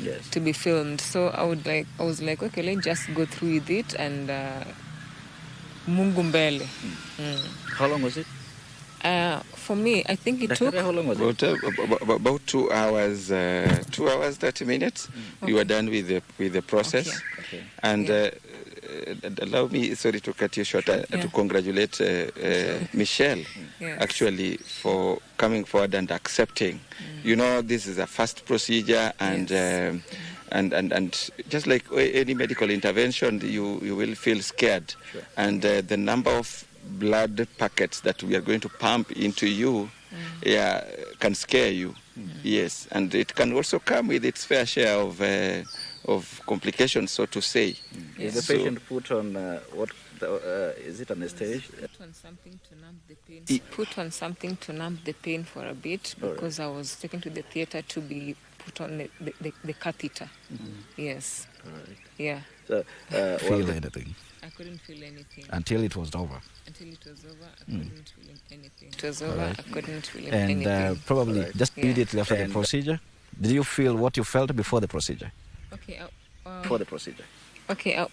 Yes. To be filmed. So I was like, okay, let's just go through with it, and Mungu mbele. How long was it? For me, I think it took... How long was it? About 2 hours, 2 hours, 30 minutes. Okay. You were done with the process. Okay. And allow me, sorry to cut you short, to congratulate Michelle, actually, for coming forward and accepting. This is a fast procedure, and just like any medical intervention, you will feel scared. Sure. And the number of blood packets that we are going to pump into you can scare you. Yes, and it can also come with its fair share of complications, so to say. Is the patient put on is it anesthesia? Put on something to numb the pain. Put on something to numb the pain for a bit, because I was taken to the theater to be put on the catheter. Yes. Right. Yeah. So, feel anything? I couldn't feel anything. Until it was over? Until it was over, I couldn't feel anything. It was over, I couldn't feel anything. And probably just immediately after the procedure, did you feel what you felt before the procedure? Okay. Before the procedure? Okay,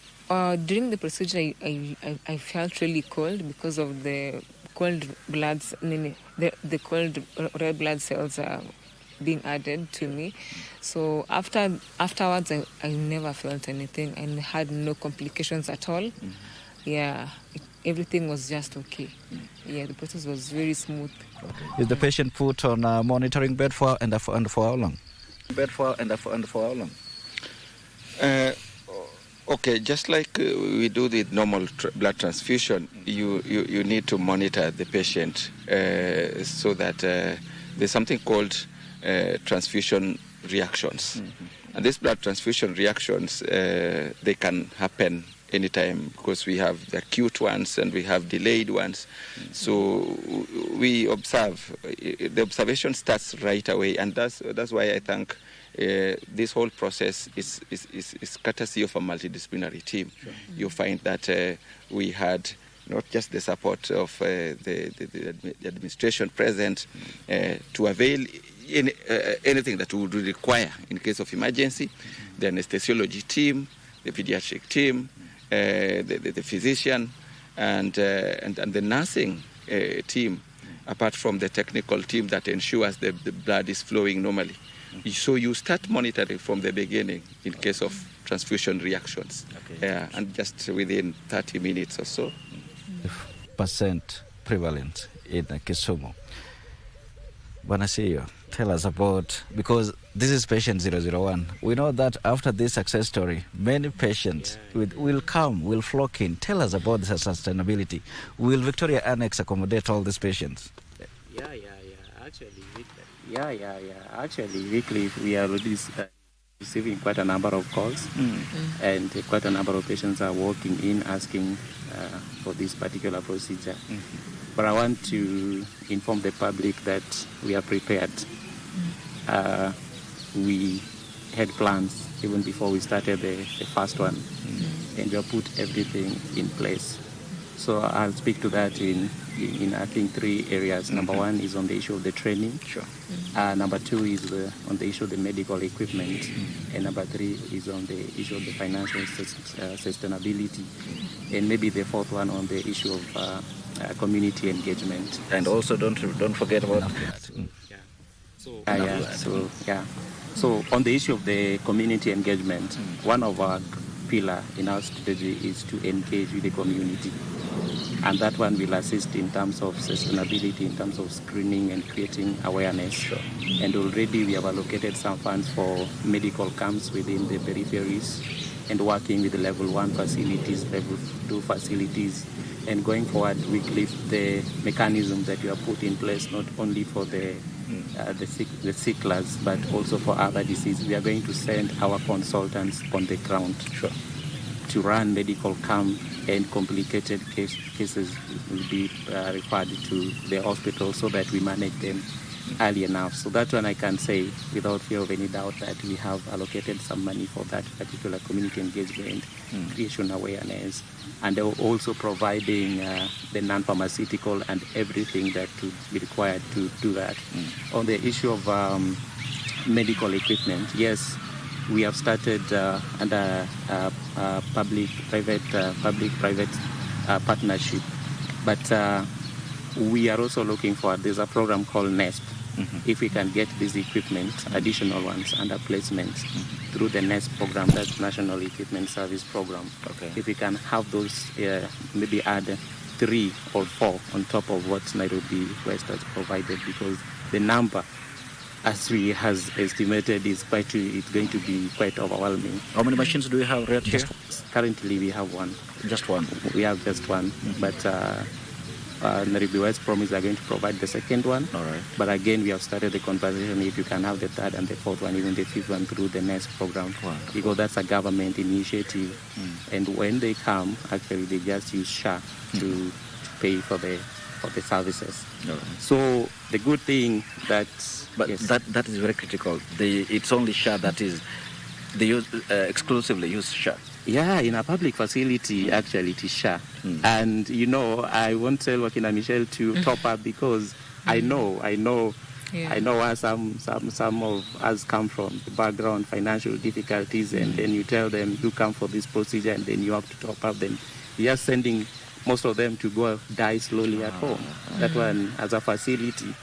during the procedure, I felt really cold because of the cold bloods, the cold red blood cells being added to me. So afterwards, I never felt anything and had no complications at all. Yeah, everything was just okay. Yeah, the process was very smooth. Is the patient put on a monitoring bed for how long? Bed for how long? Okay, just like we do the normal blood transfusion, you need to monitor the patient so that there's something called transfusion reactions. And these blood transfusion reactions, they can happen anytime because we have the acute ones and we have delayed ones. So we observe. The observation starts right away, and that's why I think this whole process is courtesy of a multidisciplinary team. Sure. You find that we had not just the support of the administration present to avail anything that we would require in case of emergency, the anesthesiology team, the pediatric team, the physician, and the nursing team, apart from the technical team that ensures the blood is flowing normally. So you start monitoring from the beginning in case of transfusion reactions, and just within 30 minutes or so. Percent prevalent in Kisumu. Banasio, tell us about, because this is patient 001. We know that after this success story, many patients will flock in. Tell us about the sustainability. Will Victoria Annex accommodate all these patients? Actually, weekly we are already receiving quite a number of calls, and quite a number of patients are walking in asking for this particular procedure. But I want to inform the public that we are prepared. We had plans even before we started the first one, and we have put everything in place. So I'll speak to that in I think 3 areas. Number 1 is on the issue of the training. Sure. Number 2 is on the issue of the medical equipment. And number 3 is on the issue of the financial sustainability. And maybe the 4th one on the issue of community engagement. And also don't forget about So on the issue of the community engagement, one of our pillar in our strategy is to engage with the community. And that one will assist in terms of sustainability, in terms of screening and creating awareness. Sure. And already we have allocated some funds for medical camps within the peripheries and working with the level 1 facilities, level 2 facilities. And going forward, we lift the mechanism that we have put in place, not only for the sicklers, but also for other diseases. We are going to send our consultants on the ground to run medical camp, and complicated cases will be referred to the hospital so that we manage them early enough. So that one I can say without fear of any doubt that we have allocated some money for that particular community engagement, creation awareness, and also providing the non-pharmaceutical and everything that would be required to do that. On the issue of medical equipment, yes, we have started under public-private partnership, but we are also looking for, there's a program called NESP. If we can get this equipment, additional ones under placements through the NESP program, that's National Equipment Service Program. If we can have those, maybe add 3 or 4 on top of what Nairobi West has provided, because the number, as we has estimated, is it's going to be quite overwhelming. How many machines do we have right here? Currently, we have 1. Just 1? We have just 1, but Nairobi West promise are going to provide the second one. All right. But again, we have started the conversation if you can have the 3rd and the 4th one, even the 5th one through the NEST program. Wow. Because that's a government initiative. And when they come, actually, they just use SHA to pay for the services. Right. So the good thing that... But yes, that is very critical. It's only SHA that is... They exclusively use SHA. Yeah, in a public facility, actually, it is SHA. And, I won't tell Wakina Michelle to top up because I know Yeah. I know where some of us come from, the background, financial difficulties, and then you tell them you come for this procedure and then you have to top up. Then we are sending most of them to go die slowly at home. That one, as a facility,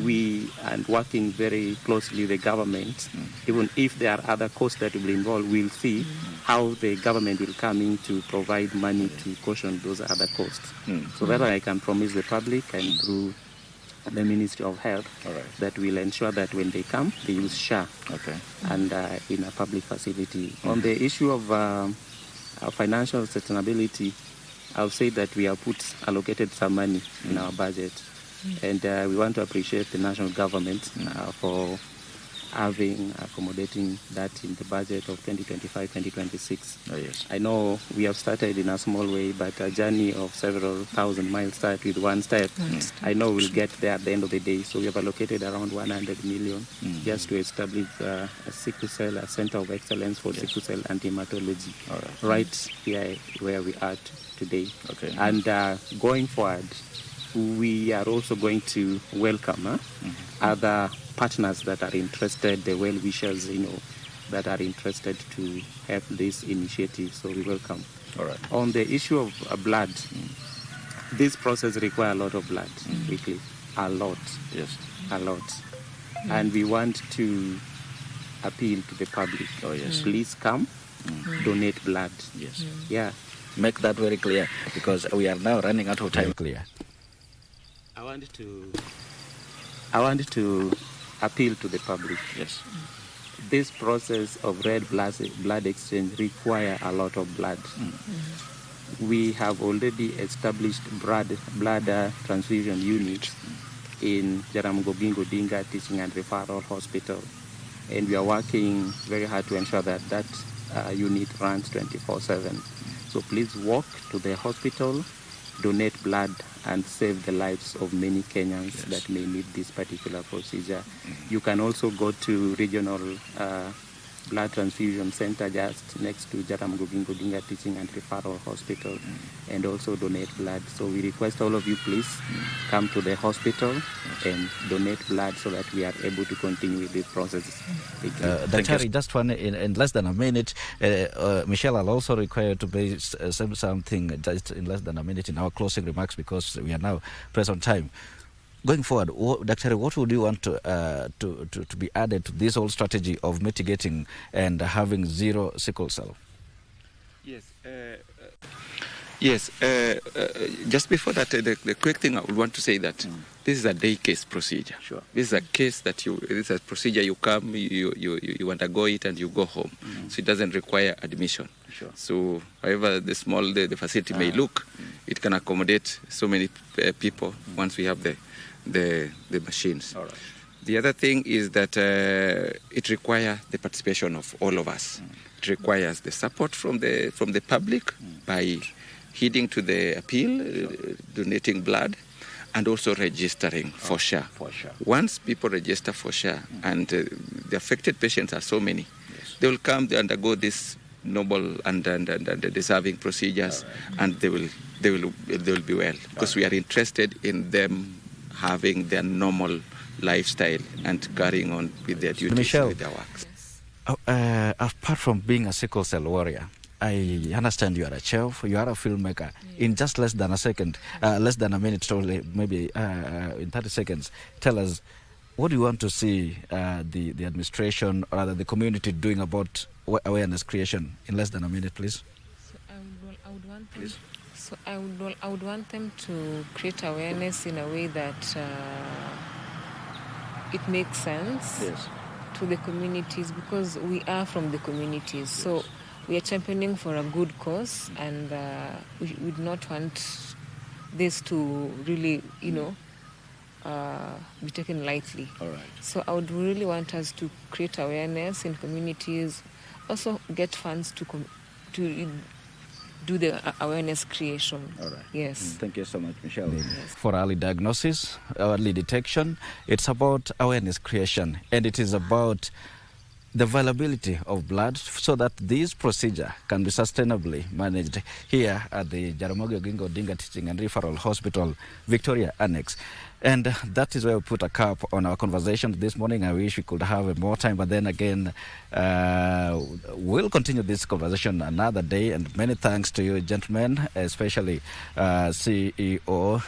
we are working very closely with the government. Even if there are other costs that will involve, we'll see how the government will come in to provide money to cushion those other costs. So that I can promise the public and through the Ministry of Health that will ensure that when they come, they use SHA and in a public facility. On the issue of financial sustainability, I'll say that we have allocated some money in our budget, and we want to appreciate the national government for accommodating that in the budget of 2025-2026. I know we have started in a small way, but a journey of several thousand miles start with one step. I know we'll get there at the end of the day, so we have allocated around 100 million just to establish a sickle cell, a center of excellence for sickle cell and hematology, right here where we are today. And going forward, we are also going to welcome other partners that are interested, the well-wishers, that are interested to help this initiative. So we welcome. On the issue of blood, this process requires a lot of blood, quickly. A lot. Yes. A lot. And we want to appeal to the public. Please come, donate blood. Yes. Yeah. Make that very clear, because we are now running out of time. Clear. I want to appeal to the public. Yes. This process of red blood exchange requires a lot of blood. We have already established blood transfusion units in Jaramogi Odinga Teaching and Referral Hospital, and we are working very hard to ensure that that unit runs 24/7. So please walk to the hospital, donate blood, and save the lives of many Kenyans that may need this particular procedure. You can also go to regional blood transfusion center just next to Jaramogi Odinga Teaching and Referral Hospital and also donate blood. So we request all of you, please come to the hospital and donate blood so that we are able to continue with this process. Dr. just one in less than a minute. Michelle, I'll also require to say something just in less than a minute in our closing remarks because we are now pressed on time. Going forward, Dr. what would you want to be added to this whole strategy of mitigating and having zero sickle cell? Yes. Just before that, the quick thing I would want to say that this is a day case procedure. Sure. This is a case that this is a procedure you come, you undergo it, and you go home. So it doesn't require admission. Sure. So however the small the facility may look, it can accommodate so many people once we have the machines. All right. The other thing is that it requires the participation of all of us. It requires the support from the public by heeding to the appeal, donating blood, and also registering for SHA. Once people register for SHA, and the affected patients are so many, they will come, they undergo this noble and deserving procedures, and they will be well, because we are interested in them having their normal lifestyle and carrying on with their duties, Michelle, with their works. Apart from being a sickle cell warrior, I understand you are a chef, you are a filmmaker. In just less than a second, less than a minute, totally, maybe in 30 seconds, tell us, what do you want to see the administration or rather the community doing about awareness creation in less than a minute, please? I would want them to create awareness in a way that it makes sense to the communities, because we are from the communities. So we are championing for a good cause, and we would not want this to really, be taken lightly. All right. So I would really want us to create awareness in communities, also get funds to do the awareness creation. All right. Yes. Thank you so much, Michelle. Yes. For early diagnosis, early detection, it's about awareness creation, and it is about the availability of blood so that this procedure can be sustainably managed here at the Jaramogi Oginga Odinga Teaching and Referral Hospital, Victoria Annex. And that is where we put a cap on our conversation this morning. I wish we could have more time, but then again, we'll continue this conversation another day. And many thanks to you, gentlemen, especially CEO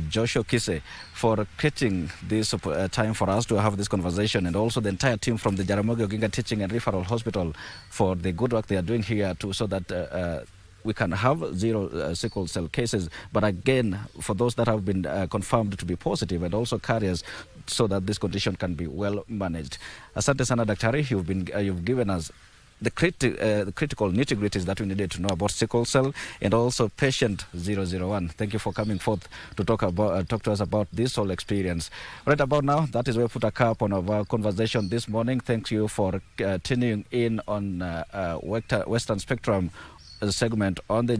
Joshua Kise, for creating this time for us to have this conversation, and also the entire team from the Jaramogi Oginga Teaching and Referral Hospital for the good work they are doing here too, so that we can have zero sickle cell cases, but again, for those that have been confirmed to be positive, and also carriers, so that this condition can be well managed. Asante sana Daktari, you've given us the critical nitty-gritties that we needed to know about sickle cell and also patient 001. Thank you for coming forth to talk to us about this whole experience. Right about now, that is where we put a cap on our conversation this morning. Thank you for tuning in on Western Spectrum segment on the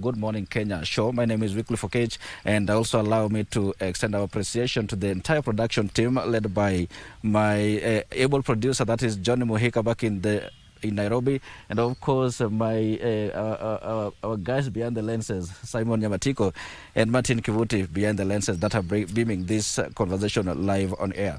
Good Morning Kenya show. My name is Wycliffe Okech, and also allow me to extend our appreciation to the entire production team led by my able producer, that is Johnny Mohika back in Nairobi, and of course my our guys behind the lenses, Simon Yamatiko and Martin Kivuti behind the lenses that are beaming this conversation live on air.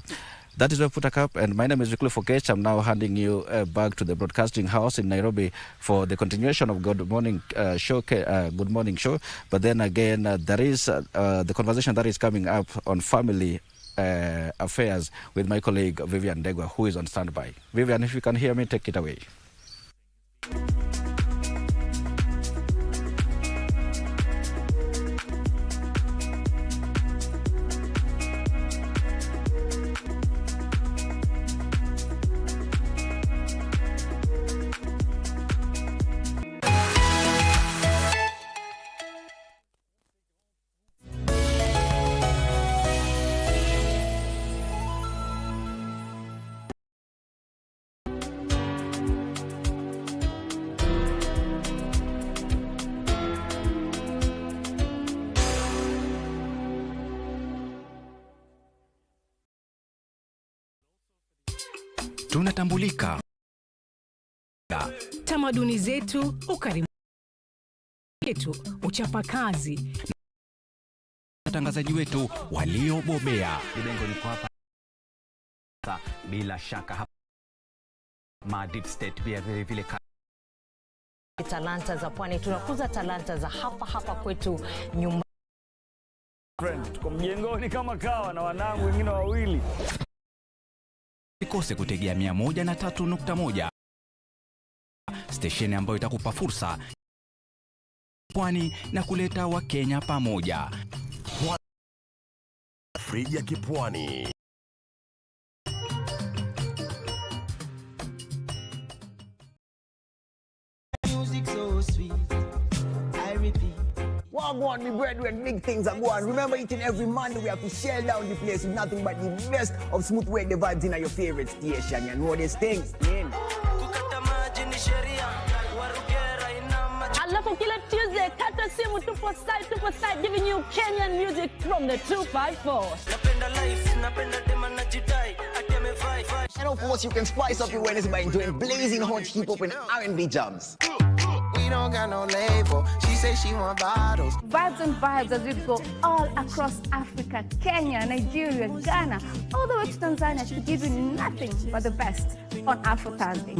That is where I put a cap, and my name is Wycliffe Okech. I'm now handing you back to the broadcasting house in Nairobi for the continuation of Good Morning Show. Good Morning Show. But then again, there is the conversation that is coming up on family affairs with my colleague Vivian Degwa, who is on standby. Vivian, if you can hear me, take it away. Tunatambulika. Tamaduni zetu, ukarimu wetu, uchapakazi. Watangazaji wetu waliobobea. Libengo liko hapa. Bila shaka hapa. Deep State pia vile vile talanta za pwani, tunakuza talanta za hapa kwetu nyumbani. Tuko mjengoni kama kawa na wanangu wengine wawili. Usikose kutegea 103.1, stesheni ambayo itakupa fursa pwani na kuleta Wakenya pamoja. Friji ya kipwani. Music so sweet, I repeat. Wagwan, me brethren, big things are going. Remember, each and every Monday we have to shell down the place with nothing but the best of smooth way the vibes in your favorite station. You know these things, man. Alafu kila Tuesday, kata simu tupo side, giving you Kenyan music from the 254. And of course, you can spice up your Wednesday by enjoying blazing hot hip-hop and R&B jams. We don't got no label. She say she want bottles. Vibes and vibes as we go all across Africa, Kenya, Nigeria, Ghana, all the way to Tanzania to give you nothing but the best on Afro Thursday.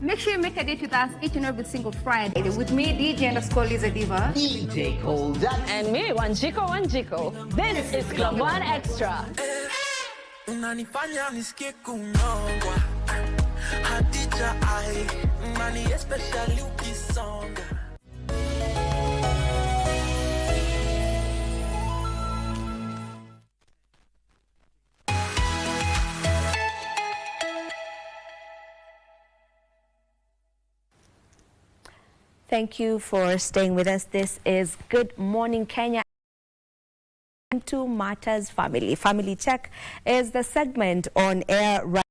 Make sure you make a date with us each and every single Friday. With me, DJ_Liza Diva. DJ Colda. And me, Wanjiko. This is Club One Extra. Unanifanya nisikie kunyongwa. Hatija ai, mani especially ukisonga. Thank you for staying with us. This is Good Morning Kenya. Into Matters Family. Family Check is the segment on air right.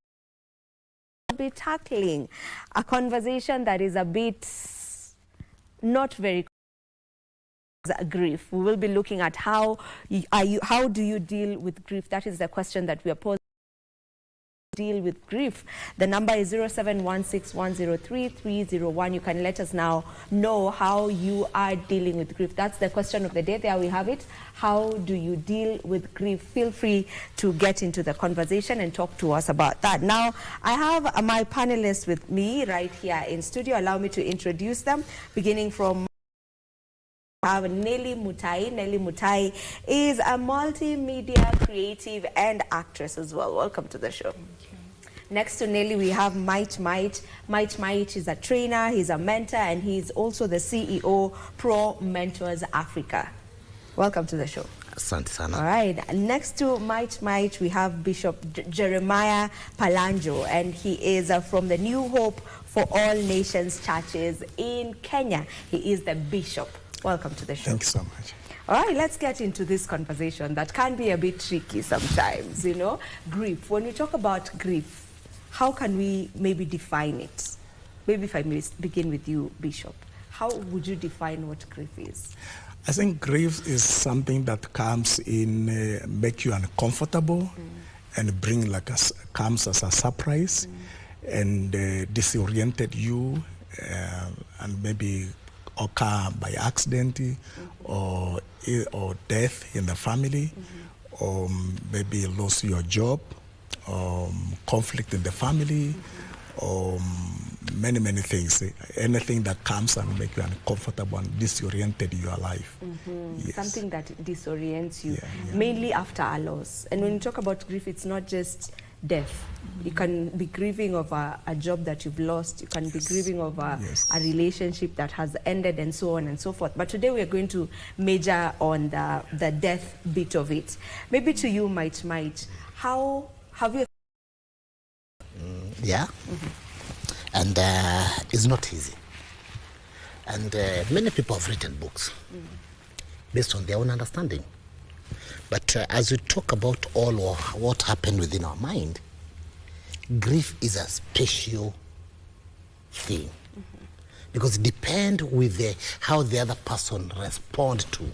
Be tackling a conversation that is a bit not very Grief. We will be looking at how do you deal with grief? That is the question that we are posing. Deal with grief. The number is 0716103301. You can let us now know how you are dealing with grief. That's the question of the day. There we have it. How do you deal with grief? Feel free to get into the conversation and talk to us about that. Now, I have my panelists with me right here in studio. Allow me to introduce them, beginning from Nelly Mutai. Nelly Mutai is a multimedia creative and actress as well. Welcome to the show. Next to Nelly, we have Mite. Mite is a trainer, he's a mentor, and he's also the CEO, Pro Mentors Africa. Welcome to the show. Asante sana. All right. Next to Mite, we have Bishop Jeremiah Palanjo, and he is from the New Hope for All Nations Churches in Kenya. He is the bishop. Welcome to the show. Thank you so much. All right, let's get into this conversation that can be a bit tricky sometimes, you know. Grief. When we talk about grief, how can we maybe define it? Maybe if I may begin with you, Bishop. How would you define what grief is? I think grief is something that comes in, make you uncomfortable and bring comes as a surprise and disoriented you and maybe occur by accident or death in the family or maybe lose your job. Conflict in the family, many things. Anything that comes and make you uncomfortable and disoriented your life. Yes. Something that disorients you, mainly after a loss. And when you talk about grief, it's not just death. You can be grieving over a job that you've lost. You can be grieving over a relationship that has ended and so on and so forth. But today we are going to major on the death bit of it. Maybe to you, Mite, how have you? And it's not easy. And many people have written books based on their own understanding. But as we talk about all of what happened within our mind, grief is a special thing. Because it depends with how the other person responds to.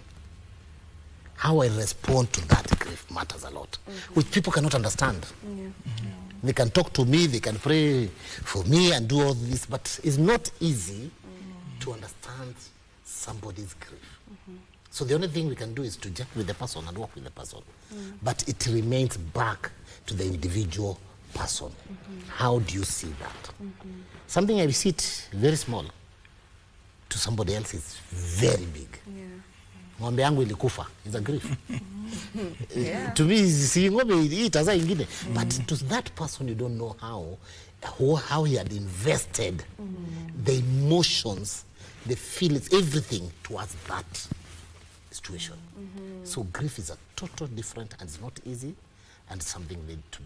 How I respond to that grief matters a lot, which people cannot understand. They can talk to me, they can pray for me and do all this, but it's not easy to understand somebody's grief. So the only thing we can do is to get with the person and work with the person. But it remains back to the individual person. How do you see that? Something I see it very small, to somebody else is very big. Ng'ombe yangu ilikufa is a grief. To me, si ng'ombe itaza ingine. But to that person, you don't know how he had invested the emotions, the feelings, everything towards that situation. So grief is a total different, and it's not easy, and something we need to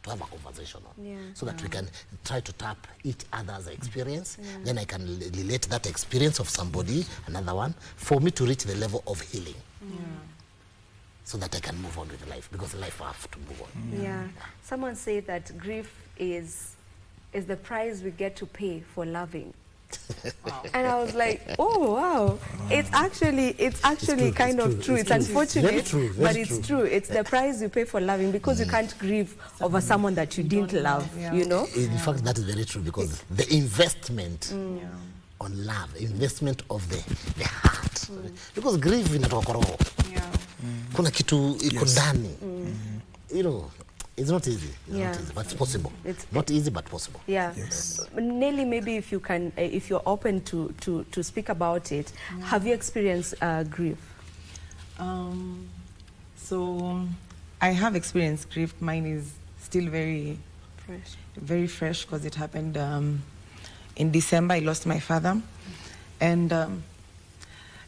have a conversation on, so that we can try to tap each other's experience. Then I can relate that experience of somebody, another one, for me to reach the level of healing, so that I can move on with life, because life I have to move on. Someone said that grief is the price we get to pay for loving. And I was like, oh wow, it's actually kind of true. It's unfortunate, but it's true. It's the price you pay for loving, because you can't grieve over someone that you didn't love, you know. In fact, that is very true, because the investment on love, investment of the heart, because grief inatoka roho, kuna kitu iko ndani, you know. It's not easy. Not easy, but it's possible. It's not easy, but possible. Nelly, maybe if you can, if you're open to speak about it, have you experienced grief? So I have experienced grief. Mine is still very fresh, because it happened in December. I lost my father, and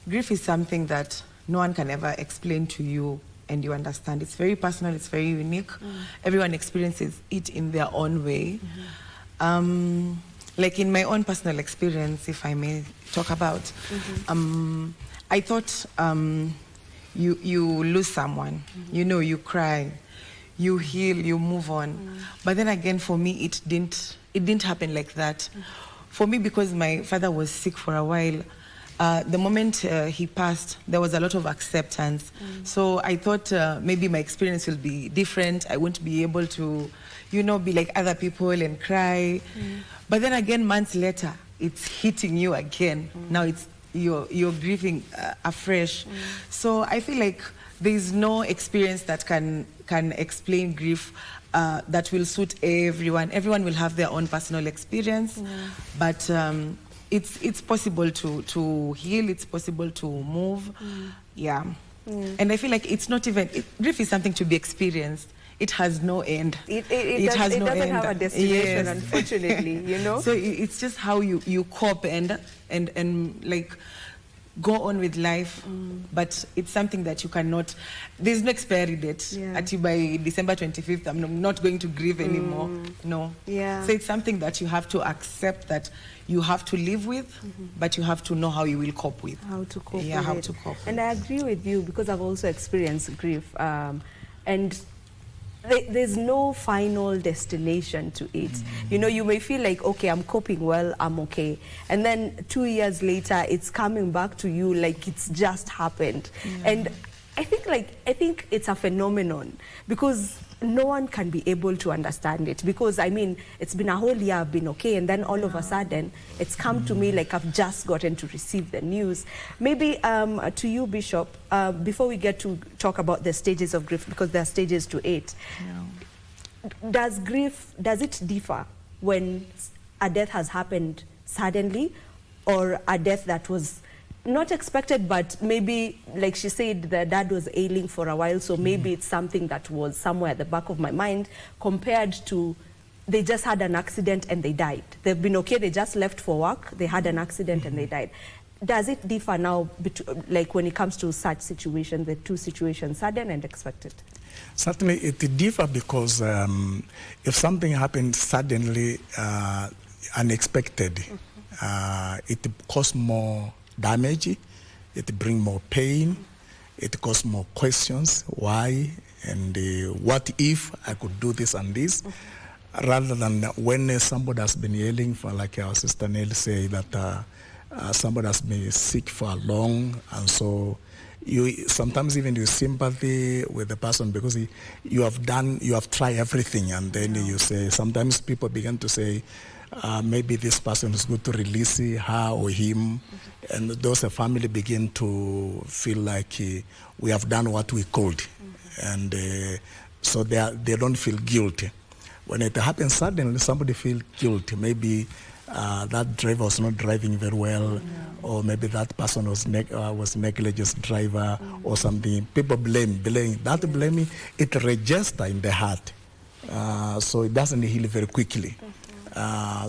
grief is something that no one can ever explain to you and you understand. It's very personal, it's very unique. Everyone experiences it in their own way. Like in my own personal experience, if I may talk about, I thought you lose someone, you know, you cry, you heal, you move on. But then again, for me, it didn't happen like that. For me, because my father was sick for a while, the moment he passed, there was a lot of acceptance. So I thought maybe my experience will be different. I won't be able to, you know, be like other people and cry. But then again, months later, it's hitting you again. Now you're grieving afresh. So I feel like there's no experience that can explain grief that will suit everyone. Everyone will have their own personal experience, but it's possible to heal. It's possible to move. Yeah. And I feel like it's not even grief is something to be experienced. It has no end. It doesn't have a destination, unfortunately, you know. So it's just how you cope and like go on with life, but it's something that you cannot. There's no expiry date. Actually, by December 25th, I'm not going to grieve anymore. No. So it's something that you have to accept that you have to live with, but you have to know how you will cope with. How to cope. Yeah, how to cope. And I agree with you because I've also experienced grief, and there's no final destination to it. You know, you may feel like, okay, I'm coping well, I'm okay. And then 2 years later, it's coming back to you like it's just happened. And I think it's a phenomenon because no one can be able to understand it, because I mean, it's been a whole year, I've been okay, and then all of a sudden it's come to me like I've just gotten to receive the news. Maybe to you, Bishop, before we get to talk about the stages of grief, because there are stages to it, does it differ when a death has happened suddenly or a death that was not expected, but maybe, like she said, the dad was ailing for a while, so maybe it's something that was somewhere at the back of my mind, compared to they just had an accident and they died. They've been okay, they just left for work, they had an accident and they died. Does it differ now, like when it comes to such situations, the two situations, sudden and expected? Certainly it differs because if something happens suddenly, unexpected, it causes more damage, it brings more pain, it causes more questions, why, and what if I could do this and this, rather than when somebody has been yelling for, like our sister Nell say, that somebody has been sick for long, and so you sometimes even you sympathy with the person because you have tried everything, and then you say, sometimes people begin to say, maybe this person is good to release her or him, and those family begin to feel like we have done what we could, and so they don't feel guilty. When it happens suddenly, somebody feels guilty. Maybe that driver was not driving very well, or maybe that person was negligent driver or something. People blame. That blaming, it registers in the heart, so it doesn't heal very quickly.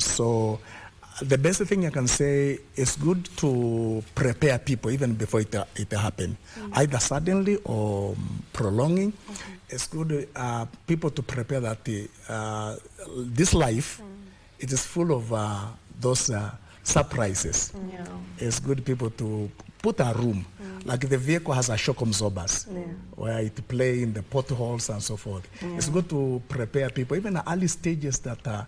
So the best thing I can say is good to prepare people even before it happens, either suddenly or prolonging. It's good people to prepare that this life, it is full of those surprises. It's good people to put a room, like the vehicle has a shock absorbers, where it play in the potholes and so forth. It's good to prepare people, even at early stages that are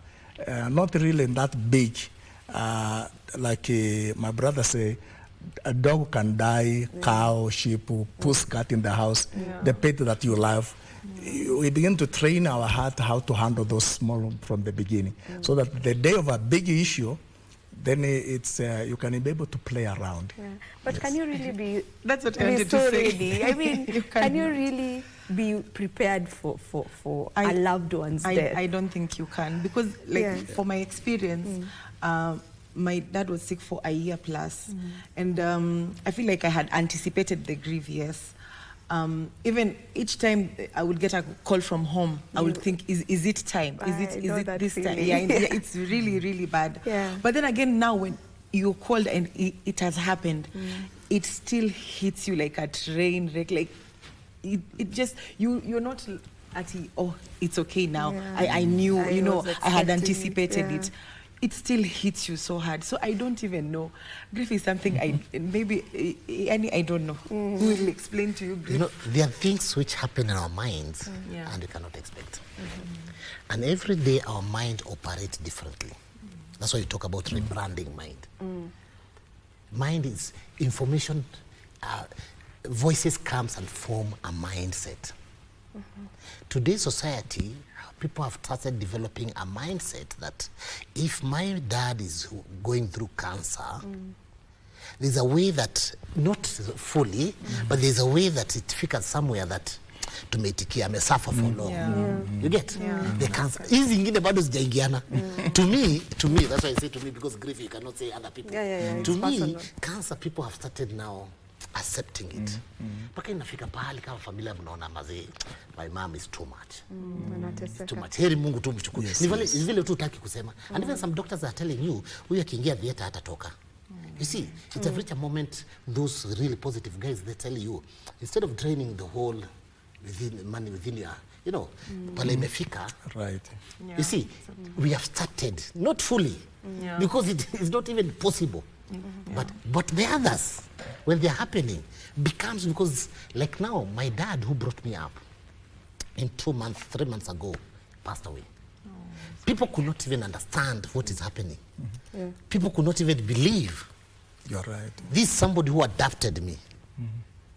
not really that big. Like my brother say, a dog can die, cow, sheep, puss, cat in the house, the pet that you love. We begin to train our heart how to handle those small from the beginning, so that the day of a big issue, then it's you can be able to play around. But can you really be? That's what I wanted to say. Ready? I mean, can you really be prepared for a loved one's death? I don't think you can, because like for my experience, my dad was sick for a year plus, and I feel like I had anticipated the grief. Yes. Even each time I would get a call from home, I would think, is it time? Is it this time? Yeah, it's really, really bad. But then again, now when you called and it has happened, it still hits you like a train wreck. Like it just, you're not at, oh, it's okay now. I knew, I had anticipated it. It still hits you so hard. So I don't even know. Grief is something I don't know. Who will explain to you grief? There are things which happen in our minds and we cannot expect. And every day our mind operates differently. That's why you talk about rebranding mind. mind is information, voices comes and form a mindset. Today's society, people have started developing a mindset that if my dad is going through cancer, there's a way that, not fully, but there's a way that it figures somewhere that tumeitikia, amesuffer for long. You get? The cancer. Hizi ingine bado zijaingiana. To me, that's why I say to me, because grief, you cannot say other people. To me, cancer, people have started now accepting it. Paka inafika pahali kama familia mnaona mazee, my mom is too much. It's too much. Heri Mungu tu mchukue. Ni vile tu utaki kusema. And even some doctors are telling you, huyu akiingia theater hatatoka. You see, it's a reach a moment, those really positive guys, they tell you, instead of draining the whole money within your, you know, pale imefika. Right. You see, we have started, not fully, because it is not even possible. But the others, when they're happening, becomes, because like now, my dad who brought me up, in 2 months, 3 months ago, passed away. People could not even understand what is happening. People could not even believe. You're right. This is somebody who adopted me.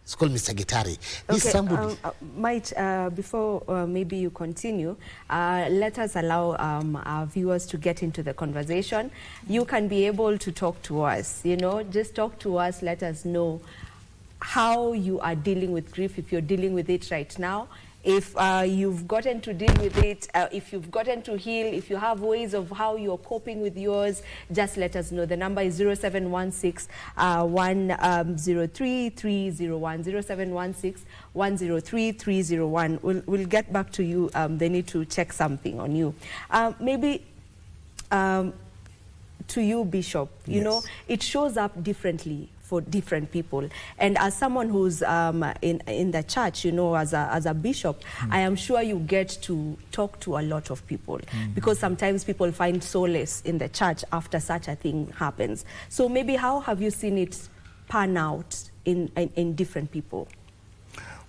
It's called Mr. Gitari. This somebody. Before maybe you continue, let us allow our viewers to get into the conversation. You can be able to talk to us, you know, just talk to us, let us know how you are dealing with grief, if you're dealing with it right now. If you've gotten to deal with it, if you've gotten to heal, if you have ways of how you're coping with yours, just let us know. The number is 0716 103 301, 0716 103 301. We'll get back to you. They need to check something on you. Maybe to you, Bishop, you know, it shows up differently for different people, and as someone who's in the church, you know, as a bishop, I am sure you get to talk to a lot of people, because sometimes people find solace in the church after such a thing happens. So maybe how have you seen it pan out in different people?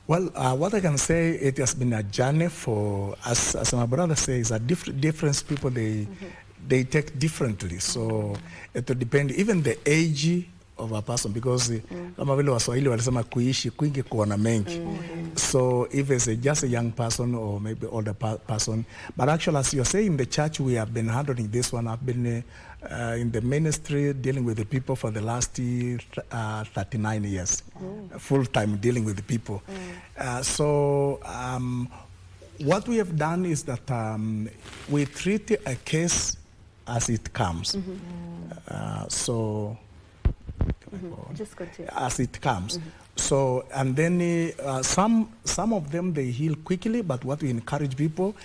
Well, what I can say, it has been a journey for, as my brother says, a different people, they take differently. So it will depend, even the age of a person, because kama vile Waswahili walisema kuishi kwingi kuona mengi. So if it's just a young person or maybe older person, but actually, as you're saying, in the church we have been handling this one. I've been in the ministry dealing with the people for the last 39 years, full time dealing with the people. So what we have done is that we treat a case as it comes. So just continue. As it comes. So, and then some of them, they heal quickly, but what we encourage people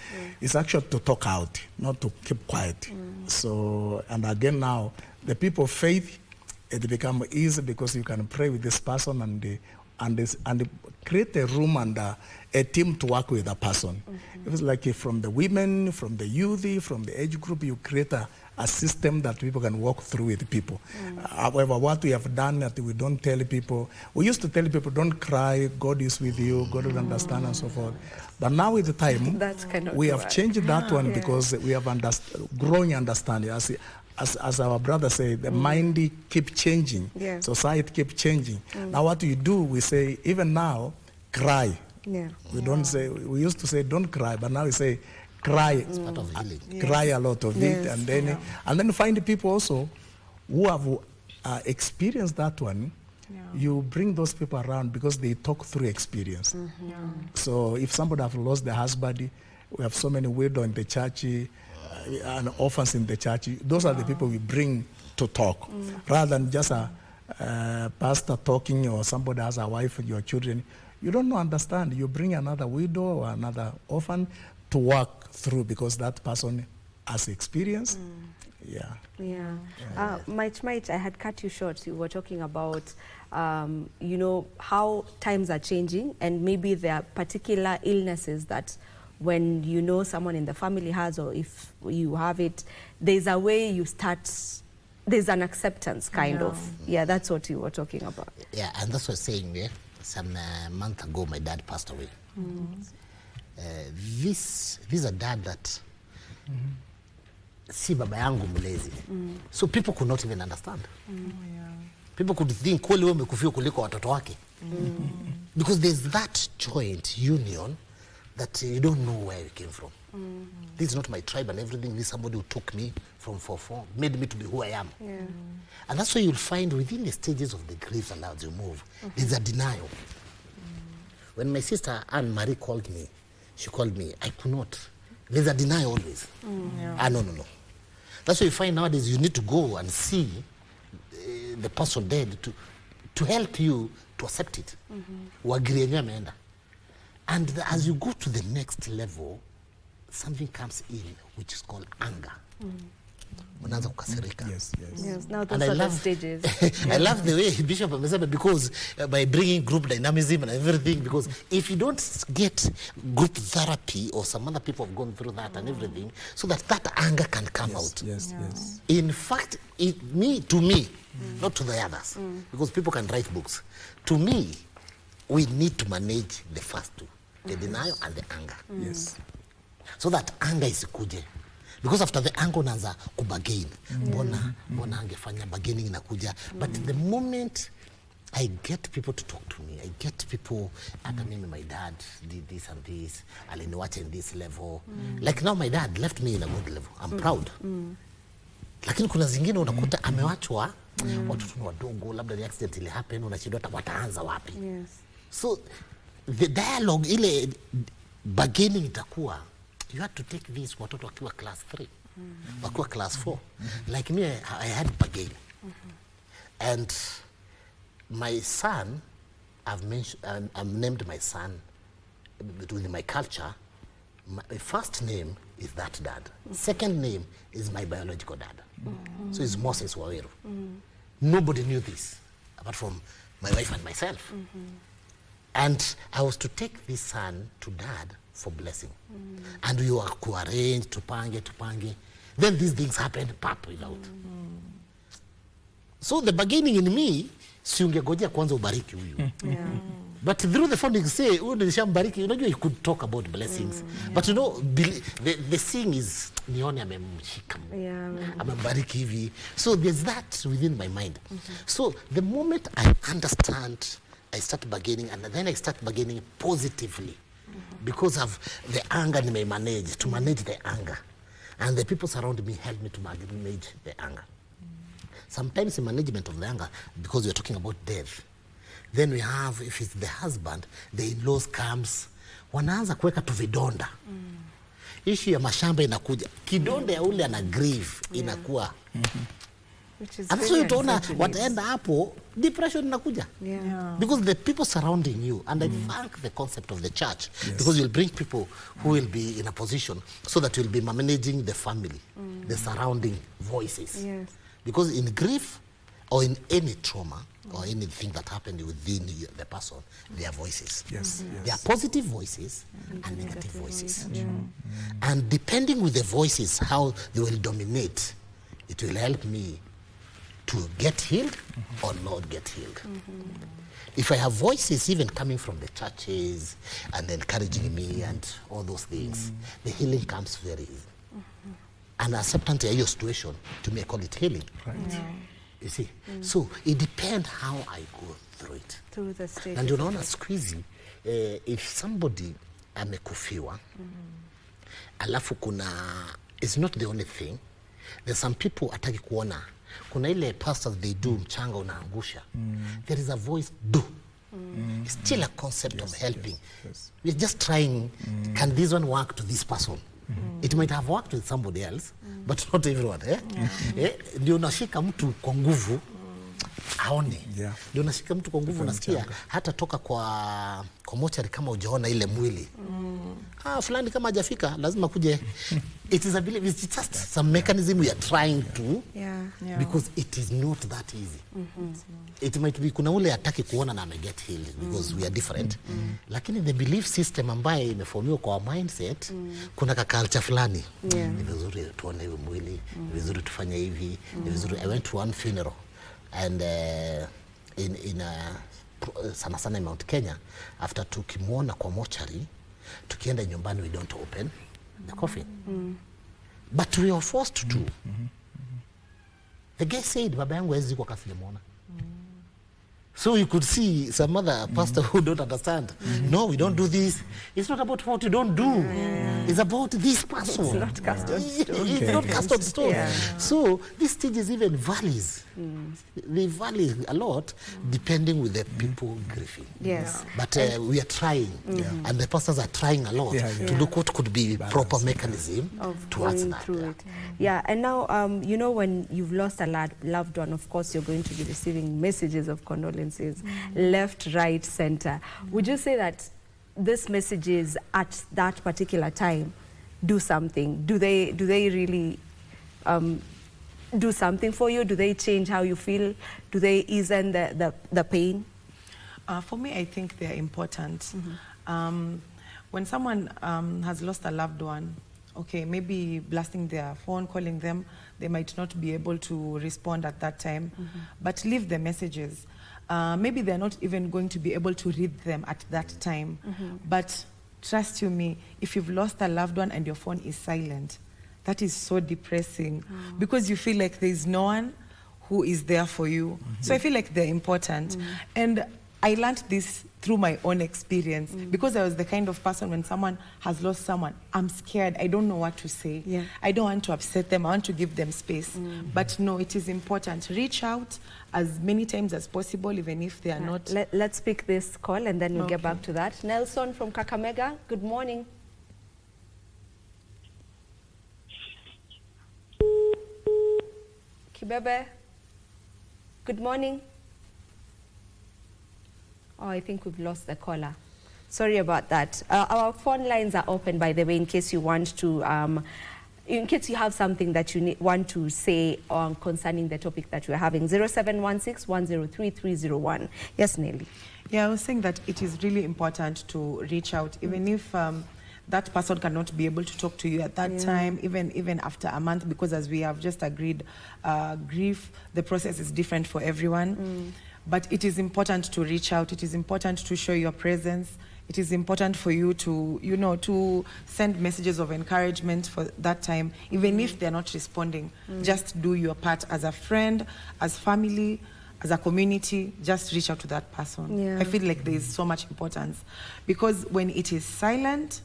is actually to talk out, not to keep quiet. So, and again now, the people of faith, it becomes easy because you can pray with this person and create a room and a team to work with a person. It was like from the women, from the youth, from the age group, you create a system that people can walk through with people. However, what we have done that we don't tell people, we used to tell people, don't cry, God is with you, God will understand and so forth. But now with the time, we have changed that one because we have growing understanding. As our brother said, the mind keep changing, society keep changing. Now what we do, we say, even now, cry. We don't say, we used to say don't cry, but now we say cry. It's part of healing. Cry a lot of it, and then find people also who have experienced that one. You bring those people around because they talk through experience. So if somebody have lost their husband, we have so many widows in the church, and orphans in the church. Those are the people we bring to talk, rather than just a pastor talking or somebody has a wife and your children. You don't understand. You bring another widow or another orphan to work through because that person has experience. Mike, I had cut you short. You were talking about, you know, how times are changing, and maybe there are particular illnesses that when you know someone in the family has, or if you have it, there's a way you start, there's an acceptance kind of. Yeah, that's what you were talking about. Yeah, and that's what I'm saying, some month ago, my dad passed away. This is a dad that si baba yangu mlezi. So people could not even understand. People could think kweli wewe umekufia kuliko watoto wake. Because there's that joint union that you don't know where you came from. This is not my tribe and everything. This is somebody who took me from 4-4, made me to be who I am. And that's why you'll find within the stages of the grief and as you move, there's a denial. When my sister Anne-Marie called me, she called me, I could not. There's a denial always. No. That's why you find nowadays you need to go and see the person dead to help you to accept it. And as you go to the next level, something comes in which is called anger. Unaanza kukasirika. Yes, now those are the stages. I love the way Bishop amesema, because by bringing group dynamism and everything, because if you don't get group therapy, or some other people have gone through that and everything, so that anger can come out. Yes. In fact, to me, not to the others, because people can write books. To me, we need to manage the first two, the denial and the anger. Yes. So that anger is kuje. Because after the anger unaanza kubagain. Mbona angefanya bargaining inakuja. But the moment I get people to talk to me, I get people, hata mimi my dad did this and this, aliniwacha in this level. Like now my dad left me in a good level. I'm proud. Lakini kuna zingine unakuta amewachwa, watoto ni wadogo, labda the accident ili happen, unashindwa hata wataanza wapi. So the dialogue ile bargaining itakuwa, you had to take this watoto wakiwa class 3, wakiwa class 4. Like me, I had bargain. And my son, I've named my son within my culture. My first name is that dad. Second name is my biological dad. So it's Moses Waweru. Nobody knew this apart from my wife and myself. And I was to take this son to dad for blessing. And we were to arrange, tupange. Then these things happened, pap, without. So the bargaining in me, si ungegojea kwanza ubariki huyu. But through the funding, say, huyu nilishambariki, unajua you could talk about blessings. But you know, the thing is, nione amemshika. Amembariki hivi. So there's that within my mind. So the moment I understand, I start bargaining, and then I start bargaining positively. Because of the anger I may manage, to manage the anger. And the people surround me help me to manage the anger. Sometimes in management of the anger, because we're talking about death, then we have, if it's the husband, the in-laws comes, wanaanza kuweka tu vidonda. Issue ya mashamba inakuja. Kidonda ya ule ana grieve inakuwa. And so utaona wataenda hapo, depression inakuja. Because the people surrounding you, and I thank the concept of the church, because you'll bring people who will be in a position so that you'll be managing the family, the surrounding voices. Because in grief or in any trauma or anything that happened within the person, there are voices. There are positive voices and negative voices. And depending with the voices, how they will dominate, it will help me to get healed or not get healed. If I have voices even coming from the churches and encouraging me and all those things, the healing comes very easy. And acceptance of your situation, to me I call it healing. You see? So it depends how I go through it. Through the stage. And unaona siku hizi, if somebody amekufiwa, alafu it's not the only thing. There's some people ataki kuona. Kuna ile pastors they do mchanga unaangusha. There is a voice do. It's still a concept of helping. We're just trying, can this one work to this person? It might have worked with somebody else, but not everyone. Ndio unashika mtu kwa nguvu aone. Ndio unashika mtu kwa nguvu, unasikia hata toka kwa mochari kama hujaona ile mwili. Fulani kama hajafika lazima kuje. It is a belief, it's just some mechanism we are trying to, because it is not that easy. It might be kuna ule ataki kuona na get healed because we are different. Lakini the belief system ambaye imeformiwa kwa mindset, kuna ka culture fulani. Ni vizuri tuone hiyo mwili, ni vizuri tufanye hivi, ni vizuri. I went to one funeral and in sana in Mount Kenya, after tukimwona kwa mochari, tukienda nyumbani we don't open the coffin. But we are forced to. The guy said, baba yangu hawezi kwa kasi muona. So you could see some other pastor who don't understand. No, we don't do this. It's not about what you don't do. It's about this person. It's not cast on stone. It's not cast on stone. So these stages even varies. They vary a lot depending with the people grieving. Yes. But we are trying, and the pastors are trying a lot to look what could be proper mechanism towards that. Through it. Yeah, and now, you know, when you've lost a loved one, of course, you're going to be receiving messages of condolences, left, right, center. Would you say that these messages at that particular time do something? Do they really do something for you? Do they change how you feel? Do they ease in the pain? For me, I think they're important. When someone has lost a loved one, okay, maybe blasting their phone, calling them, they might not be able to respond at that time, but leave the messages. Maybe they're not even going to be able to read them at that time. But trust you me, if you've lost a loved one and your phone is silent, that is so depressing because you feel like there's no one who is there for you. So I feel like they're important. And I learned this through my own experience because I was the kind of person when someone has lost someone, I'm scared. I don't know what to say. I don't want to upset them. I want to give them space. But no, it is important. Reach out as many times as possible, even if they are not. Let's pick this call and then we'll get back to that. Nelson from Kakamega, good morning. Kibebe, good morning. Oh, I think we've lost the caller. Sorry about that. Our phone lines are open, by the way, in case you want to, in case you have something that you want to say concerning the topic that we're having. 0716-103-301. Yes, Nelly. Yeah, I was saying that it is really important to reach out, even if that person cannot be able to talk to you at that time, even after a month, because as we have just agreed, grief, the process is different for everyone. But it is important to reach out. It is important to show your presence. It is important for you to, you know, to send messages of encouragement for that time, even if they're not responding. Just do your part as a friend, as family, as a community. Just reach out to that person. I feel like there is so much importance because when it is silent,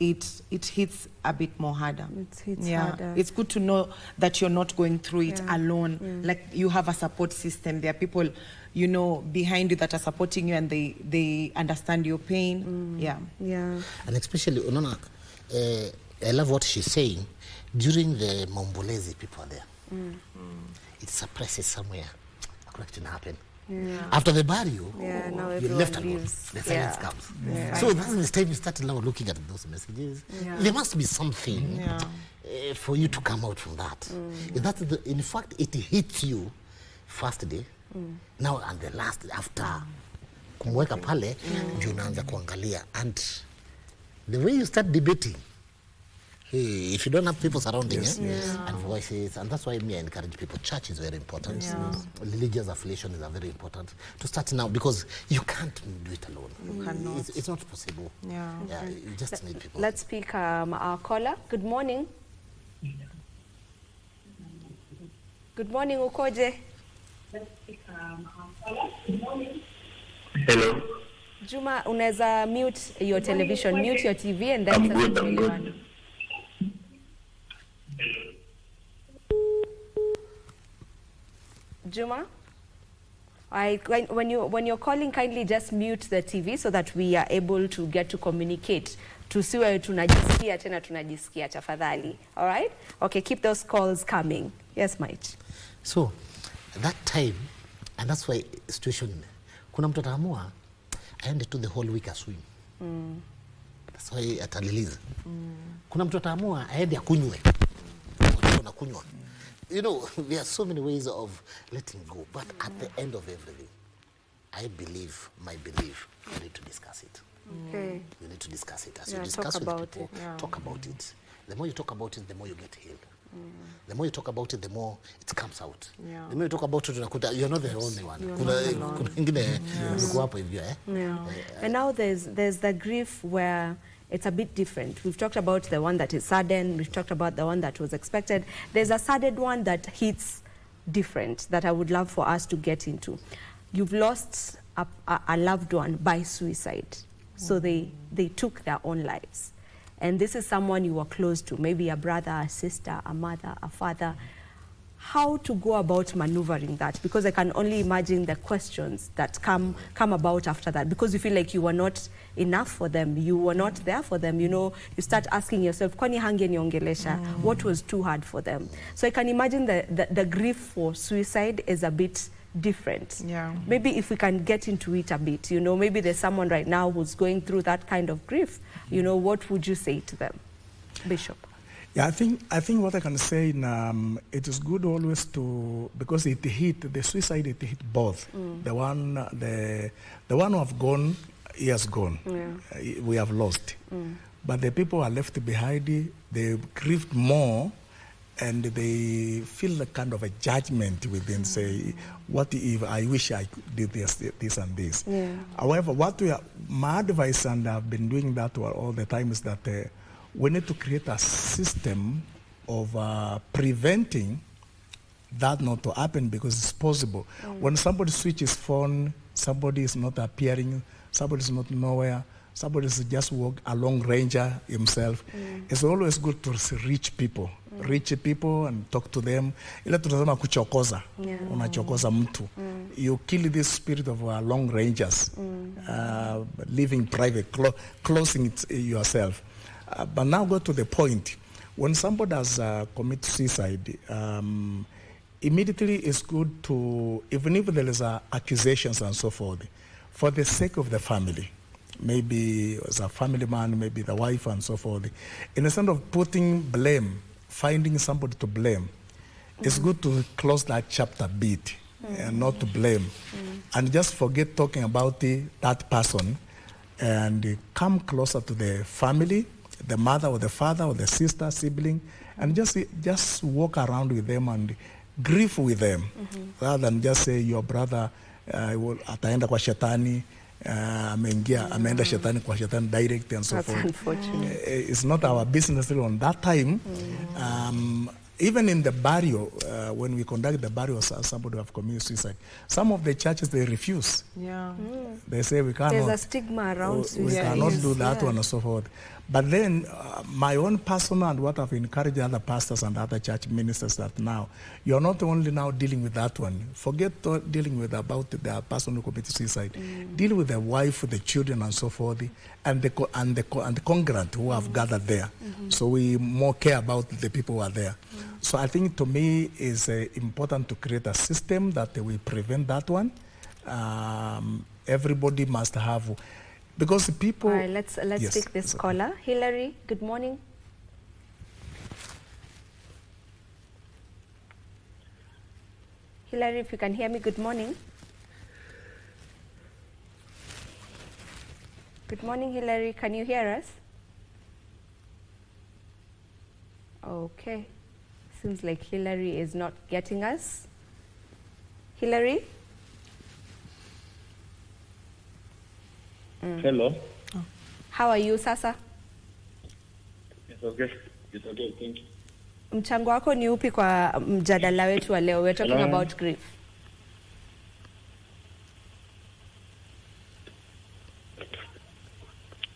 it hits a bit more harder. It hits harder. It's good to know that you're not going through it alone. Like you have a support system. There are people, you know, behind you that are supporting you and they understand your pain. And especially, Unona, I love what she's saying. During the Mombolezi, people are there. It suppresses somewhere. It can happen. After the burial, you're left alone. The silence comes. So that's the time you start now looking at those messages. There must be something for you to come out from that. In fact, it hits you first day. Now and the last after kumweka pale ndio unaanza kuangalia, and the way you start debating, hey, if you don't have people surrounding and voices, and that's why me I encourage people. Church is very important. Religious affiliation is very important to start now because you can't do it alone. You cannot. It's not possible. You just need people. Let's pick our caller. Good morning. Good morning, Ukoje. Hello. Juma, unaweza mute your television, mute your TV, and then I'm good. Juma, when you're calling, kindly just mute the TV so that we are able to get to communicate. Tusiwe tunajisikia tena tunajisikia tafadhali. All right? Okay, keep those calls coming. Yes, Mike. So, that time, and that's why situation, kuna mtu ataamua aende to the whole week aswim. That's why ataliliza. Kuna mtu ataamua aende akunywe. Unakunywa. You know, there are so many ways of letting go, but at the end of everything, I believe, my belief, you need to discuss it. Okay. You need to discuss it. As you discuss with people, talk about it. The more you talk about it, the more you get healed. The more you talk about it, the more it comes out. The more you talk about it, you're not the only one. And now there's the grief where it's a bit different. We've talked about the one that is sudden. We've talked about the one that was expected. There's a sudden one that hits different that I would love for us to get into. You've lost a loved one by suicide. So they took their own lives. And this is someone you were close to, maybe a brother, a sister, a mother, a father. How to go about maneuvering that? Because I can only imagine the questions that come about after that, because you feel like you were not enough for them, you were not there for them, you know, you start asking yourself, kwani hangeniongelesha, what was too hard for them? So I can imagine the grief for suicide is a bit different. Yeah. Maybe if we can get into it a bit, you know, maybe there's someone right now who's going through that kind of grief, you know, what would you say to them, Bishop? Yeah, I think what I can say, it is good always to, because the suicide, it hit both. The one who have gone, he has gone. Yeah. We have lost. But the people who are left behind, they grieved more, and they feel a kind of a judgment within, say, what if I wish I did this and this. Yeah. However, my advice, and I've been doing that all the time, is that we need to create a system of preventing that not to happen, because it's possible. When somebody switches phone, somebody is not appearing, somebody is not nowhere, somebody is just walk along ranger himself. It's always good to reach people. Reach people and talk to them. Ile tunasema kuchokoza. Unachokoza mtu. You kill this spirit of long rangers, living private, closing it yourself. But now go to the point. When somebody has committed suicide, immediately it's good to, even if there is accusations and so forth, for the sake of the family, maybe as a family man, maybe the wife and so forth, instead of putting blame, finding somebody to blame, it's good to close that chapter bit and not to blame, and just forget talking about that person and come closer to the family, the mother or the father or the sister, sibling, and just walk around with them and grieve with them, rather than just say your brother ataenda kwa shetani, ameenda shetani kwa shetani direct and so forth. It's not our business on that time. Even in the burial, when we conduct the burial, somebody who have committed suicide, some of the churches, they refuse. Yeah. They say we cannot. There's a stigma around suicide. We cannot do that one and so forth. But then my own personal, and what I've encouraged other pastors and other church ministers, that now you're not only now dealing with that one. Forget dealing with about the person who committed suicide. Deal with the wife, the children, and so forth, and the congregant who have gathered there. So we more care about the people who are there. So I think to me is important to create a system that we prevent that one. Everybody must have. Because people... All right, let's take this caller. Hillary, good morning. Hillary, if you can hear me, good morning. Good morning, Hillary. Can you hear us? Okay. Seems like Hillary is not getting us. Hillary? Hello. How are you, Sasa? It's okay. It's okay. Thank you. Mchango wako ni upi kwa mjadala wetu wa leo? We're talking about grief.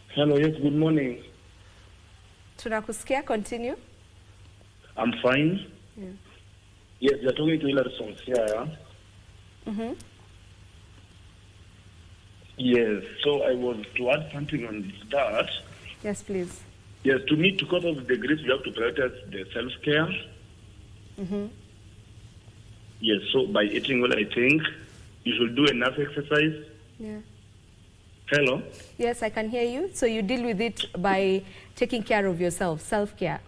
Hello, yes, good morning. Tunakusikia, continue. I'm fine. Yeah. Yes, you're talking to Hillary Songs here, yeah? Yes, so I was to add something on that. Yes, please. Yes, to me, to cope with the grief, you have to prioritize the self-care. Yes, so by eating well, I think you should do enough exercise. Yeah. Hello? Yes, I can hear you. So you deal with it by taking care of yourself, self-care.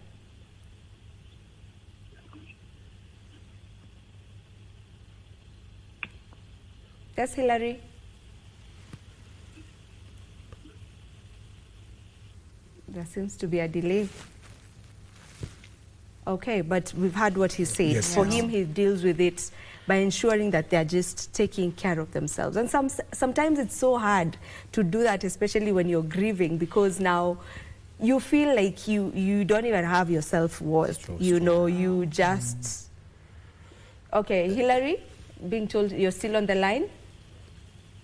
Yes, Hillary. There seems to be a delay. Okay, but we've heard what he said. Yes. For him, he deals with it by ensuring that they're just taking care of themselves. And sometimes it's so hard to do that, especially when you're grieving, because now you feel like you don't even have your self-worth. You know, you just... Okay, Hillary, being told you're still on the line.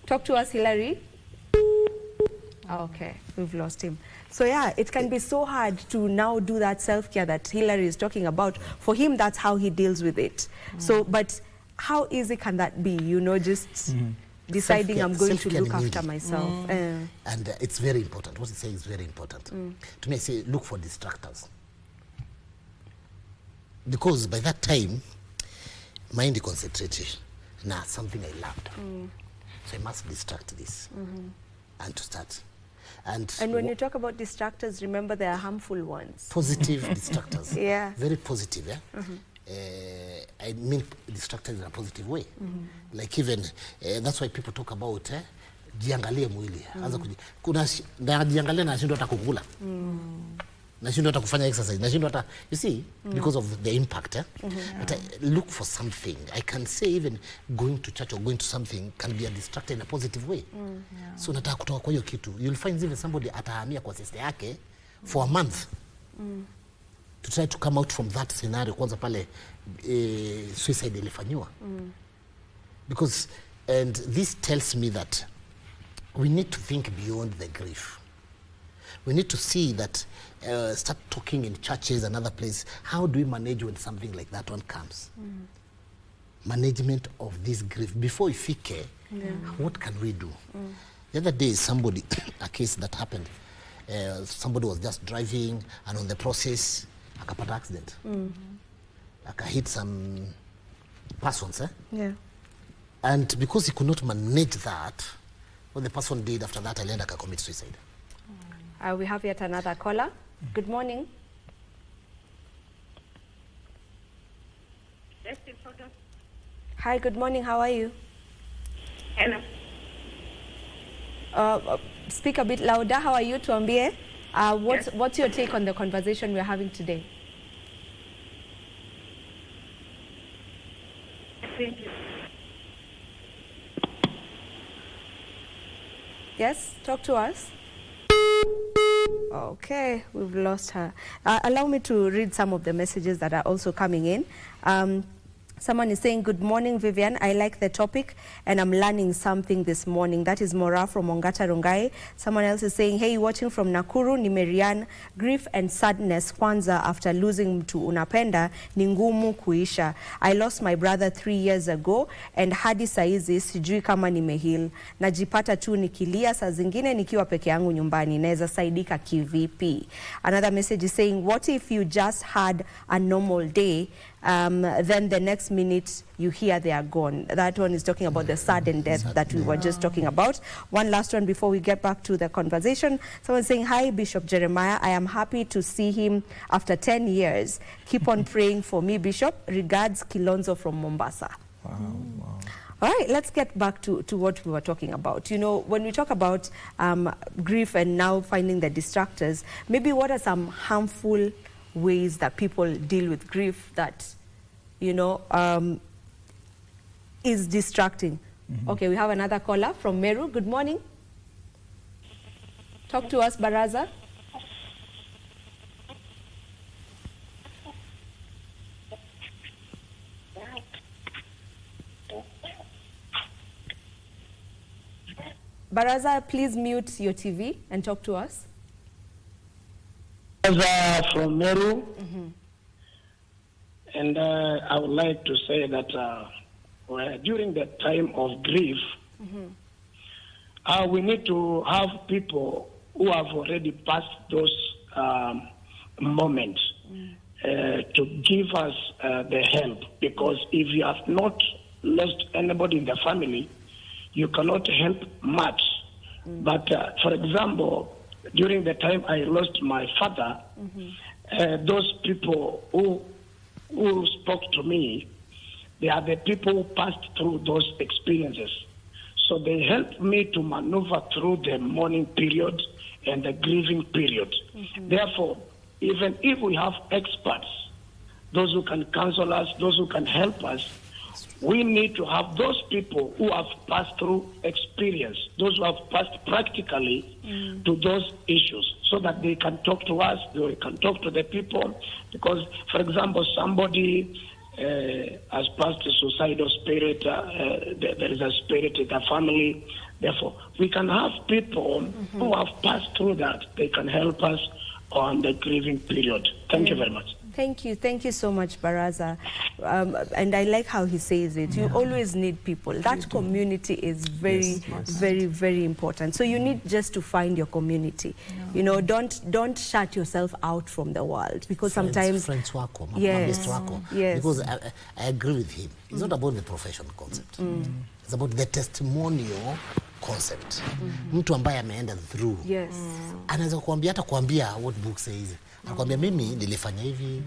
Talk to us, Hillary. Okay, we've lost him. So yeah, it can be so hard to now do that self-care that Hillary is talking about. For him, that's how he deals with it. So, but how easy can that be? You know, just deciding I'm going to look after myself. And it's very important. What you say is very important. To me, I say look for distractors. Because by that time, mind concentrated. Nah, something I loved. So I must distract this and to start. And when you talk about distractors, remember there are harmful ones. Positive distractors. Yeah. Very positive, yeah? I mean distractors in a positive way. Like even, that's why people talk about jiangalie mwili. Kuna jiangalie na nashindwa hata kukula. Nashindwa hata kufanya exercise. Nashindwa hata, you see, because of the impact. But I look for something. I can say even going to church or going to something can be a distractor in a positive way. So nataka kutoka kwa hiyo kitu. You'll find even somebody atahamia kwa sister yake for a month. To try to come out from that scenario kwanza pale suicide ilifanywa. Because, and this tells me that we need to think beyond the grief. We need to see that, start talking in churches and other places. How do we manage when something like that one comes? Management of this grief. Before ifike, what can we do? The other day, somebody, a case that happened, somebody was just driving and on the process, akapata accident. Hit some persons. And because he could not manage that, what the person did after that, alienda commit suicide. We have yet another caller. Good morning. Hi, good morning. How are you? Hello. Speak a bit louder. How are you, Tuambie? What's your take on the conversation we're having today? Thank you. Yes, talk to us. Okay, we've lost her. Allow me to read some of the messages that are also coming in. Someone is saying, good morning, Vivian. I like the topic and I'm learning something this morning. That is Mora from Ongata Rongai. Someone else is saying, hey, watching from Nakuru, ni Marian. Grief and sadness kwanza after losing mtu unapenda ni ngumu kuisha. I lost my brother 3 years ago and hadi saizi sijui kama nimehil. Najipata tu nikilia saa zingine nikiwa peke yangu nyumbani. Naweza saidika kivipi? Another message is saying, what if you just had a normal day? Then the next minute you hear they are gone. That one is talking about the sudden death that we were just talking about. One last one before we get back to the conversation. Someone saying, hi, Bishop Jeremiah. I am happy to see him after 10 years. Keep on praying for me, Bishop. Regards, Kilonzo from Mombasa. Wow. All right, let's get back to what we were talking about. You know, when we talk about grief and now finding the distractors, maybe what are some harmful ways that people deal with grief that, you know, is distracting? Okay, we have another caller from Meru. Good morning. Talk to us, Baraza. Baraza, please mute your TV and talk to us. From Meru, and I would like to say that during the time of grief, we need to have people who have already passed those moments to give us the help, because if you have not lost anybody in the family, you cannot help much. But for example, during the time I lost my father, those people who spoke to me, they are the people who passed through those experiences. So they helped me to maneuver through the mourning period and the grieving period. Therefore, even if we have experts, those who can counsel us, those who can help us, we need to have those people who have passed through experience, those who have passed practically to those issues, so that they can talk to us, they can talk to the people. Because, for example, somebody as past suicidal spirit, there is a spirit in the family. Therefore, we can have people who have passed through that. They can help us on the grieving period. Thank you very much. Thank you so much, Baraza. And I like how he says it. You always need people. That community is very, very important. So you need just to find your community. You know, don't shut yourself out from the world, because sometimes friends wako, yes, yes. Because I agree with him. It's not about the profession concept. It's about the testimonial concept. Mtu ambaye ameenda through. Yes. Anaweza kuambia what book says. Anakuambia mimi nilifanya hivi.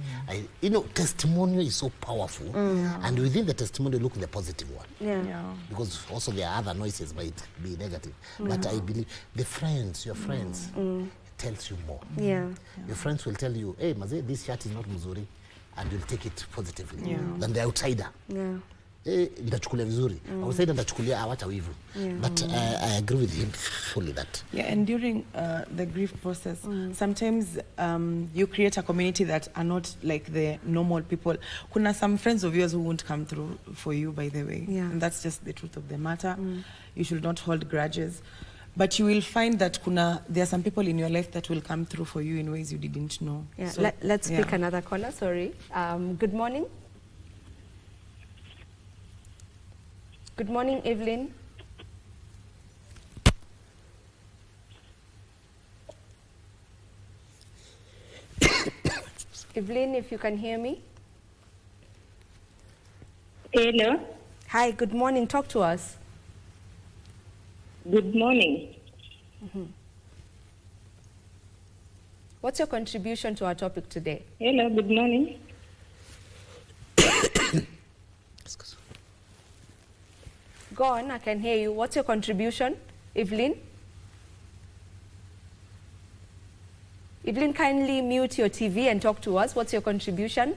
You know, testimonial is so powerful. And within the testimonial, look at the positive one. Because also there are other noises might be negative. But I believe the friends, your friends, tells you more. Your friends will tell you, hey, Maze, this shirt is not mzuri. And you'll take it positively than the outsider. Nitachukulia vizuri. Outsider nitachukulia awacha wivu. But I agree with him fully that. Yeah, and during the grief process, sometimes you create a community that are not like the normal people. Kuna some friends of yours who won't come through for you, by the way. And that's just the truth of the matter. You should not hold grudges. But you will find that there are some people in your life that will come through for you in ways you didn't know. So, let's pick another caller. Sorry. Good morning. Good morning, Evelyn. Evelyn, if you can hear me. Hello. Hi, good morning. Talk to us. Good morning. What's your contribution to our topic today? Hello, good morning. Go on, I can hear you. What's your contribution, Evelyn? Evelyn, kindly mute your TV and talk to us. What's your contribution?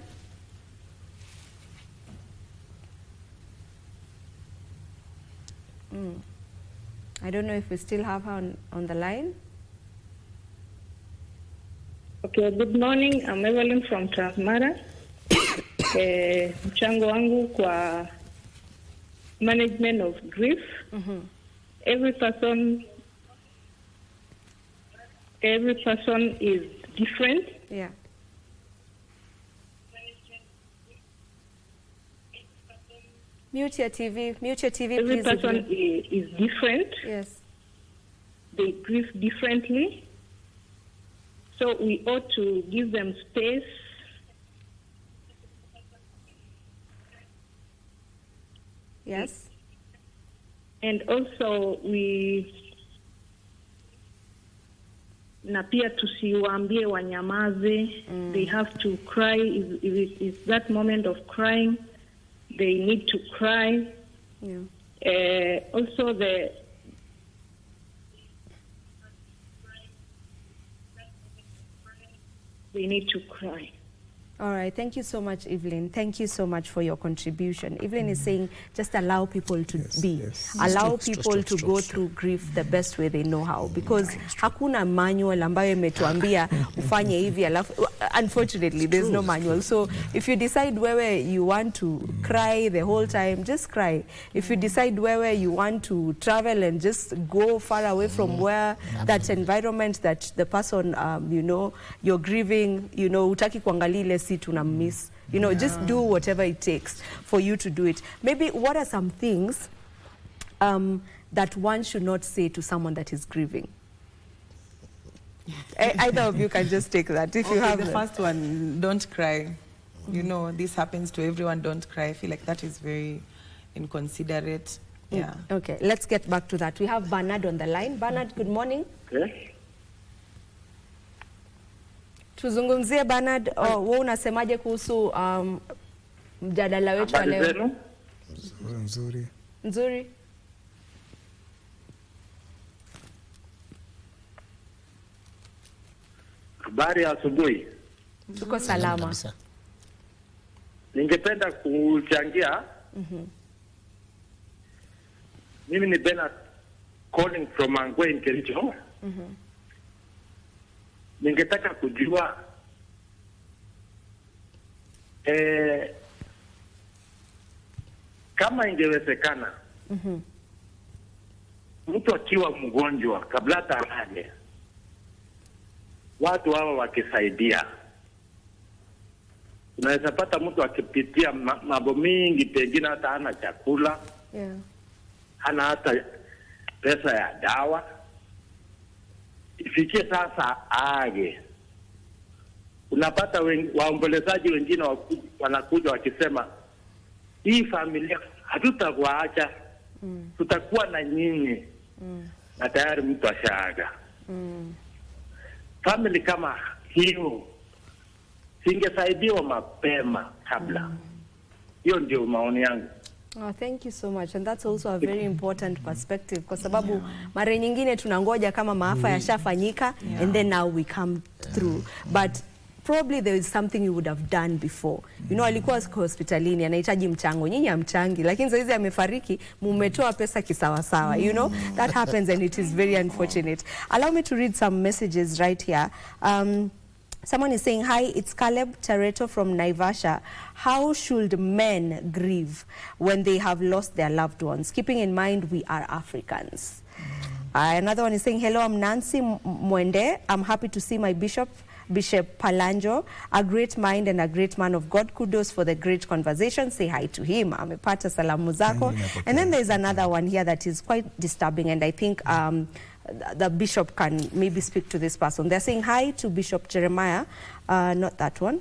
I don't know if we still have her on the line. Okay, good morning. I'm Evelyn from Transmara. Mchango wangu kwa management of grief. Every person is different. Yeah. Mute your TV. Mute your TV, Every please. person is different. Yes. They grieve differently. So we ought to give them space. Yes. And also na pia tusiwaambie wanyamaze. They have to cry. If it's that moment of crying, they need to cry. Also they need to cry. All right. Thank you so much, Evelyn. Thank you so much for your contribution. Evelyn is saying just allow people to be. Allow people to go through grief the best way they know how. Because hakuna manual ambayo imetuambia ufanye hivi alafu. Unfortunately, there's no manual. So if you decide where you want to cry the whole time, just cry. If you decide where you want to travel and just go far away from where that environment that the person, you know, you're grieving, you know, utaki kuangalia ile situ na miss. You know, just do whatever it takes for you to do it. Maybe what are some things that one should not say to someone that is grieving? Either of you can just take that if you have the first one. Don't cry. You know, this happens to everyone. Don't cry. I feel like that is very inconsiderate. Yeah. Okay, let's get back to that. We have Bernard on the line. Bernard, good morning. Okay. Tuzungumzie Bernard, wewe unasemaje kuhusu mjadala wetu wa leo? Nzuri. Nzuri. Habari ya asubuhi. Tuko salama. Ningependa kuchangia. Mimi ni Bernard calling from Angwe in Kericho. Ningetaka kujua kama ingewezekana mtu akiwa mgonjwa kabla hata aje, watu hawa wakisaidia, unaweza pata mtu akipitia mambo mingi, pengine hata hana chakula, hana hata pesa ya dawa, ifikie sasa age. Unapata waombolezaji wengine wanakuja wakisema, hii familia hatutakuacha, tutakuwa na nyinyi, na tayari mtu ashaaga. Family kama hiyo singesaidiwa mapema kabla. Hiyo ndio maoni yangu. Oh, thank you so much, and that's also a very important perspective, kwa sababu mara nyingine tunangoja kama maafa yashafanyika and then now we come through, but probably there is something you would have done before. You know, alikuwa hospitalini anahitaji mchango, nyinyi hamchangi, lakini sasa hizi amefariki, mumetoa pesa kisawasawa. You know, that happens and it is very unfortunate. Allow me to read some messages right here. Someone is saying, hi, it's Caleb Tareto from Naivasha. How should men grieve when they have lost their loved ones? Keeping in mind we are Africans. Another one is saying, hello, I'm Nancy Mwende. I'm happy to see my Bishop Palanjo, a great mind and a great man of God. Kudos for the great conversation. Say hi to him. Amepata salamu zako. And then there's another one here that is quite disturbing, and I think the bishop can maybe speak to this person. They're saying hi to Bishop Jeremiah. Not that one.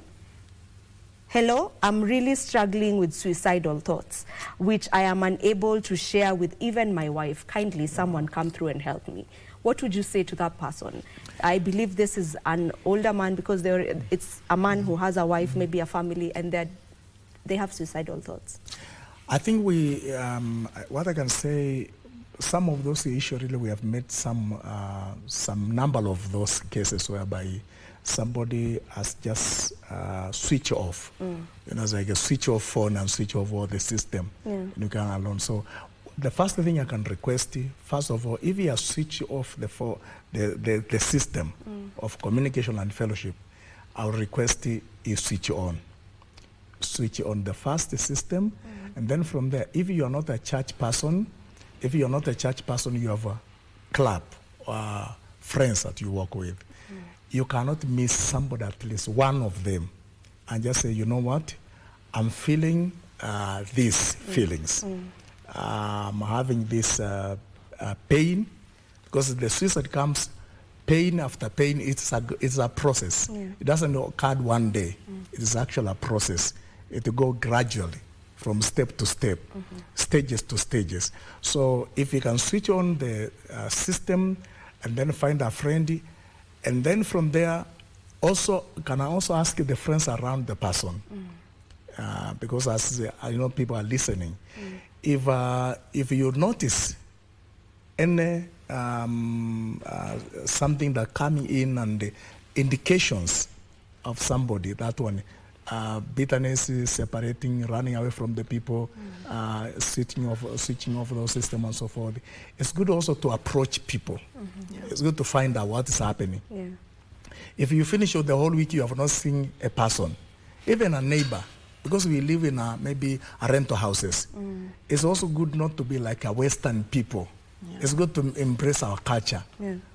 Hello, I'm really struggling with suicidal thoughts, which I am unable to share with even my wife. Kindly, someone come through and help me. What would you say to that person? I believe this is an older man, because it's a man who has a wife, maybe a family, and they have suicidal thoughts. I think what I can say, some of those issues really, we have met some number of those cases whereby somebody has just switch off. You know, it's like a switch off phone and switch off all the system. You can alone. So the first thing I can request, first of all, if you have switched off the system of communication and fellowship, I will request you switch on. Switch on the first system, and then from there, if you are not a church person, you have a club or friends that you work with, you cannot miss somebody, at least one of them, and just say, you know what, I'm feeling these feelings. I'm having this pain, because the suicide comes pain after pain. It's a process. It doesn't occur one day. It is actually a process. It will go gradually from step to step, stages to stages. So if you can switch on the system and then find a friend, and then from there, also can I also ask the friends around the person, because as I know people are listening. If you notice any something that coming in and the indications of somebody, that one, bitterness, separating, running away from the people, switching off those systems and so forth, it's good also to approach people. It's good to find out what is happening. If you finish the whole week, you have not seen a person, even a neighbor, because we live in maybe a rental houses. It's also good not to be like a Western people. It's good to embrace our culture,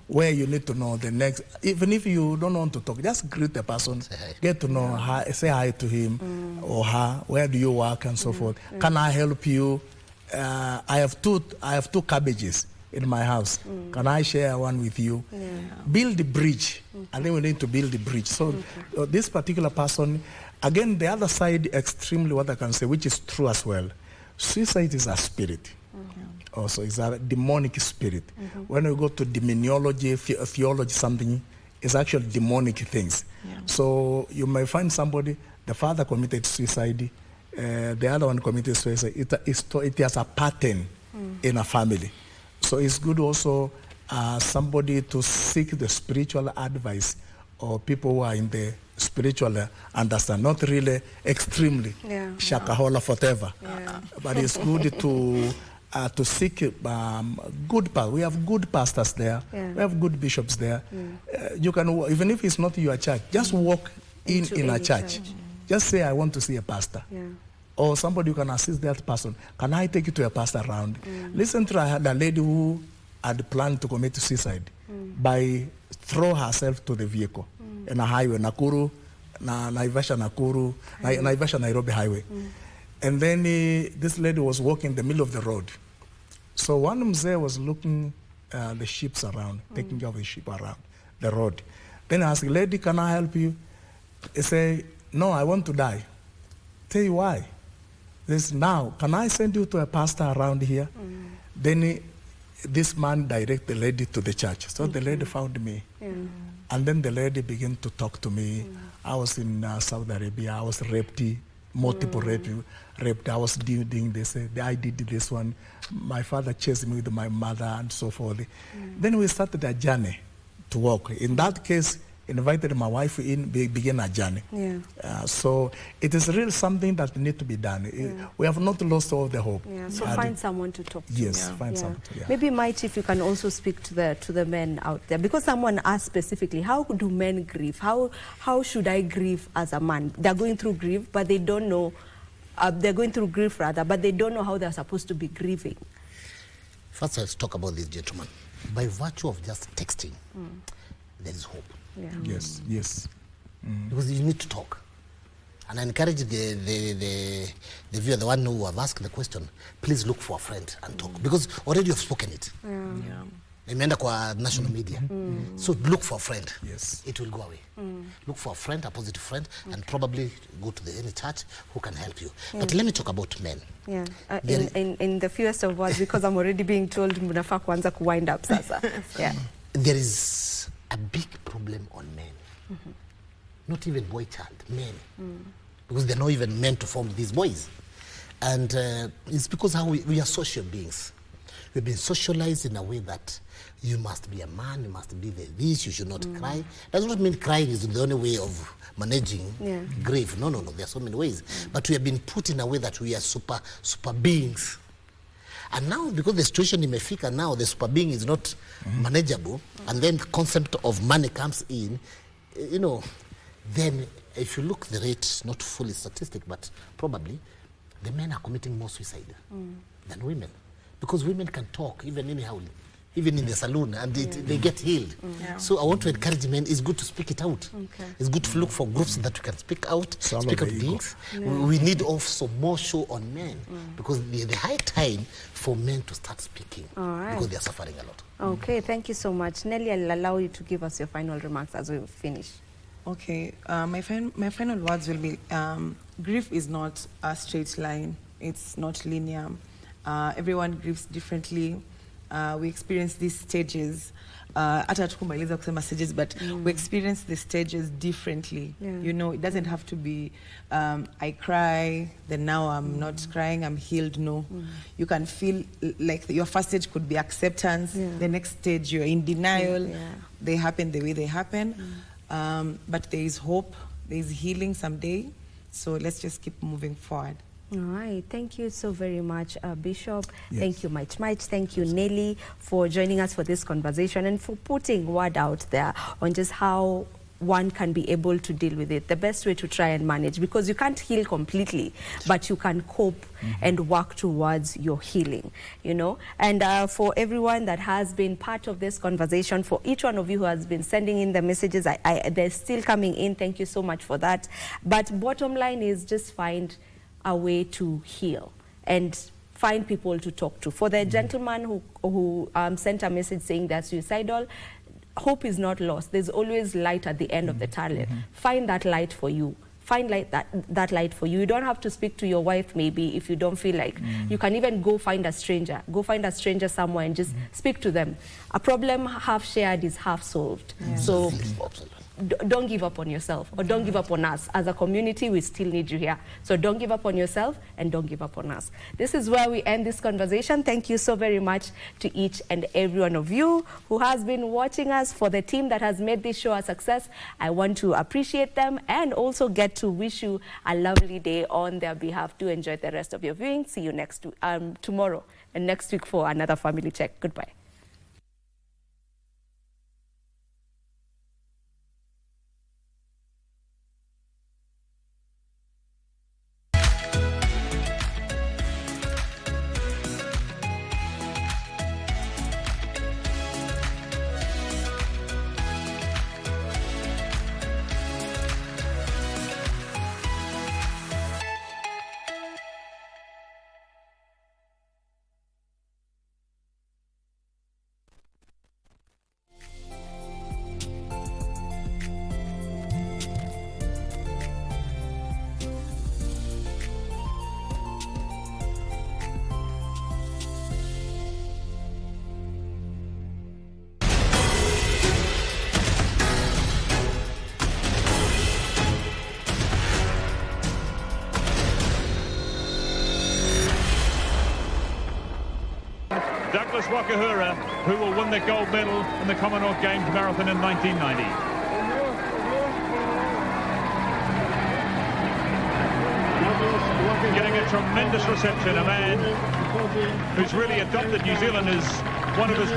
where you need to know the next, even if you don't want to talk, just greet the person, get to know her, say hi to him or her, where do you work and so forth. Can I help you? I have two cabbages in my house. Can I share one with you? Build the bridge. I think we need to build the bridge. So this particular person, again, the other side, extremely what I can say, which is true as well, suicide is a spirit. Also, it's a demonic spirit. When we go to demonology, theology, something, it's actually demonic things. So you may find somebody, the father committed suicide, the other one committed suicide. It has a pattern in a family. So it's good also somebody to seek the spiritual advice, or people who are in the spiritual understand, not really extremely shakahola whatever, but it's good to seek good pastors. We have good pastors there. We have good bishops there. You can, even if it's not your church, just walk in a church. Just say, I want to see a pastor. or somebody who can assist that person. Can I take you to a pastor around? Recently, I had a lady who had planned to commit suicide by throw herself to the vehicle in a highway, Nakuru, Naivasha Nakuru, Naivasha Nairobi highway. And then this lady was walking in the middle of the road. So one mzee was looking the sheep around, taking care of the sheep around the road. Then I asked, lady, can I help you? He said, no, I want to die. Tell you why. This now, can I send you to a pastor around here? Then this man directed the lady to the church. So the lady found me. And then the lady began to talk to me. I was in Saudi Arabia. I was raped, multiple raped. I was doing this. I did this one. My father chased me with my mother and so forth. Then we started a journey to walk. In that case, invited my wife in, begin a journey. So it is really something that needs to be done. We have not lost all the hope. So find someone to talk to. Yes, find someone. Maybe Mike, if you can also speak to the men out there, because someone asked specifically, how do men grieve? How should I grieve as a man? They're going through grief, but they don't know. They're going through grief rather, but they don't know how they're supposed to be grieving. First, let's talk about this gentleman. By virtue of just texting, there is hope. Yes. Because you need to talk. And I encourage the viewer, the one who have asked the question, please look for a friend and talk. Because already you have spoken it. Imeenda kwa national media. So look for a friend. Yes. It will go away. Look for a friend, a positive friend, and probably go to any church who can help you. But let me talk about men. In the fewest of words, because I'm already being told mnafaa kuanza kuwind up sasa. There is a big problem on men. Not even boy child, men. Because they're not even meant to form these boys. And it's because how we are social beings. We've been socialized in a way that you must be a man, you must be this, you should not cry. Does not mean crying is the only way of managing grief. No. There are so many ways. But we have been put in a way that we are super beings. And now, because the situation in Mefika now, the super being is not manageable, and then the concept of money comes in, then if you look the rate, not fully statistic, but probably, the men are committing more suicide than women. Because women can talk, even anyhow, even in the saloon, and they get healed. So I want to encourage men, it's good to speak it out. It's good to look for groups that we can speak out, speak out things. We need also more show on men, because the high time for men to start speaking, because they are suffering a lot. Okay, thank you so much. Nelly, I'll allow you to give us your final remarks as we finish. Okay, my final words will be, grief is not a straight line. It's not linear. Everyone grieves differently. We experience these stages. Hata tukumaliza kusema stages, but we experience the stages differently. It doesn't have to be, I cry, then now I'm not crying, I'm healed. No. You can feel like your first stage could be acceptance. The next stage, you're in denial. They happen the way they happen. But there is hope, there is healing someday. So let's just keep moving forward. All right. Thank you so very much, Bishop. Thank you, Mike. Thank you, Nelly, for joining us for this conversation and for putting word out there on just how one can be able to deal with it, the best way to try and manage, because you can't heal completely, but you can cope and work towards your healing, And for everyone that has been part of this conversation, for each one of you who has been sending in the messages, they're still coming in. Thank you so much for that. But bottom line is just find a way to heal and find people to talk to. For the gentleman who sent a message saying they're suicidal, hope is not lost. There's always light at the end of the tunnel. Find that light for you. Find that light for you. You don't have to speak to your wife maybe if you don't feel like. You can even go find a stranger. Go find a stranger somewhere and just speak to them. A problem half shared is half solved. So don't give up on yourself, or don't give up on us. As a community, we still need you here. So don't give up on yourself and don't give up on us. This is where we end this conversation. Thank you so very much to each and every one of you who has been watching us. For the team that has made this show a success, I want to appreciate them and also get to wish you a lovely day on their behalf. Do enjoy the rest of your viewing. See you tomorrow and next week for another Family Check. Goodbye. Wakahura, who will win the gold medal in the Commonwealth Games Marathon in 1990. Getting a tremendous reception, a man who's really adopted New Zealand as one of his